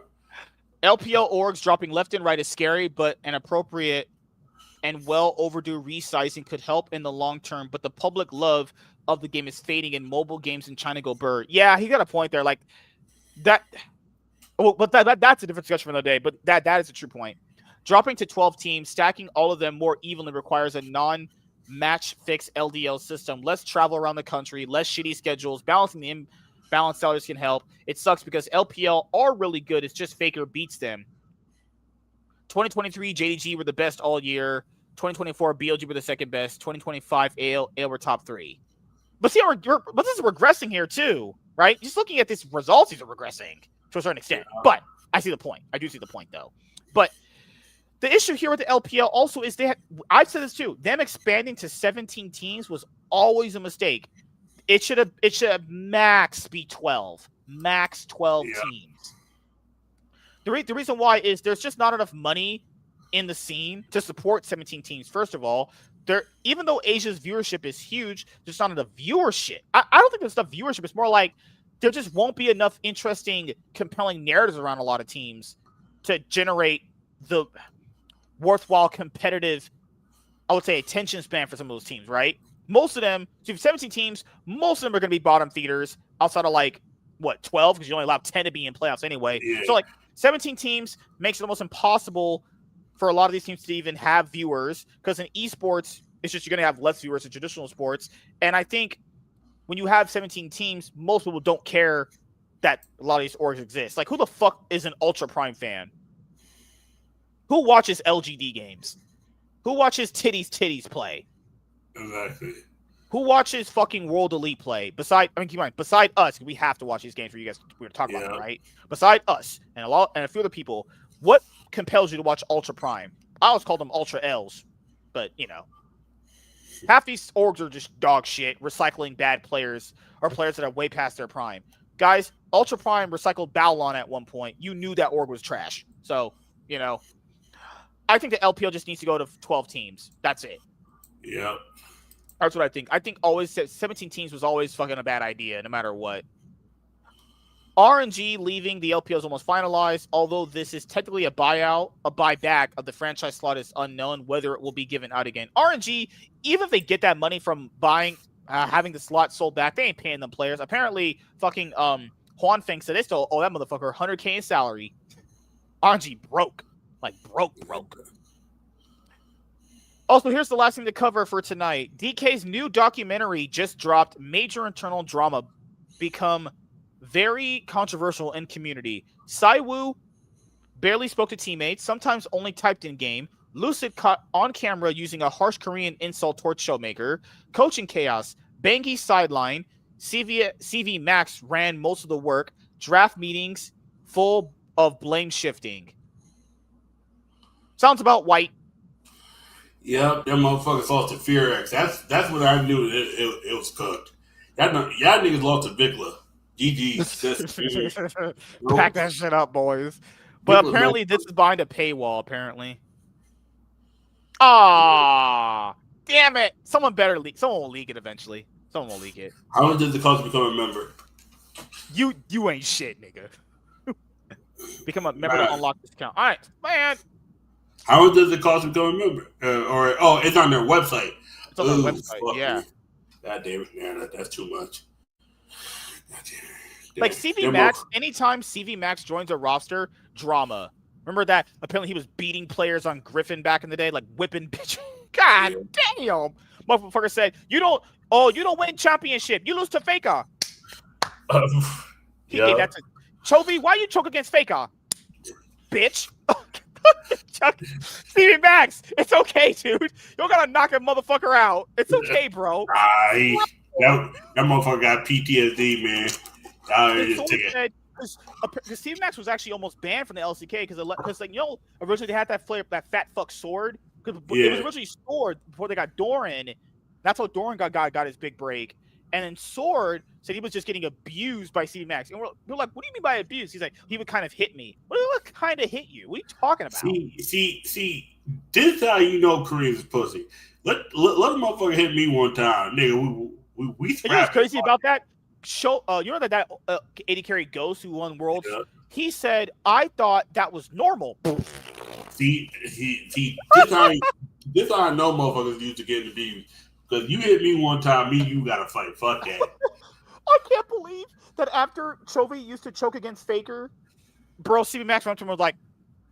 LPL orgs dropping left and right is scary, but an appropriate and well overdue resizing could help in the long term. But the public love of the game is fading and mobile games in China go burr. Yeah, he got a point there. Like that. Oh, but that's a different discussion for another day. But that is a true point. Dropping to 12 teams, stacking all of them more evenly requires a match fix LDL system. Less travel around the country, less shitty schedules, balancing the imbalanced salaries can help. It sucks because LPL are really good. It's just Faker beats them. 2023 JDG were the best all year. 2024 BLG were the second best. 2025 AL were top 3. But see, but this is regressing here too, right? Just looking at these results, these are regressing to a certain extent. But I see the point. I do see the point though. But the issue here with the LPL also is I've said this too. Them expanding to 17 teams was always a mistake. It should have max be 12. Max 12 teams. The reason why is there's just not enough money in the scene to support 17 teams. First of all, even though Asia's viewership is huge, there's not enough viewership. I don't think there's enough viewership. It's more like there just won't be enough interesting, compelling narratives around a lot of teams to generate the worthwhile, competitive, I would say, attention span for some of those teams, right? Most of them, so you have 17 teams, most of them are going to be bottom feeders outside of 12, because you only allow 10 to be in playoffs anyway. Yeah. So 17 teams makes it almost impossible for a lot of these teams to even have viewers, because in esports, it's just you're going to have less viewers in traditional sports. And I think when you have 17 teams, most people don't care that a lot of these orgs exist. Who the fuck is an Ultra Prime fan? Who watches LGD games? Who watches titties play? Exactly. Who watches fucking World Elite play? Keep in mind, beside us, we have to watch these games for you guys. We were talking about it, right? Beside us and a few other people, what compels you to watch Ultra Prime? I always call them Ultra L's, but half these orgs are just dog shit, recycling bad players or players that are way past their prime. Guys, Ultra Prime recycled Balon at one point. You knew that org was trash. So, I think the LPL just needs to go to 12 teams. That's it. Yeah. That's what I think. I think always 17 teams was always fucking a bad idea, no matter what. RNG leaving the LPL is almost finalized, although this is technically a buyback of the franchise slot is unknown whether it will be given out again. RNG, even if they get that money from having the slot sold back, they ain't paying them players. Apparently, fucking Juan Feng said they still owe that motherfucker $100K in salary. RNG broke. Broke. Also, here's the last thing to cover for tonight. DK's new documentary just dropped. Major internal drama become very controversial in community. Saiwoo barely spoke to teammates, sometimes only typed in game. Lucid caught on camera using a harsh Korean insult towards Showmaker. Coaching chaos. Bangi sideline. CV Max ran most of the work. Draft meetings full of blame shifting. Sounds about white. Yep, them motherfuckers lost to Fear X. That's when I knew it was cooked. Y'all niggas lost to Vikla. GG. Pack that shit up, boys. But apparently this is behind a paywall, apparently. Ah, damn it. Someone will leak it eventually. Someone will leak it. How much does it cost to become a member? You ain't shit, nigga. Become a member to unlock this account. All right, man. How much does it cost to become a member? It's on their website. It's on their website, yeah. God damn it, man. That's too much. CV Max, anytime CV Max joins a roster, drama. Remember that? Apparently he was beating players on Griffin back in the day, whipping bitch. God damn. Motherfucker said, you don't win championship. You lose to Faker. He gave that to Chovy. Why you choke against Faker? Bitch. Stevie Max, it's okay, dude. You don't gotta knock a motherfucker out. It's okay, bro. That motherfucker got PTSD, man. Because Stevie Max was actually almost banned from the LCK because originally they had that fat fuck Sword. Because it was originally Sword before they got Doran. That's how Doran got his big break. And then Sword said he was just getting abused by Stevie Max. And we're like, what do you mean by abuse? He's like, he would kind of hit me. What kind of hit you? What are you talking about? See, this is how you know Koreans is pussy. Let a motherfucker hit me one time, nigga. We you know what's crazy about that? You know that 80 carry Ghost who won Worlds? Yeah. He said, I thought that was normal. See, this how I know motherfuckers used to get abused. Because you hit me one time, you gotta fight. Fuck that. I can't believe that after Chovy used to choke against Faker, bro, CB Max went to him and was like,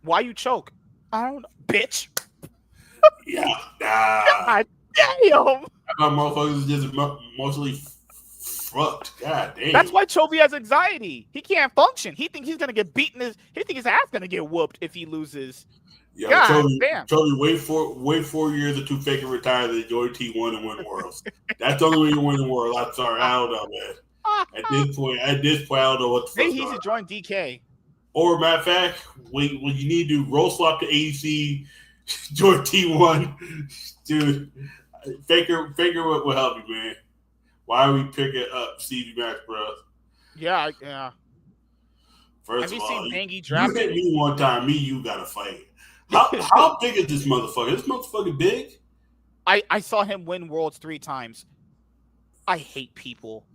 why you choke? I don't know, bitch. Yeah. God Damn. I thought motherfuckers just mostly fucked. God damn. That's why Chovy has anxiety. He can't function. He thinks he's gonna get beaten. He thinks his ass gonna get whooped if he loses. Yo, God damn. Chovy, wait 4 years until Faker retires and enjoy T1 and win Worlds. That's the only way you win the World. I'm sorry, I don't know, man. At this point, I don't know what the fuck. Maybe he's join DK. Or matter of fact, what you need to do, roll swap to ADC, join T1, dude. Faker will help you, man. Why are we picking up CV Max, bro? Yeah. First Have of you all, seen Bangy you drafted? hit me one time, you gotta fight. How big is this motherfucker? This motherfucker big? I saw him win Worlds 3 times. I hate people.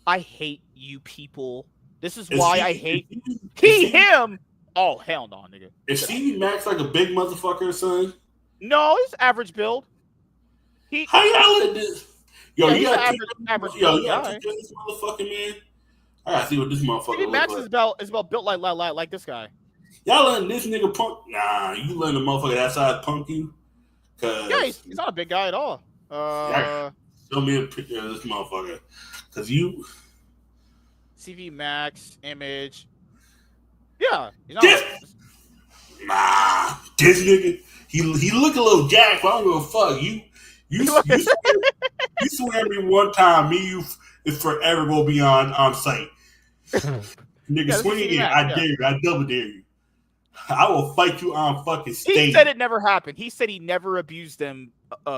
I hate you people. This is why I hate him. Oh, hell no, nigga. Is CV Max like a big motherfucker, son? No, he's average build. How y'all let this? Yo, Yeah, you got average yo, guy. this motherfucker, man. I gotta see what this motherfucker CV Max looks is about built like this guy. Y'all letting this nigga punk? Nah, you letting the motherfucker that side punk you? Cause Yeah, he's not a big guy at all. Show me a picture of this motherfucker. Cause you CV Max image. Yeah, he's not. Nah, this nigga, he look a little jacked, but I don't give a fuck. You swear me one time, you is forever gonna be on site. Nigga, swing again. I dare you. I double dare you. I will fight you on fucking stage. He said it never happened. He said he never abused them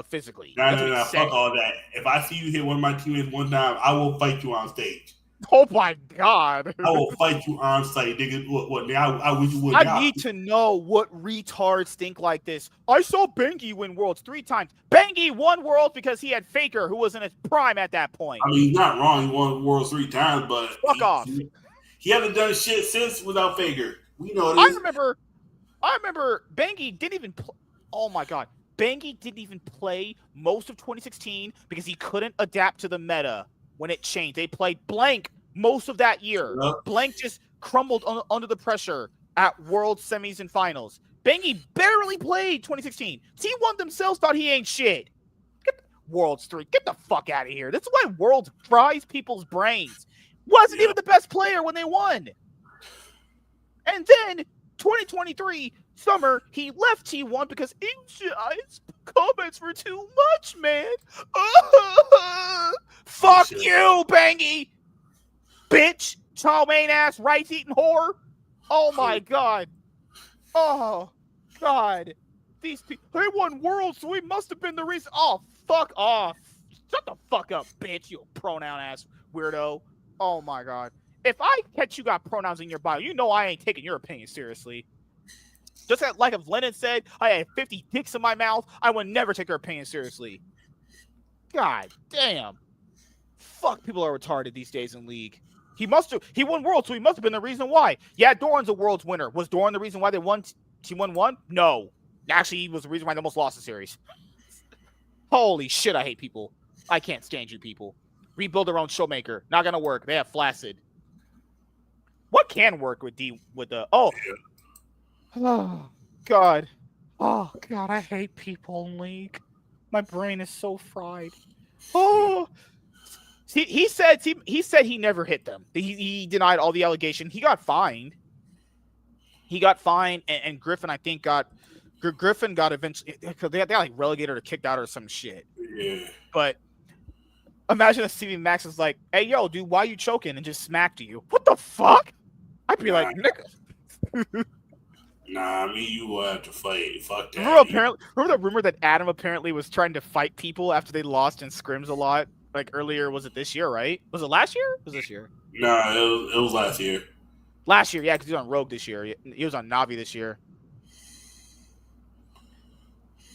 physically. No, fuck all that. If I see you hit one of my teammates one time, I will fight you on stage. Oh my god! I will fight you on site, nigga. What? I wish you would. I need to know what retards think like this. I saw Bengi win Worlds 3 times. Bengi won Worlds because he had Faker, who was in his prime at that point. I mean, he's not wrong. He won Worlds 3 times, but fuck off. He hasn't done shit since without Faker. We know I this. remember Bengi didn't even oh my god. Bengi didn't even play most of 2016 because he couldn't adapt to the meta when it changed. They played blank most of that year. Yep. Blank just crumbled under the pressure at World semis and finals. Bengi barely played 2016. T1 themselves thought he ain't shit. Worlds 3. Get the fuck out of here. That's why Worlds fries people's brains. Wasn't even the best player when they won. And then 2023 summer, he left T1 because his comments were too much, man. Fuck you, Bangy, bitch, chow mein ass, rice eating whore. Oh my god. Oh god. These people, they won Worlds, so we must have been the reason. Oh, fuck off. Shut the fuck up, bitch, you pronoun ass weirdo. Oh my god. If I catch you got pronouns in your bio, you know I ain't taking your opinion seriously. Just like if Lennon said I had 50 dicks in my mouth, I would never take her opinion seriously. God damn. Fuck, people are retarded these days in League. He won Worlds, so he must have been the reason why. Yeah, Doran's a Worlds winner. Was Doran the reason why they won T1 won? No. Actually, he was the reason why they almost lost the series. Holy shit, I hate people. I can't stand you people. Rebuild their own showmaker. Not gonna work. They have Flaccid. What can work with oh god. Oh god, I hate people in League. My brain is so fried. Oh, he said he never hit them. He denied all the allegation. He got fined. And Griffin, I think, got eventually, because they got like relegated or kicked out or some shit. Yeah. But imagine if CV Max is like, "Hey, yo, dude, why you choking?" and just smacked you. What the fuck? I'd be like, "Nigga." Nah, you will have to fight. Fuck that. Remember the rumor that Adam apparently was trying to fight people after they lost in scrims a lot? Like earlier, was it this year, right? Was it last year? Was this year? Nah, it was last year. Last year, yeah, because he was on Rogue this year. He was on Navi this year.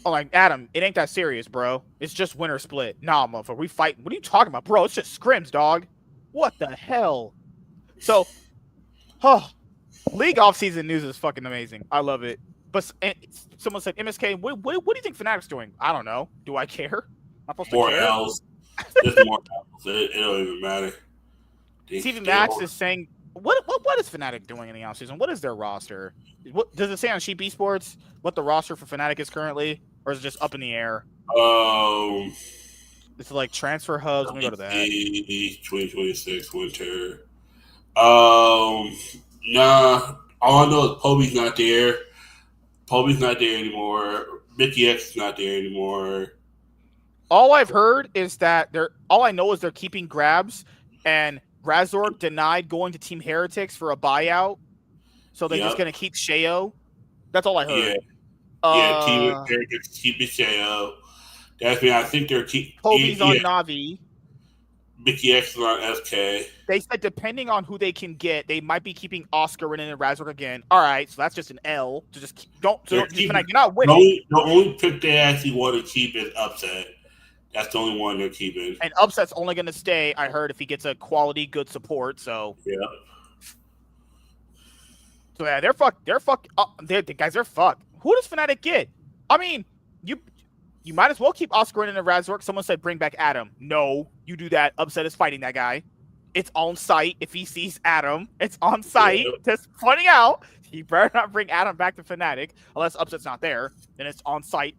Oh, like, Adam, it ain't that serious, bro. It's just winner split. Nah, motherfucker, we fight. What are you talking about, bro? It's just scrims, dog. What the hell? So, League offseason news is fucking amazing. I love it. But someone said, MSK, what do you think Fnatic's doing? I don't know. Do I care? I'm supposed to care. L's. Just more L's. It don't even matter. TV Max is saying, what is Fnatic doing in the offseason? What is their roster? What does it say on Sheep Esports what the roster for Fnatic is currently? or is it just up in the air? It's like transfer hubs. Let me go to that. 2026 winter. Nah. All I know is Poby's not there. Poby's not there anymore. Mickey X is not there anymore. All I've heard is that all I know is they're keeping Grabs, and Razork denied going to Team Heretics for a buyout, so they're just gonna keep Sheo. That's all I heard. Team Heretics keeping Sheo. That's me. I think they're Poby's on Navi. Mickey X is on SK. They said depending on who they can get, they might be keeping Oscar in and Razork again. All right, so that's just an L. So just you're not winning. The only pick they actually want to keep is Upset. That's the only one they're keeping. And Upset's only going to stay, I heard, if he gets a quality, good support. So yeah. So yeah, they're fucked. The guys are fucked. Who does Fnatic get? I mean, you might as well keep Oscar in and Razork. Someone said bring back Adam. No, you do that. Upset is fighting that guy. It's on site. If he sees Adam, it's on site. Yeah. Just pointing out, he better not bring Adam back to Fnatic unless Upset's not there. Then it's on site.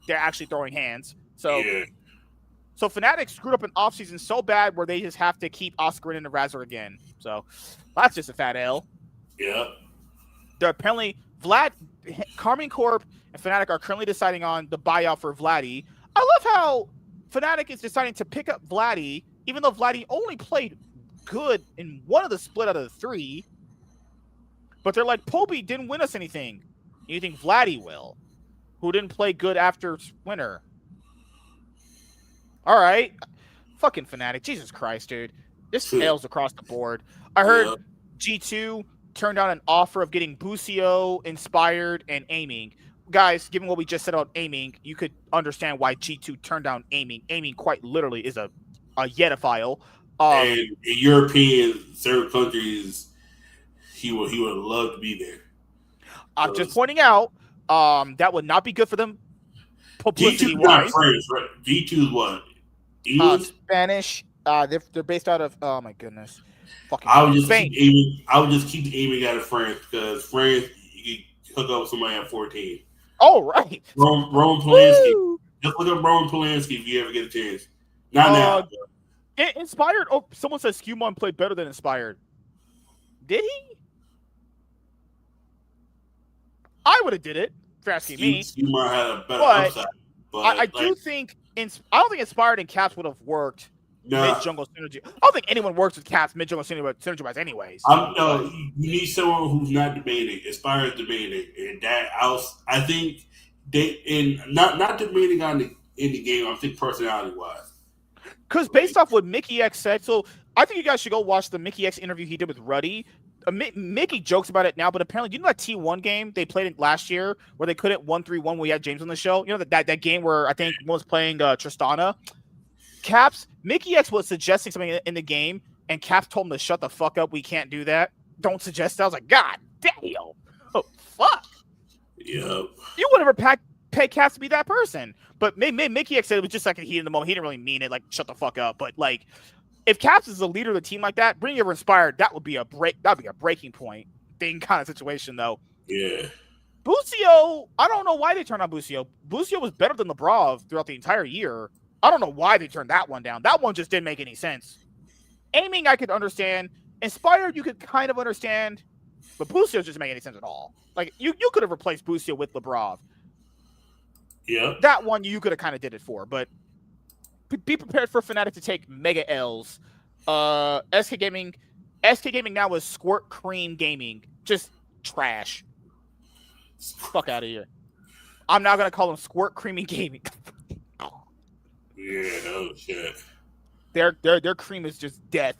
They're actually throwing hands. So, So Fnatic screwed up an offseason so bad where they just have to keep Oscar in and Razork again. So that's just a fat L. Yeah. They're apparently Carmine Corp and Fnatic are currently deciding on the buyout for Vladdy. I love how Fnatic is deciding to pick up Vladdy, even though Vladdy only played good in one of the split out of the three. But they're like, Poby didn't win us anything. You think Vladdy will? Who didn't play good after winter? All right. Fucking Fnatic. Jesus Christ, dude. This fails across the board. I heard G2 turned down an offer of getting Busio, Inspired, and Aiming. Guys, given what we just said about Aiming, you could understand why G2 turned down Aiming. Aiming quite literally is a Yetaphile. And in European, certain countries, he would love to be there. I'm just pointing out that would not be good for them publicity-wise. G2's not French, right? G2 is what? English? Spanish. They're based out of, oh my goodness. Fucking I would just Spain. keep aiming out of France because France, you can hook up with somebody at 14. Oh, right. Roman Polanski. Just look up Roman Polanski if you ever get a chance. Not now. Inspired. Oh, someone says Skewmon played better than Inspired. Did he? I would have did it. If you're asking me. Skewmon had a better upside. But I do think I don't think Inspired and Caps would have worked mid jungle synergy. I don't think anyone works with Caps mid jungle synergy wise, anyways. You need someone who's not debating. Inspired is debating, and that I think not debating in the game. I think personality wise. Because based off what Mickey X said, so I think you guys should go watch the Mickey X interview he did with Ruddy. Mickey jokes about it now, but apparently, you know that T1 game they played it last year where they couldn't 1-3-1 when we had James on the show? You know that game where I think one was playing Tristana? Caps, Mickey X was suggesting something in the game, and Caps told him to shut the fuck up. We can't do that. Don't suggest that. I was like, God damn. Oh, fuck. Yep. You would never pay Caps to be that person. But Mickey X said it was just like a heat in the moment. He didn't really mean it, like, shut the fuck up. But, like, if Caps is the leader of the team like that, bring over Inspired, that would be a breaking point thing kind of situation, though. Yeah. Busio, I don't know why they turned on Busio. Busio was better than Labrov throughout the entire year. I don't know why they turned that one down. That one just didn't make any sense. Aiming, I could understand. Inspired, you could kind of understand. But Busio just didn't make any sense at all. Like, you could have replaced Busio with Labrov. Yeah. That one you could have kind of did it for. But be prepared for Fnatic to take mega L's. SK Gaming now is Squirt Cream Gaming. Just trash. Fuck out of here. I'm not going to call them Squirt Creamy Gaming. Yeah, oh shit. Their cream is just death,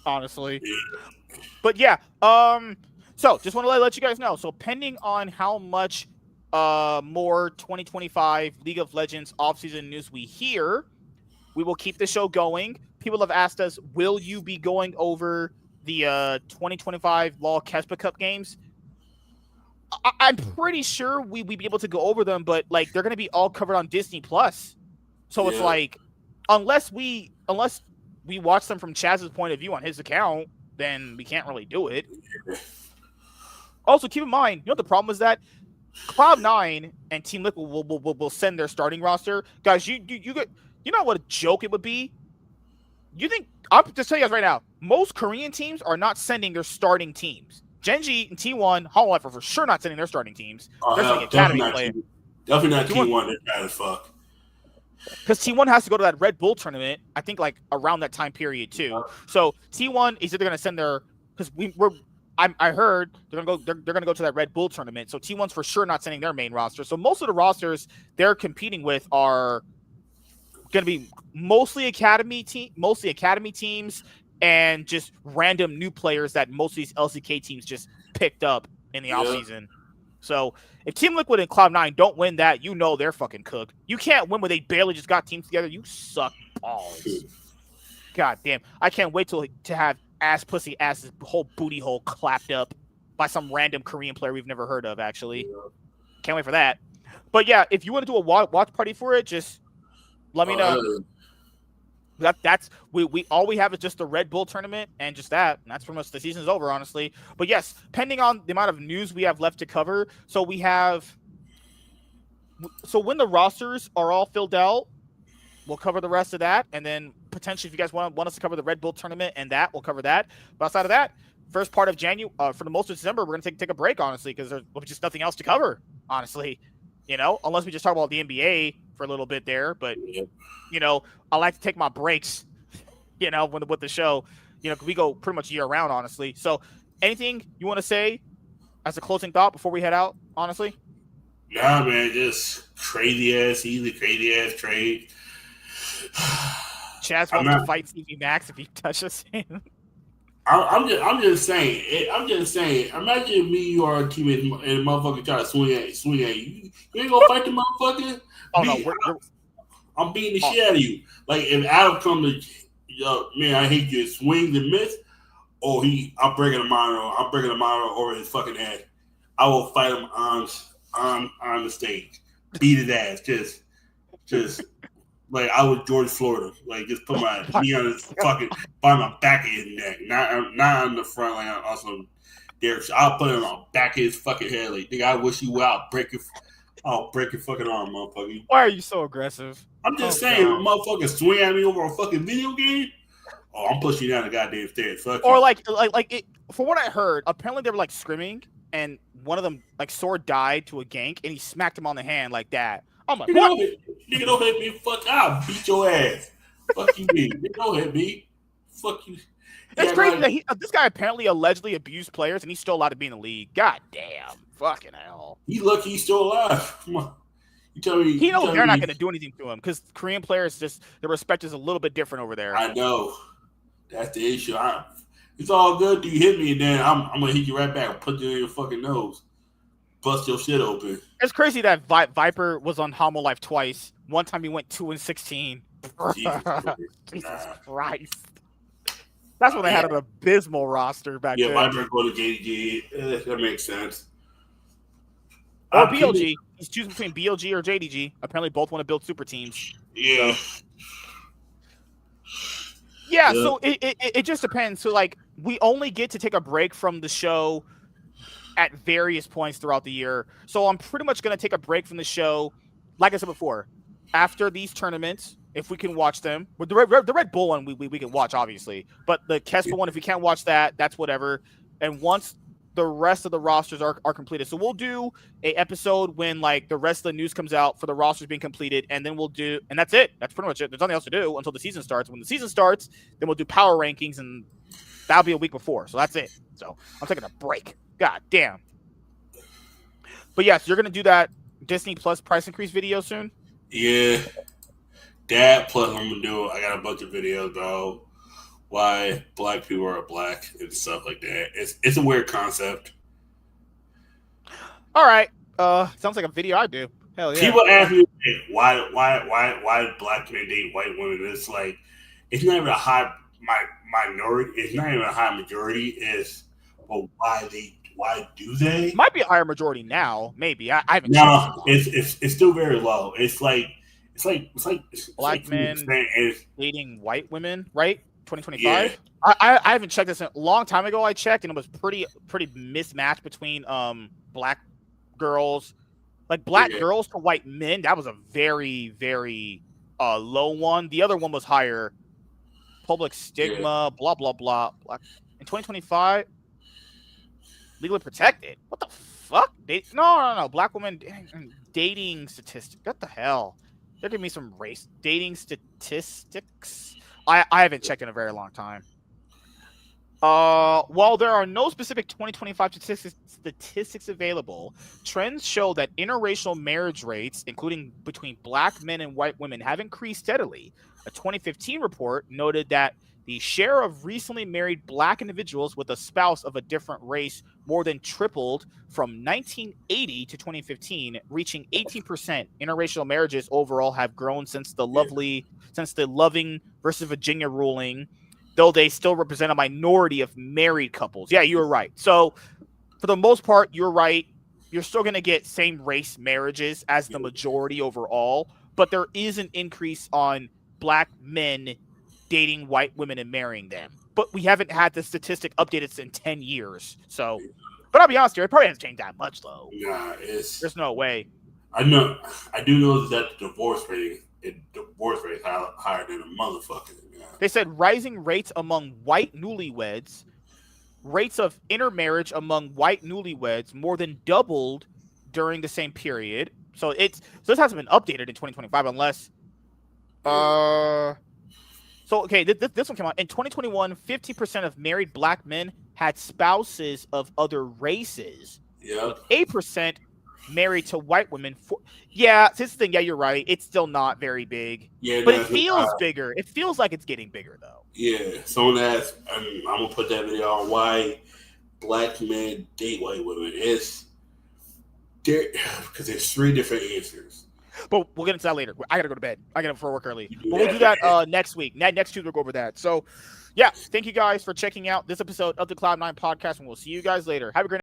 honestly. Yeah. But yeah, so just want to let you guys know. So pending on how much more 2025 League of Legends offseason news we hear, we will keep the show going. People have asked us, will you be going over the 2025 LoL Kespa Cup games? I'm pretty sure we'd be able to go over them, but like they're going to be all covered on Disney Plus. So it's like, unless we watch them from Chaz's point of view on his account, then we can't really do it. Also, keep in mind, you know what the problem is that Cloud9 and Team Liquid will send their starting roster. Guys, you know what a joke it would be? You think, I'll just tell you guys right now, most Korean teams are not sending their starting teams. Genji and T1, Hololive are for sure not sending their starting teams. They're sending academy players. Definitely not T1. They're bad as fuck. Because T1 has to go to that Red Bull tournament, I think, like around that time period too. So T1 is either going to send their, because I heard they're gonna go to that Red Bull tournament. So T1's for sure not sending their main roster. So most of the rosters they're competing with are going to be mostly academy teams and just random new players that most of these LCK teams just picked up in the offseason. So if Team Liquid and Cloud9 don't win that, you know they're fucking cooked. You can't win when they barely just got teams together. You suck balls. God damn. I can't wait to have ass pussy ass's whole booty hole clapped up by some random Korean player we've never heard of, actually. Can't wait for that. But yeah, if you want to do a watch party for it, just let me know. That's we all we have is just the Red Bull tournament and just that. And that's pretty much the season's over, honestly. But yes, depending on the amount of news we have left to cover. So when the rosters are all filled out, we'll cover the rest of that. And then potentially if you guys want us to cover the Red Bull tournament and that, we'll cover that. But outside of that, first part of January, for the most of December, we're gonna take a break, honestly, because there's just nothing else to cover, honestly. You know, unless we just talk about the NBA for a little bit there. But you know, I like to take my breaks, you know, with the show, you know, 'cause we go pretty much year round, honestly. So anything you want to say as a closing thought before we head out, honestly? Nah, man, just crazy ass trade. Chaz wants to fight CV Max if he touches him. I'm just saying. Imagine me, you are a teammate, and a motherfucker try to swing at you. You ain't gonna fight the motherfucker. Oh no, I'm beating the shit out of you. Like if Adam comes to, man, I hate you, swings and miss, or I'm breaking a monitor over his fucking head. I will fight him on the stage, beat his ass, just. Like I was George Florida, like just put my knee on his fucking by my back of his neck, not on the front, like on some Derek. I'll put it on the back of his fucking head, like nigga. I wish you would. I'll break your fucking arm, motherfucker. Why are you so aggressive? I'm just saying, motherfucker, swing at me over a fucking video game. Oh, I'm pushing you down the goddamn stairs. Fuck or you. like it. From what I heard, apparently they were like screaming, and one of them like sword died to a gank, and he smacked him on the hand like that. I'm like, what? Nigga, don't hit me. Fuck, I'll beat your ass. Fuck you, me. Nigga, don't hit me. Fuck you. It's crazy that this guy apparently allegedly abused players, and he's still allowed to be in the league. God damn. Fucking hell. He's lucky he's still alive. Come on. You tell me. He knows they're not going to do anything to him because Korean players the respect is a little bit different over there. I know. That's the issue. It's all good. Do you hit me, and then I'm going to hit you right back and put you in your fucking nose. Bust your shit open. It's crazy that Viper was on Hololive twice. One time he went 2-16. Jesus Christ. That's when they had an abysmal roster back then. Yeah, Viper go to JDG. That makes sense. Or BLG. He's choosing between BLG or JDG. Apparently both want to build super teams. Yeah. Yeah, so it just depends. So, like, we only get to take a break from the show at various points throughout the year. So I'm pretty much going to take a break from the show, like I said before, after these tournaments, if we can watch them. With the Red Bull one, we can watch, obviously. But the Kesper one, if we can't watch that, that's whatever. And once the rest of the rosters are completed. So we'll do a episode when, like, the rest of the news comes out for the rosters being completed, and then and that's it. That's pretty much it. There's nothing else to do until the season starts. When the season starts, then we'll do power rankings, and that'll be a week before. So that's it. So I'm taking a break. God damn. But yes, you're gonna do that Disney Plus price increase video soon? Yeah. That plus I'm gonna do. I got a bunch of videos about why black people are black and stuff like that. It's a weird concept. All right. Sounds like a video I do. Hell yeah. People ask me why black men date white women. It's like it's not even a high minority. It's not even a high majority. It's why do they? Might be a higher majority now, maybe. I haven't. No, it's still very low. It's like black men dating white women, right? 2025. Yeah. I haven't checked this in a long time ago. I checked and it was pretty mismatched between black girls Like black girls to white men, that was a very, very low one. The other one was higher. Public stigma, blah, blah, blah. Black. In 2025, legally protected. What the fuck? No. Black women dating statistics. What the hell? They're giving me some race dating statistics. I haven't checked in a very long time. While there are no specific 2025 statistics available, trends show that interracial marriage rates, including between black men and white women, have increased steadily. A 2015 report noted that the share of recently married black individuals with a spouse of a different race more than tripled from 1980 to 2015, reaching 18%. Interracial marriages overall have grown since the Loving versus Virginia ruling, though they still represent a minority of married couples. Yeah, you were right. So for the most part, you're right. You're still going to get same race marriages as the majority overall, but there is an increase on black men dating white women and marrying them. But we haven't had the statistic updated in 10 years. So, but I'll be honest here, it probably hasn't changed that much though. Nah, there's no way. I do know that the divorce rate is higher than a motherfucker. Yeah. They said rising rates among white newlyweds, rates of intermarriage among white newlyweds more than doubled during the same period. So this hasn't been updated in 2025 unless So, okay, this one came out. In 2021, 50% of married black men had spouses of other races. Yeah. 8% married to white women. Yeah, this is the thing. Yeah, you're right. It's still not very big. Yeah, but it feels bigger. It feels like it's getting bigger, though. Yeah. Someone asked, I'm going to put that video on why black men date white women. Because there's 3 different answers. But we'll get into that later. I got to go to bed. I got to for work early. But we'll do that next week. Next Tuesday, we'll go over that. So, yeah, thank you guys for checking out this episode of the Cloud9 podcast, and we'll see you guys later. Have a great night.